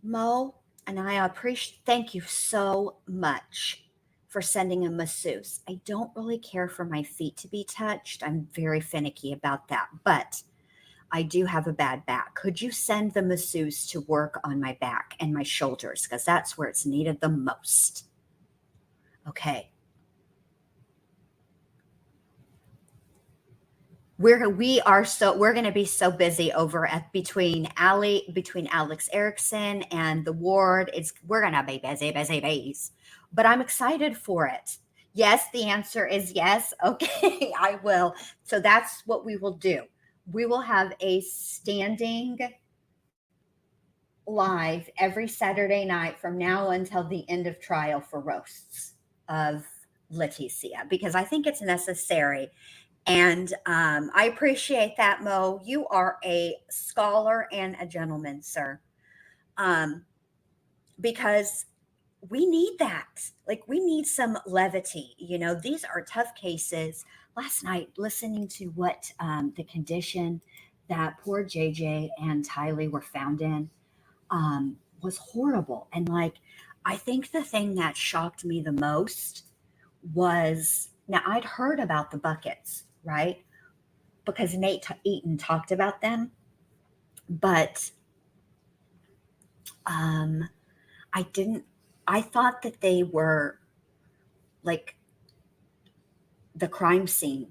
Speaker 1: Mo, and I appreciate, thank you so much for sending a masseuse. I don't really care for my feet to be touched. I'm very finicky about that, but I do have a bad back. Could you send the masseuse to work on my back and my shoulders? Because that's where it's needed the most. Okay. We're going to be so busy over at between Alex Erickson and the ward. We're going to be busy bees, but I'm excited for it. Yes. The answer is yes. Okay. I will. So that's what we will do. We will have a standing live every Saturday night from now until the end of trial for roasts of Letecia, because I think it's necessary. And I appreciate that, Mo. You are a scholar and a gentleman, sir. Because we need that. Like, we need some levity. You know, these are tough cases. Last night, listening to what the condition that poor JJ and Tylee were found in was horrible. And like, I think the thing that shocked me the most was, now I'd heard about the buckets, right? Because Nate Eaton talked about them. But I thought that they were like the crime scene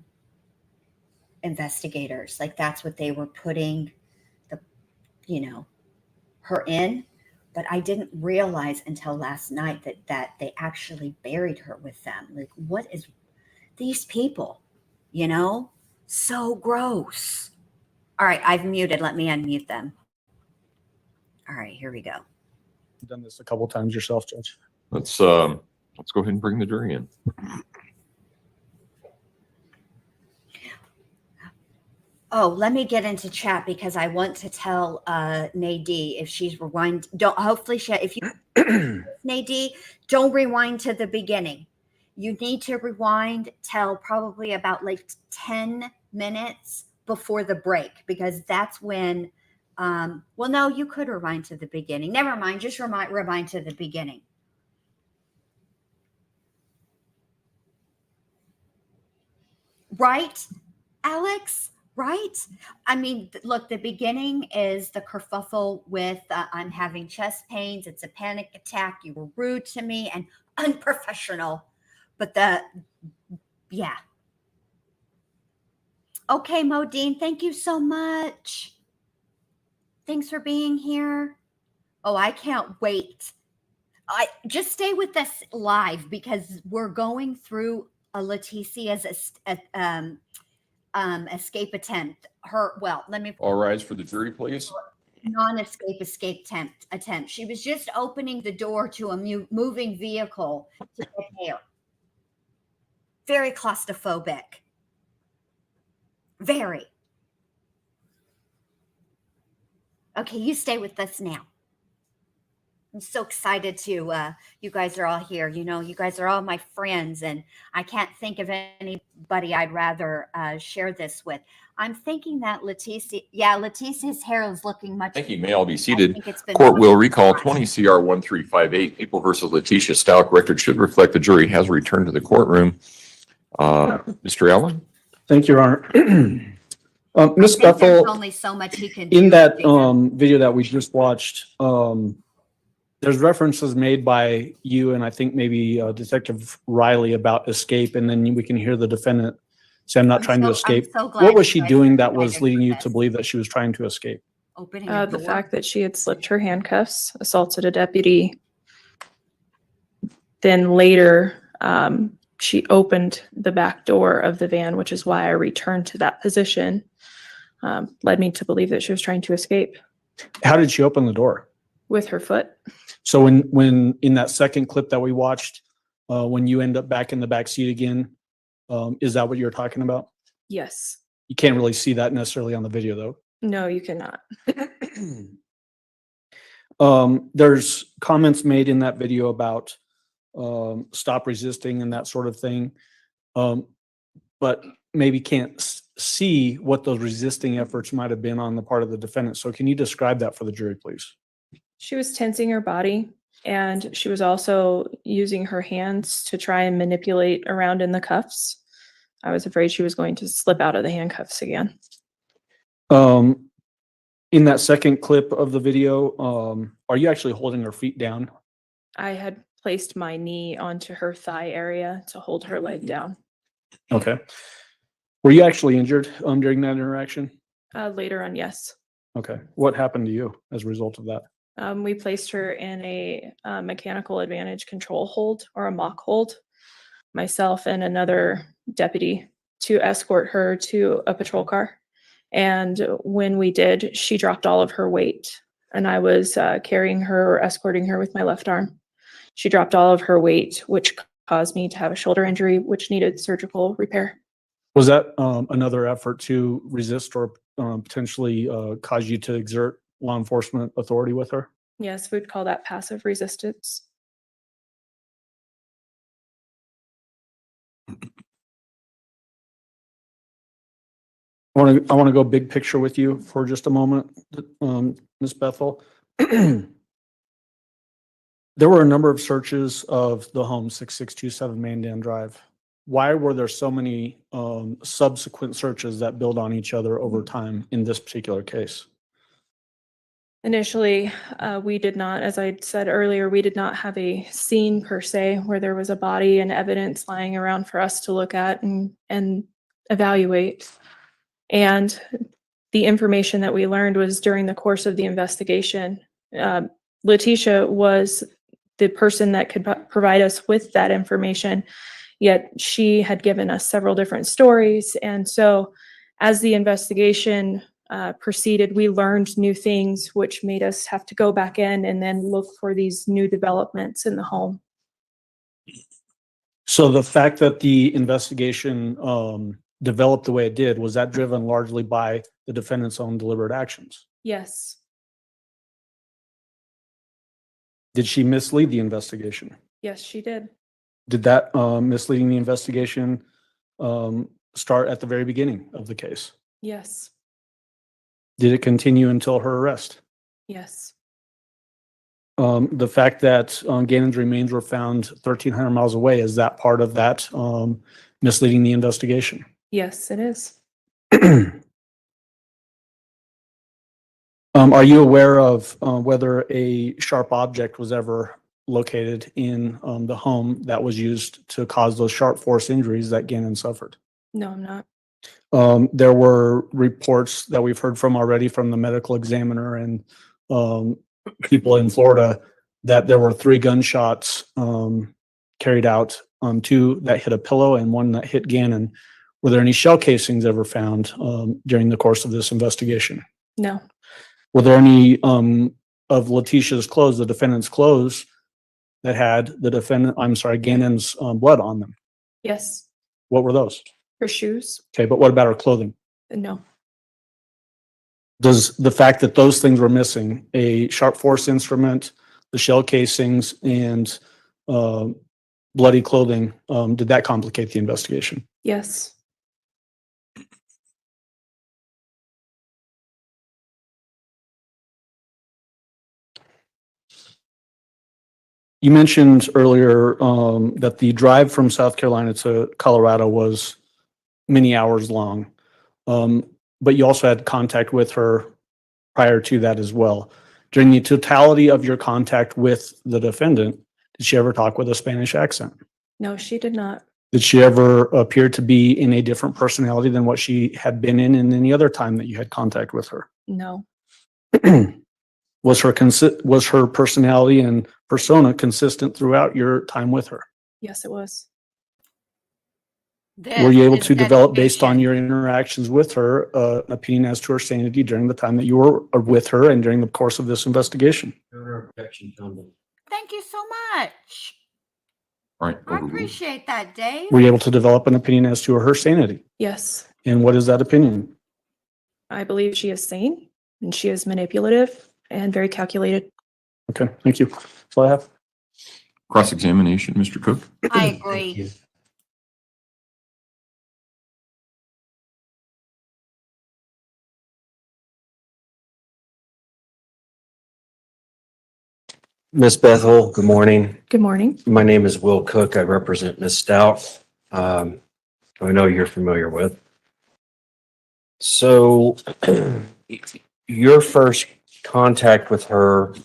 Speaker 1: investigators. Like that's what they were putting her in. But I didn't realize until last night that they actually buried her with them. Like, what is these people, so gross. All right, I've muted. Let me unmute them. All right, here we go.
Speaker 10: You've done this a couple times yourself, Judge.
Speaker 5: Let's go ahead and bring the jury in.
Speaker 1: Oh, let me get into chat because I want to tell Nadie if she's rewind. If you Nadie, don't rewind to the beginning. You need to rewind till probably about like 10 minutes before the break, because that's when no, you could rewind to the beginning. Never mind, just rewind to the beginning. Right, Alex? Right? I mean, look, the beginning is the kerfuffle with I'm having chest pains. It's a panic attack. You were rude to me and unprofessional. But yeah. Okay, Modine, thank you so much. Thanks for being here. Oh, I can't wait. Just stay with us live because we're going through Letecia's escape attempt.
Speaker 5: All rise for the jury, please.
Speaker 1: Non-escape attempt. She was just opening the door to a moving vehicle to get air. Very claustrophobic. Very. Okay, you stay with us now. I'm so excited to, you guys are all here. You guys are all my friends, and I can't think of anybody I'd rather share this with. I'm thinking that Letecia's hair is looking much.
Speaker 5: Thank you. May all be seated. Court will recall 20 CR 1358, People versus Letecia Stauch. Record should reflect the jury has returned to the courtroom. Mr. Allen?
Speaker 10: Thank you, Your Honor. Ms. Bethel,
Speaker 1: there's only so much he can do.
Speaker 10: In that video that we just watched, there's references made by you and I think maybe Detective Riley about escape, and then we can hear the defendant say, I'm not trying to escape. What was she doing that was leading you to believe that she was trying to escape?
Speaker 11: The fact that she had slipped her handcuffs, assaulted a deputy. Then later, she opened the back door of the van, which is why I returned to that position. Led me to believe that she was trying to escape.
Speaker 10: How did she open the door?
Speaker 11: With her foot.
Speaker 10: So when in that second clip that we watched, when you end up back in the back seat again, is that what you're talking about?
Speaker 11: Yes.
Speaker 10: You can't really see that necessarily on the video though.
Speaker 11: No, you cannot.
Speaker 10: There's comments made in that video about stop resisting and that sort of thing. but maybe can't see what those resisting efforts might have been on the part of the defendant. So can you describe that for the jury, please?
Speaker 11: She was tensing her body, and she was also using her hands to try and manipulate around in the cuffs. I was afraid she was going to slip out of the handcuffs again.
Speaker 10: In that second clip of the video, are you actually holding her feet down?
Speaker 11: I had placed my knee onto her thigh area to hold her leg down.
Speaker 10: Okay. Were you actually injured during that interaction?
Speaker 11: Later on, yes.
Speaker 10: Okay. What happened to you as a result of that?
Speaker 11: We placed her in a mechanical advantage control hold, or a mock hold, myself and another deputy, to escort her to a patrol car. And when we did, she dropped all of her weight, and I was carrying her or escorting her with my left arm. She dropped all of her weight, which caused me to have a shoulder injury, which needed surgical repair.
Speaker 10: Was that another effort to resist or potentially cause you to exert law enforcement authority with her?
Speaker 11: Yes, we'd call that passive resistance.
Speaker 10: I want to go big picture with you for just a moment, Ms. Bethel. There were a number of searches of the home 6627 Mandan Drive. Why were there so many subsequent searches that build on each other over time in this particular case?
Speaker 11: Initially, we did not, as I said earlier, we did not have a scene per se where there was a body and evidence lying around for us to look at and evaluate. And the information that we learned was during the course of the investigation. Letecia was the person that could provide us with that information, yet she had given us several different stories. And so as the investigation proceeded, we learned new things, which made us have to go back in and then look for these new developments in the home.
Speaker 10: So the fact that the investigation developed the way it did, was that driven largely by the defendant's own deliberate actions?
Speaker 11: Yes.
Speaker 10: Did she mislead the investigation?
Speaker 11: Yes, she did.
Speaker 10: Did that misleading the investigation start at the very beginning of the case?
Speaker 11: Yes.
Speaker 10: Did it continue until her arrest?
Speaker 11: Yes.
Speaker 10: The fact that Gannon's remains were found 1,300 miles away, is that part of that misleading the investigation?
Speaker 11: Yes, it is.
Speaker 10: Are you aware of whether a sharp object was ever located in the home that was used to cause those sharp force injuries that Gannon suffered?
Speaker 11: No, I'm not.
Speaker 10: There were reports that we've heard from already from the medical examiner and people in Florida that there were 3 gunshots carried out, 2 that hit a pillow and 1 that hit Gannon. Were there any shell casings ever found during the course of this investigation?
Speaker 11: No.
Speaker 10: Were there any of Letecia's clothes, the defendant's clothes, that had Gannon's blood on them?
Speaker 11: Yes.
Speaker 10: What were those?
Speaker 11: Her shoes?
Speaker 10: Okay, but what about her clothing?
Speaker 11: No.
Speaker 10: Does the fact that those things were missing, a sharp force instrument, the shell casings, and bloody clothing, did that complicate the investigation?
Speaker 11: Yes.
Speaker 10: You mentioned earlier that the drive from South Carolina to Colorado was many hours long, but you also had contact with her prior to that as well. During the totality of your contact with the defendant, did she ever talk with a Spanish accent?
Speaker 11: No, she did not.
Speaker 10: Did she ever appear to be in a different personality than what she had been in any other time that you had contact with her?
Speaker 11: No.
Speaker 10: Was her personality and persona consistent throughout your time with her?
Speaker 11: Yes, it was.
Speaker 10: Were you able to develop, based on your interactions with her, an opinion as to her sanity during the time that you were with her and during the course of this investigation?
Speaker 1: Thank you so much.
Speaker 5: All right.
Speaker 1: I appreciate that, Dave.
Speaker 10: Were you able to develop an opinion as to her sanity?
Speaker 11: Yes.
Speaker 10: And what is that opinion?
Speaker 11: I believe she is sane and she is manipulative and very calculated.
Speaker 10: Okay, thank you. That's all I have.
Speaker 5: Cross-examination, Mr. Cook.
Speaker 1: I agree.
Speaker 12: Miss Bethel, good morning.
Speaker 11: Good morning.
Speaker 12: My name is Will Cook. I represent Miss Stauch. I know you're familiar with. So your first contact with her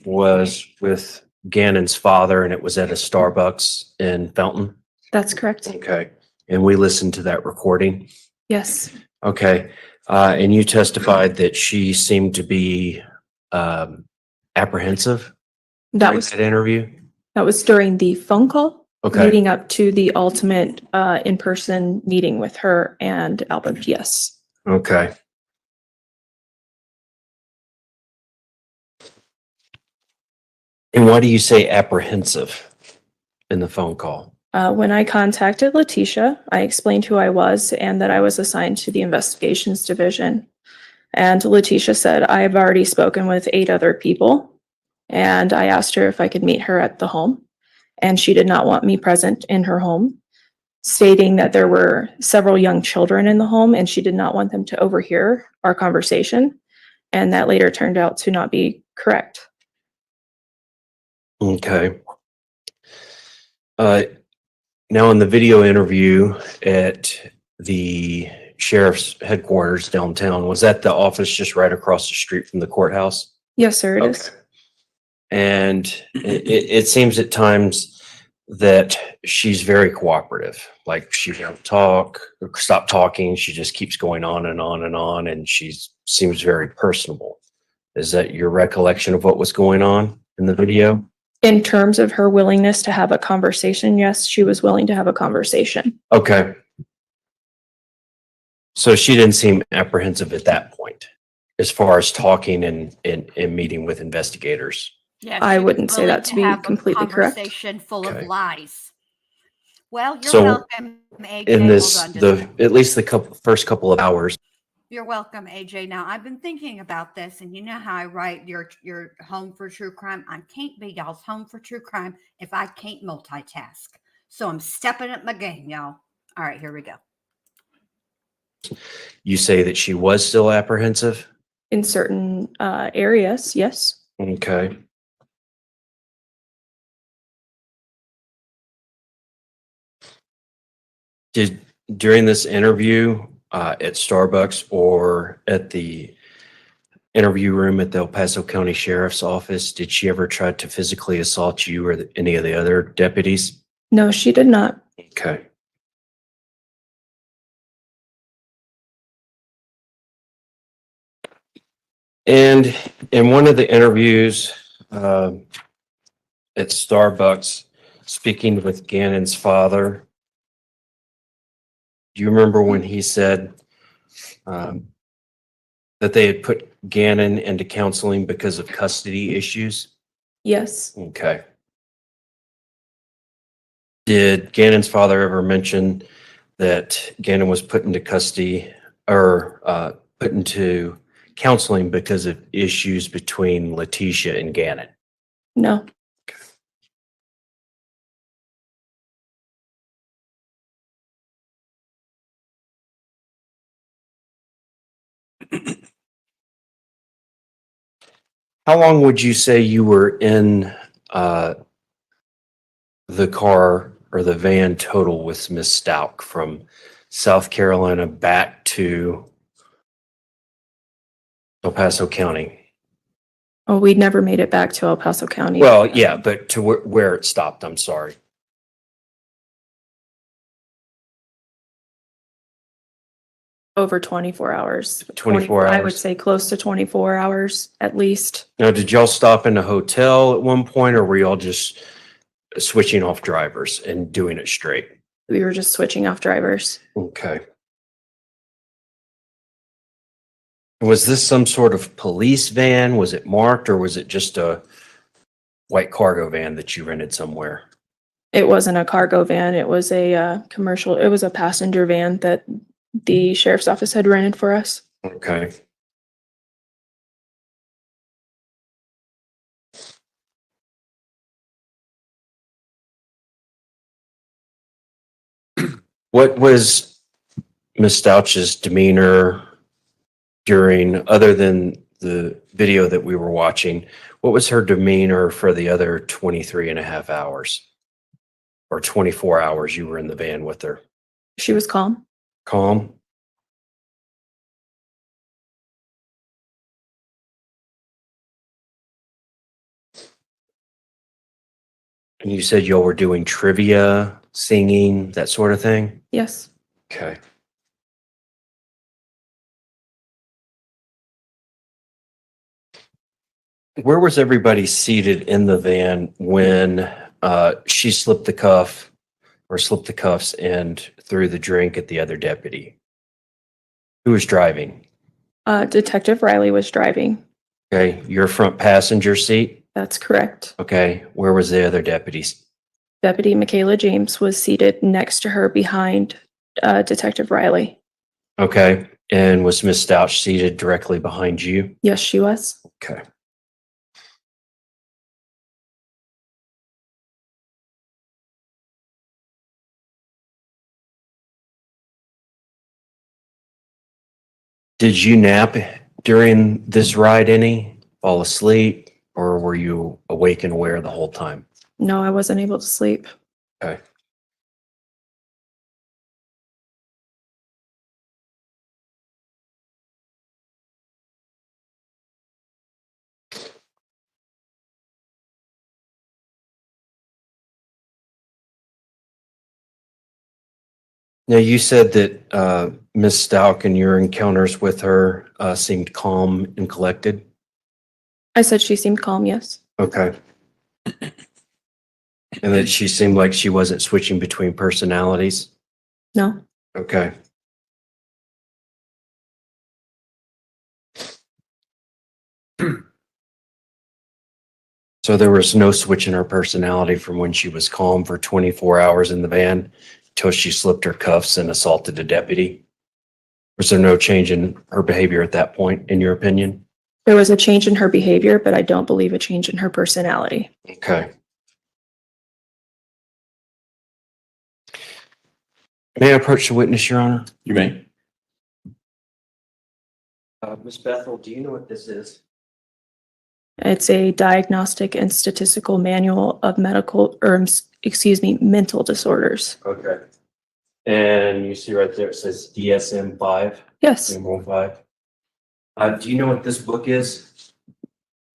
Speaker 12: was with Gannon's father, and it was at a Starbucks in Fountain.
Speaker 11: That's correct.
Speaker 12: Okay. And we listened to that recording.
Speaker 11: Yes.
Speaker 12: Okay. And you testified that she seemed to be apprehensive
Speaker 11: That
Speaker 12: during
Speaker 11: was
Speaker 12: that interview.
Speaker 11: during the phone call
Speaker 12: Okay.
Speaker 11: leading up to the ultimate in-person meeting with her and Albert. Yes.
Speaker 12: Okay. And why do you say apprehensive in the phone call?
Speaker 11: When I contacted Letecia, I explained who I was and that I was assigned to the investigations division. And Letecia said, I've already spoken with 8 other people. And I asked her if I could meet her at the home. And she did not want me present in her home, stating that there were several young children in the home and she did not want them to overhear our conversation. And that later turned out to not be correct.
Speaker 12: Okay. Now in the video interview at the sheriff's headquarters downtown, was that the office just right across the street from the courthouse?
Speaker 11: Yes, sir, it is.
Speaker 12: And it seems at times that she's very cooperative. Like she won't talk, or stop talking. She just keeps going on and on and on. And she seems very personable. Is that your recollection of what was going on in the video?
Speaker 11: In terms of her willingness to have a conversation, yes, she was willing to have a conversation.
Speaker 12: Okay. So she didn't seem apprehensive at that point, as far as talking and meeting with investigators.
Speaker 1: Yeah,
Speaker 11: I
Speaker 1: she was
Speaker 11: wouldn't say
Speaker 1: willing
Speaker 11: that to be
Speaker 1: have a
Speaker 11: completely correct.
Speaker 1: Conversation full
Speaker 12: Okay.
Speaker 1: of lies. Well, you're
Speaker 12: So
Speaker 1: welcome, AJ.
Speaker 12: in this,
Speaker 1: Hold on just a minute.
Speaker 12: at least the first couple of hours.
Speaker 1: You're welcome, AJ. Now, I've been thinking about this, and you know how I write your home for true crime. I can't be y'all's home for true crime if I can't multitask. So I'm stepping up my game, y'all. All right, here we go.
Speaker 12: You say that she was still apprehensive?
Speaker 11: In certain areas, yes.
Speaker 12: Okay. Did during this interview at Starbucks or at the interview room at the El Paso County Sheriff's Office, did she ever try to physically assault you or any of the other deputies?
Speaker 11: No, she did not.
Speaker 12: Okay. And in one of the interviews at Starbucks, speaking with Gannon's father, do you remember when he said that they had put Gannon into counseling because of custody issues?
Speaker 11: Yes.
Speaker 12: Okay. Did Gannon's father ever mention that Gannon was put into custody or put into counseling because of issues between Letecia and Gannon?
Speaker 11: No.
Speaker 12: How long would you say you were in the car or the van total with Miss Stauch from South Carolina back to El Paso County?
Speaker 11: Oh, we never made it back to El Paso County.
Speaker 12: Well, yeah, but to where it stopped, I'm sorry.
Speaker 11: Over 24 hours.
Speaker 12: 24
Speaker 11: I would
Speaker 12: hours.
Speaker 11: say close to 24 hours at least.
Speaker 12: Now, did y'all stop in a hotel at one point, or were y'all just switching off drivers and doing it straight?
Speaker 11: We were just switching off drivers.
Speaker 12: Okay. Was this some sort of police van? Was it marked, or was it just a white cargo van that you rented somewhere?
Speaker 11: It wasn't a cargo van. It was a commercial. It was a passenger van that the sheriff's office had rented for us.
Speaker 12: Okay. What was Miss Stauch's demeanor during, other than the video that we were watching, what was her demeanor for the other 23 and a half hours? Or 24 hours you were in the van with her?
Speaker 11: She was calm.
Speaker 12: Calm? And you said y'all were doing trivia, singing, that sort of thing?
Speaker 11: Yes.
Speaker 12: Okay. Where was everybody seated in the van when she slipped the cuffs and threw the drink at the other deputy? Who was driving?
Speaker 11: Detective Riley was driving.
Speaker 12: Okay, your front passenger seat?
Speaker 11: That's correct.
Speaker 12: Okay, where was the other deputies?
Speaker 11: Deputy Michaela James was seated next to her behind Detective Riley.
Speaker 12: Okay, and was Miss Stauch seated directly behind you?
Speaker 11: Yes, she was.
Speaker 12: Okay. Did you nap during this ride any? Fall asleep? Or were you awake and aware the whole time?
Speaker 11: No, I wasn't able to sleep.
Speaker 12: Okay. Now, you said that Ms. Stauch and your encounters with her seemed calm and collected.
Speaker 11: I said she seemed calm, yes.
Speaker 12: Okay. And that she seemed like she wasn't switching between personalities.
Speaker 11: No.
Speaker 12: Okay. So there was no switch in her personality from when she was calm for 24 hours in the van till she slipped her cuffs and assaulted a deputy? Was there no change in her behavior at that point, in your opinion?
Speaker 11: There was a change in her behavior, but I don't believe a change in her personality.
Speaker 12: Okay. May I approach the witness, Your Honor?
Speaker 5: You may.
Speaker 12: Ms. Bethel, do you know what this is?
Speaker 11: It's a diagnostic and statistical manual of mental disorders.
Speaker 12: Okay. And you see right there, it says DSM-5?
Speaker 11: Yes,
Speaker 12: Numeral 5. Do you know what this book is?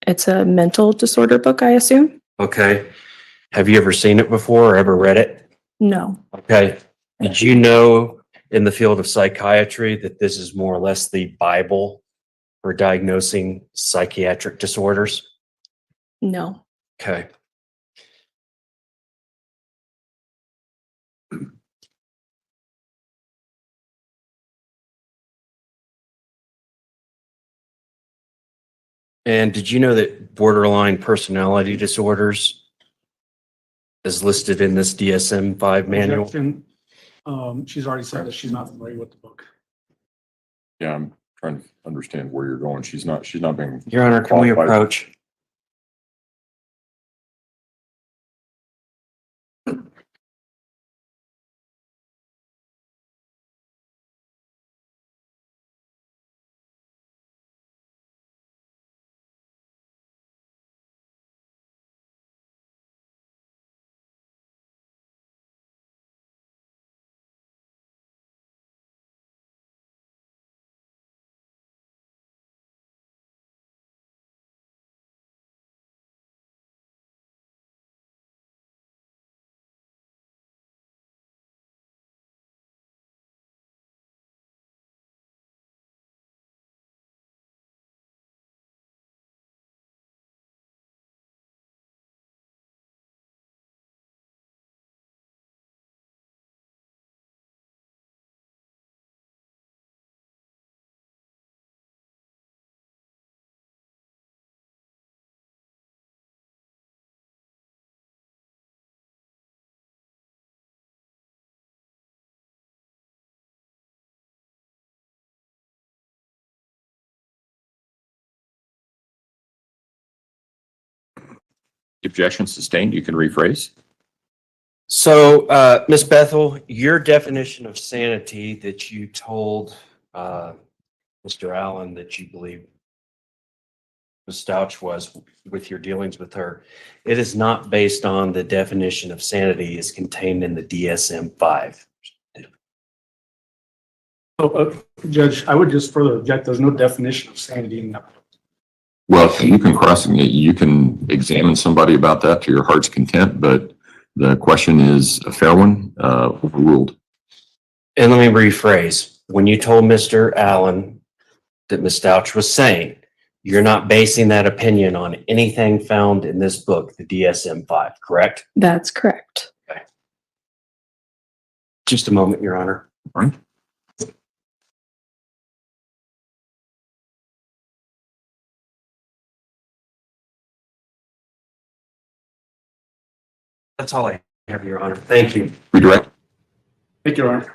Speaker 11: it's a mental disorder book, I assume.
Speaker 12: Okay. Have you ever seen it before or ever read it?
Speaker 11: No,
Speaker 12: Okay. Did you know in the field of psychiatry that this is more or less the Bible for diagnosing psychiatric disorders?
Speaker 11: no.
Speaker 12: Okay. And did you know that borderline personality disorders is listed in this DSM-5 manual?
Speaker 10: Objection. She's already said that she's not familiar with the book.
Speaker 5: Yeah, I'm trying to understand where you're going. She's not being.
Speaker 12: Your Honor, can we
Speaker 5: qualified.
Speaker 12: approach?
Speaker 5: Objection sustained. You can rephrase.
Speaker 12: So, Ms. Bethel, your definition of sanity that you told Mr. Allen that you believe Ms. Stauch was with your dealings with her, it is not based on the definition of sanity as contained in the DSM-5.
Speaker 10: Judge, I would just further object. There's no definition of sanity in that.
Speaker 5: Well, you can you can examine somebody about that to your heart's content, but the question is a fair one, overruled.
Speaker 12: And let me rephrase. When you told Mr. Allen that Ms. Stauch was sane, you're not basing that opinion on anything found in this book, the DSM-5, correct?
Speaker 11: That's correct.
Speaker 12: Okay. Just a moment, Your Honor.
Speaker 5: All right.
Speaker 12: That's all I have, Your Honor. Thank you.
Speaker 5: Redirect.
Speaker 10: Thank you, Your Honor.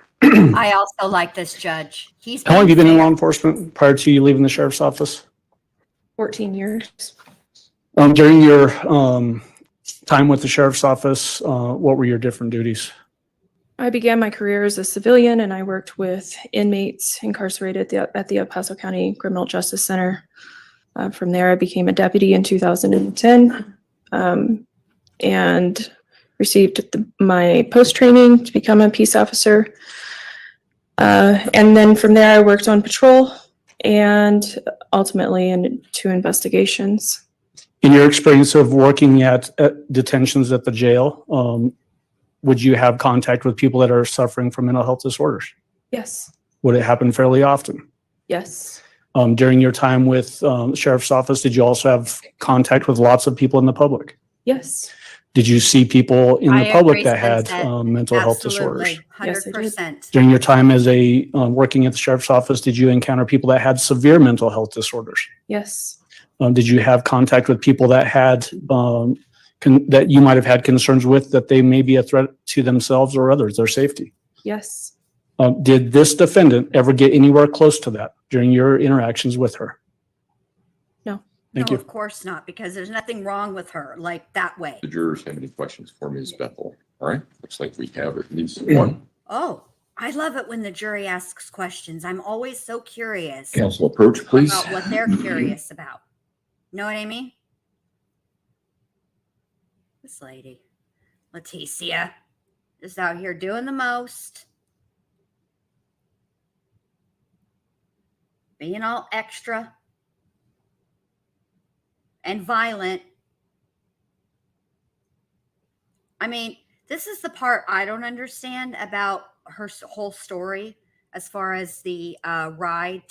Speaker 1: I also like this judge. He's
Speaker 10: How long have you been in
Speaker 1: fair.
Speaker 10: law enforcement prior to you leaving the sheriff's office?
Speaker 11: 14 years.
Speaker 10: During your time with the sheriff's office, what were your different duties?
Speaker 11: I began my career as a civilian and I worked with inmates incarcerated at the El Paso County Criminal Justice Center. From there, I became a deputy in 2010 and received my post-training to become a peace officer. And then from there, I worked on patrol and ultimately into investigations.
Speaker 10: In your experience of working at detentions at the jail, would you have contact with people that are suffering from mental health disorders?
Speaker 11: Yes.
Speaker 10: Would it happen fairly often?
Speaker 11: Yes.
Speaker 10: During your time with the sheriff's office, did you also have contact with lots of people in the public?
Speaker 11: Yes.
Speaker 10: Did you see people in the
Speaker 1: I
Speaker 10: public
Speaker 1: agree,
Speaker 10: that had
Speaker 1: Sunset.
Speaker 10: mental health disorders?
Speaker 1: Absolutely, 100%.
Speaker 10: During your time as a working at the sheriff's office, did you encounter people that had severe mental health disorders?
Speaker 11: Yes.
Speaker 10: Did you have contact with people that had that you might have had concerns with that they may be a threat to themselves or others, their safety?
Speaker 11: Yes.
Speaker 10: Did this defendant ever get anywhere close to that during your interactions with her?
Speaker 11: No.
Speaker 10: Thank
Speaker 1: No,
Speaker 10: you.
Speaker 1: of course not, because there's nothing wrong with her like that way.
Speaker 5: The jurors have any questions for Ms. Bethel? All right, looks like we have at least one.
Speaker 1: Oh, I love it when the jury asks questions. I'm always so curious
Speaker 5: Counsel approach, please.
Speaker 1: about what they're curious about. Know what I mean? This lady, Letecia, is out here doing the most. Being all extra and violent. I mean, this is the part I don't understand about her whole story as far as the ride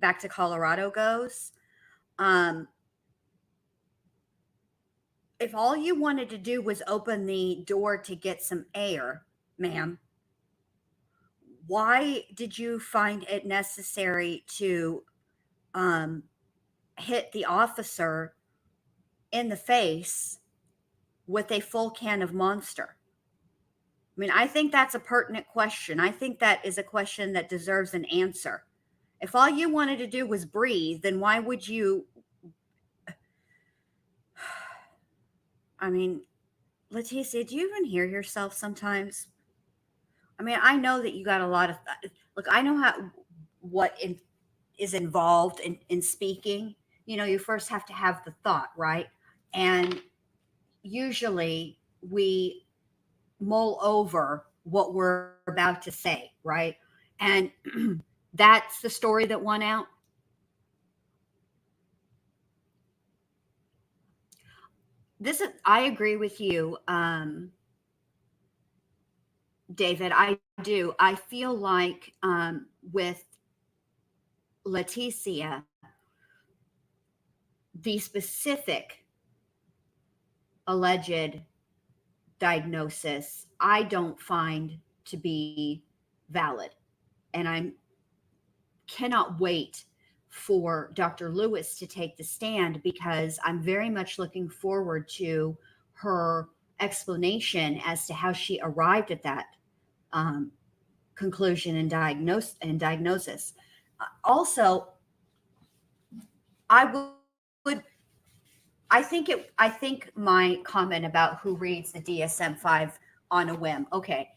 Speaker 1: back to Colorado goes. If all you wanted to do was open the door to get some air, ma'am, why did you find it necessary to hit the officer in the face with a full can of Monster? I mean, I think that's a pertinent question. I think that is a question that deserves an answer. If all you wanted to do was breathe, then why would you? I mean, Letecia, do you even hear yourself sometimes? I mean, I know that you got a lot of, look, I know what is involved in speaking. You know, you first have to have the thought, right? And usually we mull over what we're about to say, right? And that's the story that won out. I agree with you, David. I do. I feel like with Letecia, the specific alleged diagnosis, I don't find to be valid. And I cannot wait for Dr. Lewis to take the stand, because I'm very much looking forward to her explanation as to how she arrived at that conclusion and diagnosis. Also, I think my comment about who reads the DSM-5 on a whim. Okay.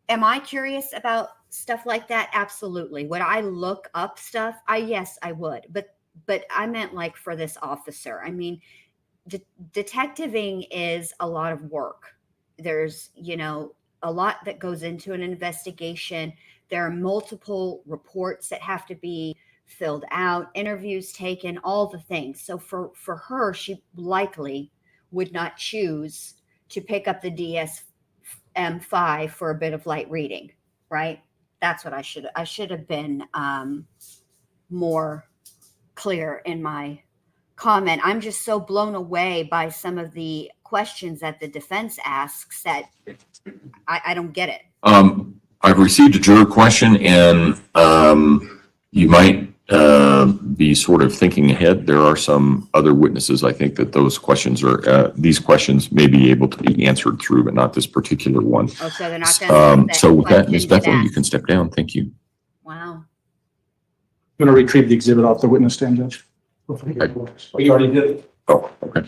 Speaker 1: Am I curious about stuff like that? Absolutely. Would I look up stuff? Yes, I would. But but I meant like for this officer. I mean, detectiving is a lot of work. There's, you know, a lot that goes into an investigation. There are multiple reports that have to be filled out, interviews taken, all the things. So for her, she likely would not choose to pick up the DSM-5 for a bit of light reading, right? That's what I should have been more clear in my comment. I'm just so blown away by some of the questions that the defense asks that I don't get it.
Speaker 5: I've received a juror question, and you might be sort of thinking ahead. There are some other witnesses. I think that those questions are these questions may be able to be answered through, but not this particular one.
Speaker 1: Oh, so they're not going to.
Speaker 5: So with that, Ms. Bethel, you can step down. Thank you.
Speaker 1: Wow.
Speaker 10: I'm going to retrieve the exhibit off the witness stand, Judge.
Speaker 4: You already did it.
Speaker 5: Oh, okay.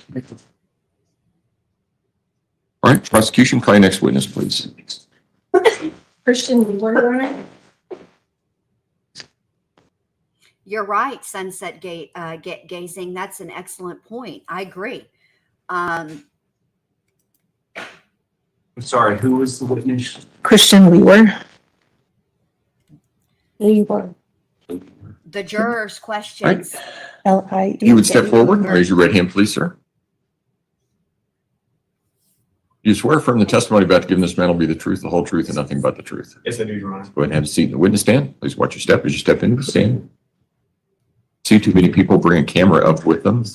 Speaker 5: All right, prosecution, call your next witness, please.
Speaker 11: Christian Leewer on it.
Speaker 1: You're right, sunset gazing. That's an excellent point. I agree.
Speaker 15: I'm sorry, who was the witness?
Speaker 11: Christian Leewer. Leewer.
Speaker 1: The jurors' questions.
Speaker 11: L-I-E.
Speaker 5: You would step forward and raise your right hand, please, sir. You swear from the testimony about to give in this man will be the truth, the whole truth, and nothing but the truth.
Speaker 15: Yes, I do, Your Honor.
Speaker 5: Go ahead and have a seat in the witness stand. Please watch your step as you step into the stand. See too many people bring a camera up with them.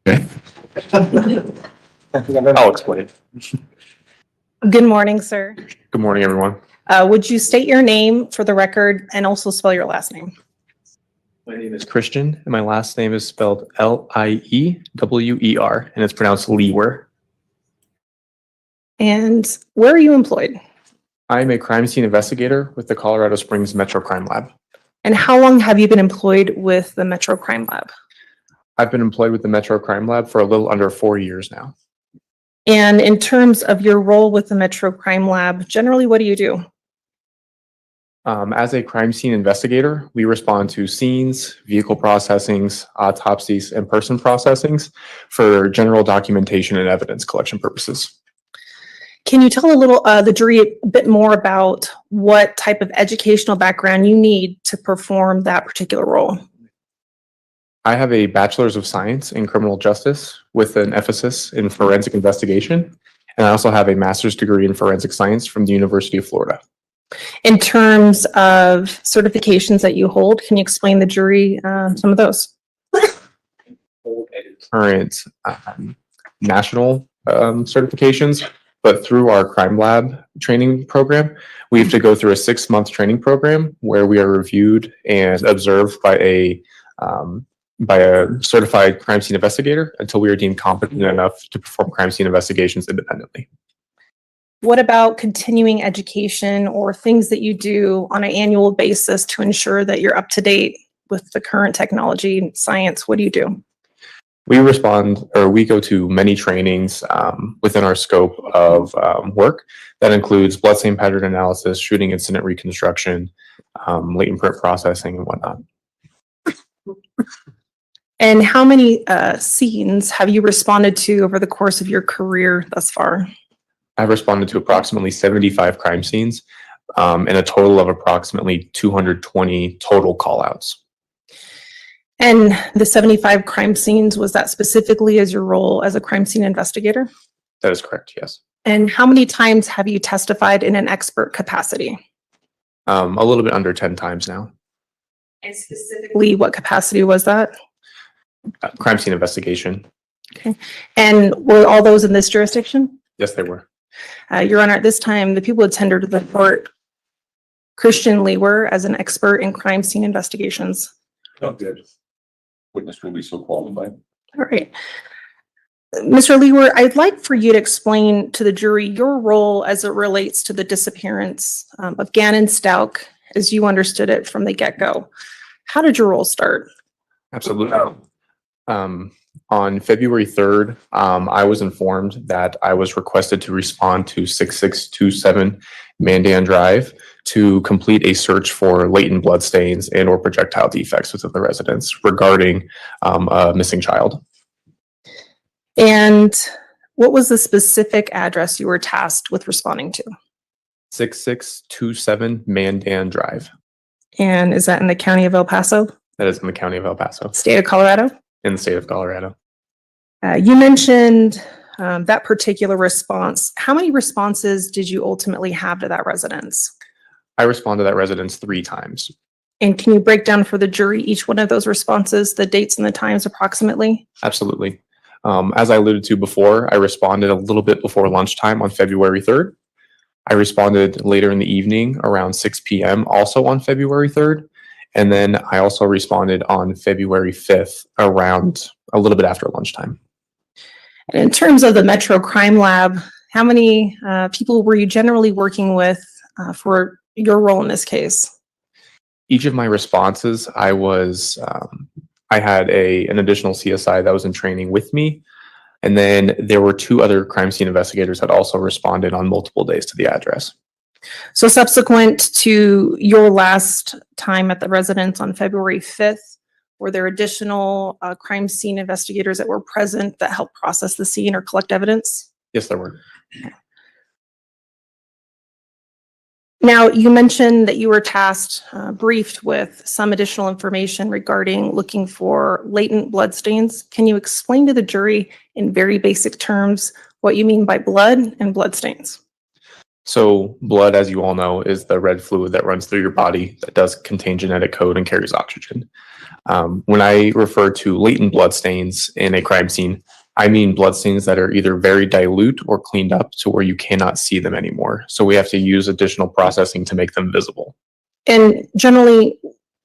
Speaker 5: Okay.
Speaker 8: I'll explain.
Speaker 11: Good morning, sir.
Speaker 8: Good morning, everyone.
Speaker 11: Would you state your name for the record and also spell your last name?
Speaker 8: My name is Christian, and my last name is spelled Liewer, and it's pronounced Leewer.
Speaker 11: And where are you employed?
Speaker 8: I am a crime scene investigator with the Colorado Springs Metro Crime Lab.
Speaker 11: And how long have you been employed with the Metro Crime Lab?
Speaker 8: I've been employed with the Metro Crime Lab for a little under 4 years now.
Speaker 11: And in terms of your role with the Metro Crime Lab, generally, what do you do?
Speaker 8: As a crime scene investigator, we respond to scenes, vehicle processings, autopsies, and person processings for general documentation and evidence collection purposes.
Speaker 11: Can you tell the jury a bit more about what type of educational background you need to perform that particular role?
Speaker 8: I have a bachelor's of science in criminal justice with an emphasis in forensic investigation, and I also have a master's degree in forensic science from the University of Florida.
Speaker 11: In terms of certifications that you hold, can you explain the jury some of those?
Speaker 8: Current national certifications, but through our crime lab training program, we have to go through a 6-month training program where we are reviewed and observed by a certified crime scene investigator until we are deemed competent enough to perform crime scene investigations independently.
Speaker 11: What about continuing education or things that you do on an annual basis to ensure that you're up to date with the current technology and science? What do you do?
Speaker 8: We go to many trainings within our scope of work. That includes blood stain pattern analysis, shooting incident reconstruction, latent print processing, and whatnot.
Speaker 11: And how many scenes have you responded to over the course of your career thus far?
Speaker 8: I've responded to approximately 75 crime scenes and a total of approximately 220 total callouts.
Speaker 11: And the 75 crime scenes, was that specifically as your role as a crime scene investigator?
Speaker 8: That is correct, yes.
Speaker 11: And how many times have you testified in an expert capacity?
Speaker 8: A little bit under 10 times now.
Speaker 11: And specifically, what capacity was that?
Speaker 8: Crime scene investigation.
Speaker 11: Okay. And were all those in this jurisdiction?
Speaker 8: Yes, they were.
Speaker 11: Your Honor, at this time, the people who tendered the report, Christian Leewer as an expert in crime scene investigations.
Speaker 5: Oh, good. Witness will be so qualified.
Speaker 11: All right. Mr. Leewer, I'd like for you to explain to the jury your role as it relates to the disappearance of Gannon Stauch as you understood it from the get-go. How did your role start?
Speaker 8: Absolutely. On February 3rd, I was informed that I was requested to respond to 6627 Mandan Drive to complete a search for latent bloodstains and or projectile defects within the residence regarding a missing child.
Speaker 11: And what was the specific address you were tasked with responding to?
Speaker 8: 6627 Mandan Drive.
Speaker 11: And is that in the county of El Paso,
Speaker 8: That is in the county of El Paso,
Speaker 11: state of Colorado?
Speaker 8: in the state of Colorado.
Speaker 11: You mentioned that particular response. How many responses did you ultimately have to that residence?
Speaker 8: I responded to that residence 3 times.
Speaker 11: And can you break down for the jury each one of those responses, the dates and the times approximately?
Speaker 8: Absolutely. As I alluded to before, I responded a little bit before lunchtime on February 3rd. I responded later in the evening around 6 p.m. also on February 3rd. And then I also responded on February 5th around a little bit after lunchtime.
Speaker 11: And in terms of the Metro Crime Lab, how many people were you generally working with for your role in this case?
Speaker 8: Each of my responses, I had an additional CSI that was in training with me. And then there were 2 other crime scene investigators that also responded on multiple days to the address.
Speaker 11: So subsequent to your last time at the residence on February 5th, were there additional crime scene investigators that were present that helped process the scene or collect evidence?
Speaker 8: Yes, there were.
Speaker 11: Now, you mentioned that you were tasked, briefed with some additional information regarding looking for latent bloodstains. Can you explain to the jury in very basic terms what you mean by blood and bloodstains?
Speaker 8: So blood, as you all know, is the red fluid that runs through your body that does contain genetic code and carries oxygen. When I refer to latent bloodstains in a crime scene, I mean bloodstains that are either very dilute or cleaned up to where you cannot see them anymore. So we have to use additional processing to make them visible.
Speaker 11: And generally,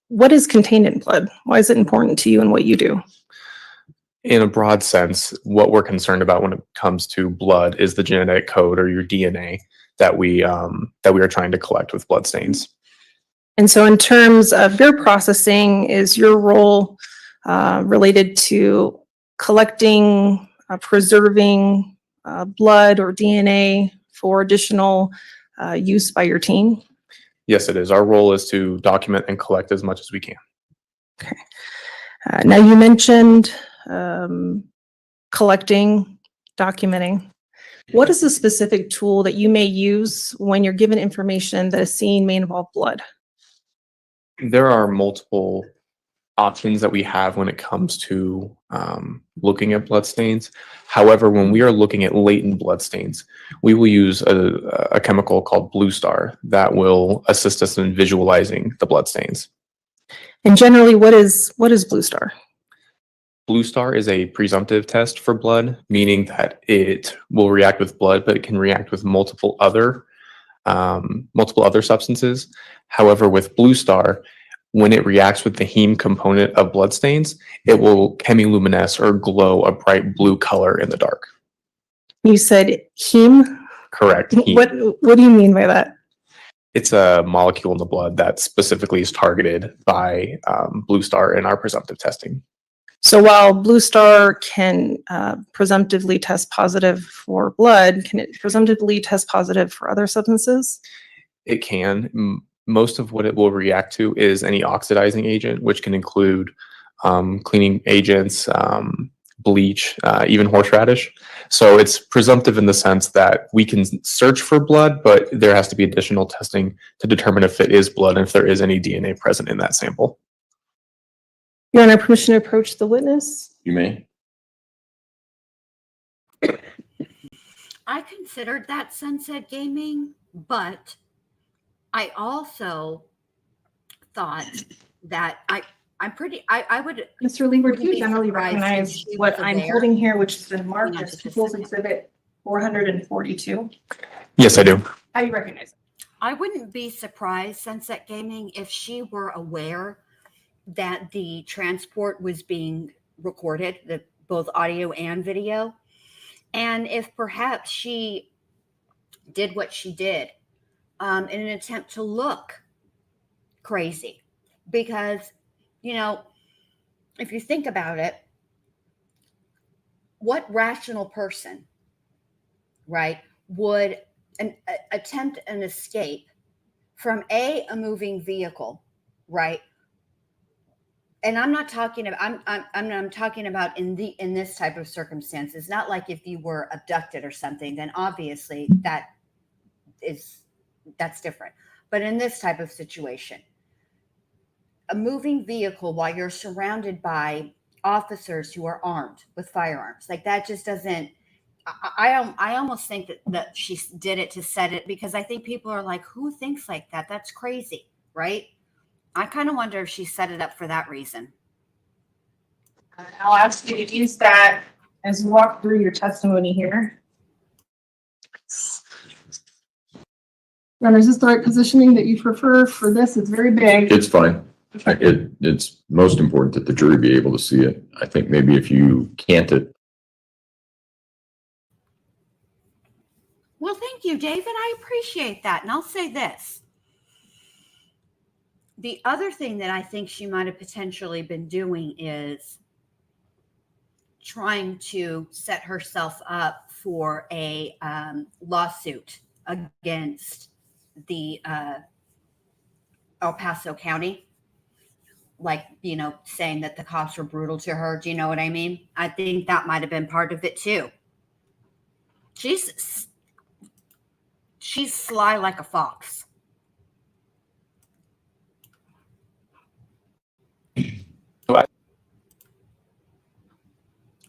Speaker 11: what is contained in blood? Why is it important to you and what you do?
Speaker 8: In a broad sense, what we're concerned about when it comes to blood is the genetic code or your DNA that we are trying to collect with bloodstains.
Speaker 11: And so in terms of your processing, is your role related to collecting, preserving blood or DNA for additional use by your team?
Speaker 8: Yes, it is. Our role is to document and collect as much as we can.
Speaker 11: Okay. Now you mentioned collecting, documenting. What is the specific tool that you may use when you're given information that a scene may involve blood?
Speaker 8: There are multiple options that we have when it comes to looking at bloodstains. However, when we are looking at latent bloodstains, we will use a chemical called Blue Star that will assist us in visualizing the bloodstains.
Speaker 11: And generally, what is Blue Star?
Speaker 8: Blue Star is a presumptive test for blood, meaning that it will react with blood, but it can react with multiple other substances. However, with Blue Star, when it reacts with the heme component of bloodstains, it will chemiluminesce or glow a bright blue color in the dark.
Speaker 11: You said heme?
Speaker 8: Correct. Heme.
Speaker 11: What do you mean by that?
Speaker 8: It's a molecule in the blood that specifically is targeted by Blue Star in our presumptive testing.
Speaker 11: So while Blue Star can presumptively test positive for blood, can it presumptively test positive for other substances?
Speaker 8: It can. Most of what it will react to is any oxidizing agent, which can include cleaning agents, bleach, even horseradish. So it's presumptive in the sense that we can search for blood, but there has to be additional testing to determine if it is blood and if there is any DNA present in that sample.
Speaker 11: Your Honor, permission to approach the witness?
Speaker 5: You may.
Speaker 1: I considered that Sunset Gaming, but I also thought that I would.
Speaker 11: Mr. Lee, would you
Speaker 1: be
Speaker 11: generally
Speaker 1: surprised if
Speaker 11: recognize
Speaker 1: she
Speaker 11: what
Speaker 1: wasn't
Speaker 11: I'm
Speaker 1: there.
Speaker 11: holding here, which has been marked
Speaker 1: Hang on
Speaker 11: as
Speaker 1: just a
Speaker 11: People's
Speaker 1: second.
Speaker 11: Exhibit 442?
Speaker 8: Yes, I do.
Speaker 11: How do you recognize it?
Speaker 1: I wouldn't be surprised, Sunset Gaming, if she were aware that the transport was being recorded, both audio and video, and if perhaps she did what she did in an attempt to look crazy. Because, if you think about it, what rational person, right, would attempt an escape from a moving vehicle, right? And I'm not talking about, I'm talking about in this type of circumstances, not like if you were abducted or something, then obviously that's different. But in this type of situation, a moving vehicle while you're surrounded by officers who are armed with firearms, like that just doesn't, I almost think that she did it to set it, because I think people are like, who thinks like that? That's crazy, right? I kind of wonder if she set it up for that reason.
Speaker 11: I'll ask you to use that as you walk through your testimony here. Is this the right positioning that you prefer for this? It's very big.
Speaker 5: It's fine. It's most important that the jury be able to see it. I think maybe if you can't it.
Speaker 1: Well, thank you, David. I appreciate that. And I'll say this. The other thing that I think she might have potentially been doing is trying to set herself up for a lawsuit against the El Paso County. Like, you know, saying that the cops were brutal to her. Do you know what I mean? I think that might have been part of it too. She's sly like a fox.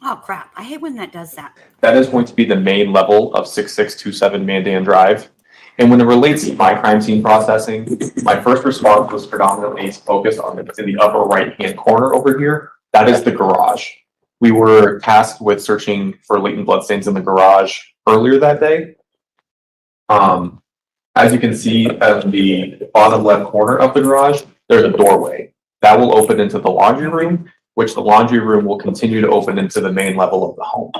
Speaker 1: Oh crap, I hate when that does that.
Speaker 8: That is going to be the main level of 6627 Mandan Drive. And when it relates to my crime scene processing, my first response was predominantly focused on in the upper right-hand corner over here. That is the garage. We were tasked with searching for latent bloodstains in the garage earlier that day. As you can see at the bottom left corner of the garage, there's a doorway. That will open into the laundry room, which the laundry room will continue to open into the main level of the home.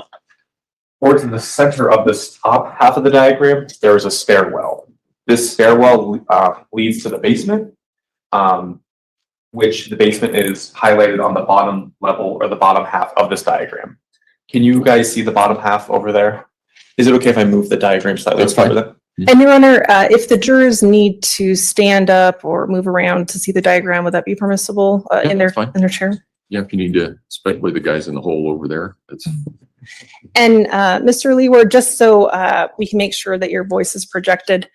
Speaker 8: Towards the center of this top half of the diagram, there is a stairwell. This stairwell leads to the basement, which the basement is highlighted on the bottom level or the bottom half of this diagram. Can you guys see the bottom half over there? Is it okay if I move the diagram slightly?
Speaker 5: That's fine.
Speaker 11: And Your Honor, if the jurors need to stand up or move around to see the diagram, would that be permissible
Speaker 5: Yeah,
Speaker 11: in
Speaker 5: that's fine.
Speaker 11: their chair?
Speaker 5: Yeah, if you need to, especially the guys in the hole over there. That's
Speaker 11: And Mr. Leeward, just so we can make sure that your voice is projected,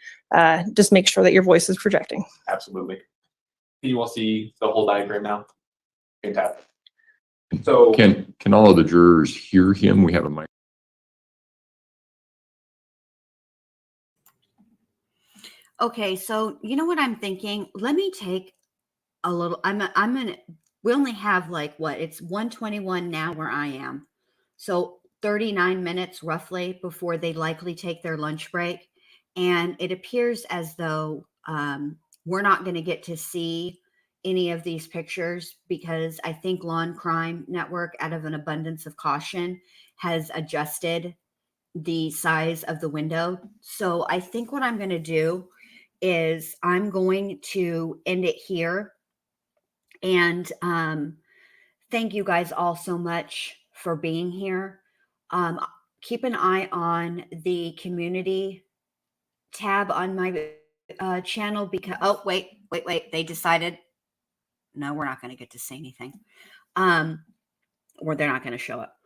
Speaker 11: just make sure that your voice is projecting.
Speaker 8: Absolutely. Can you all see the whole diagram now? Fantastic. So
Speaker 5: can all of the jurors hear him? We have a mic.
Speaker 1: Okay, so you know what I'm thinking? Let me take a little, we only have like what? It's 1:21 now where I am. So 39 minutes roughly before they likely take their lunch break. And it appears as though we're not going to get to see any of these pictures because I think Law and Crime Network, out of an abundance of caution, has adjusted the size of the window. So I think what I'm going to do is I'm going to end it here. And thank you guys all so much for being here. Keep an eye on the community tab on my channel because, oh, wait, they decided, no, we're not going to get to say anything. Or they're not going to show up,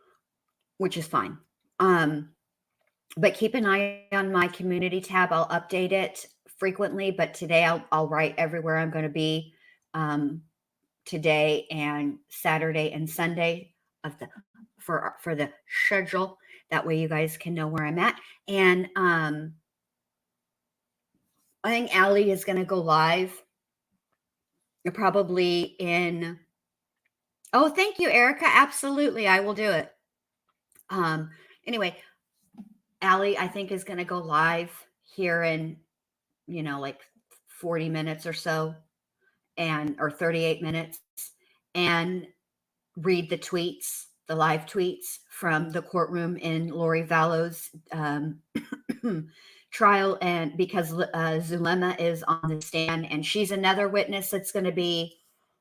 Speaker 1: which is fine. But keep an eye on my community tab. I'll update it frequently, but today I'll write everywhere I'm going to be today and Saturday and Sunday of the for the schedule. That way you guys can know where I'm at. And I think Allie is going to go live probably in, oh, thank you, Erica. Absolutely. I will do it. Anyway, Allie, I think, is going to go live here in, like 40 minutes or so, or 38 minutes, and read the tweets, the live tweets from the courtroom in Lori Vallow's trial. And because Zulema is on the stand and she's another witness that's going to be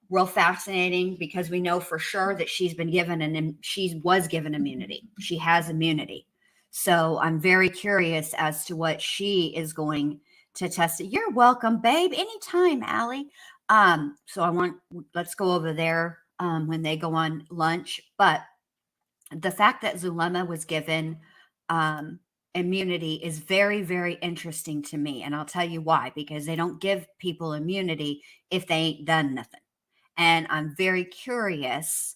Speaker 1: real fascinating because we know for sure that she was given immunity. She has immunity. So I'm very curious as to what she is going to test it. You're welcome, babe. Anytime, Allie. So let's go over there when they go on lunch. But the fact that Zulema was given immunity is very, very interesting to me. And I'll tell you why, because they don't give people immunity if they ain't done nothing. And I'm very curious.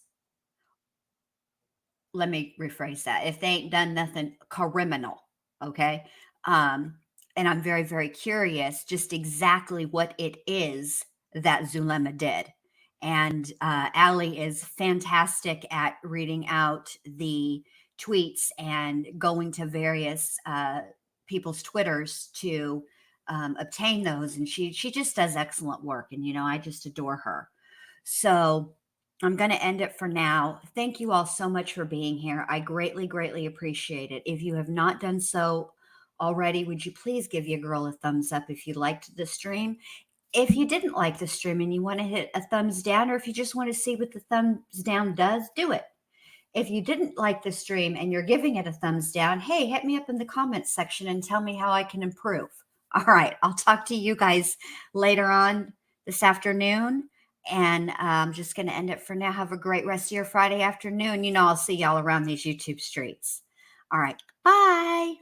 Speaker 1: Let me rephrase that. If they ain't done nothing criminal. Okay. And I'm very, very curious just exactly what it is that Zulema did. And Allie is fantastic at reading out the tweets and going to various people's Twitters to obtain those. And she just does excellent work. And, I just adore her. So I'm going to end it for now. Thank you all so much for being here. I greatly, greatly appreciate it. If you have not done so already, would you please give your girl a thumbs up if you liked the stream? If you didn't like the stream and you want to hit a thumbs down, or if you just want to see what the thumbs down does, do it. If you didn't like the stream and you're giving it a thumbs down, hey, hit me up in the comments section and tell me how I can improve. All right. I'll talk to you guys later on this afternoon. And I'm just going to end it for now. Have a great rest of your Friday afternoon. I'll see y'all around these YouTube streets. All right. Bye.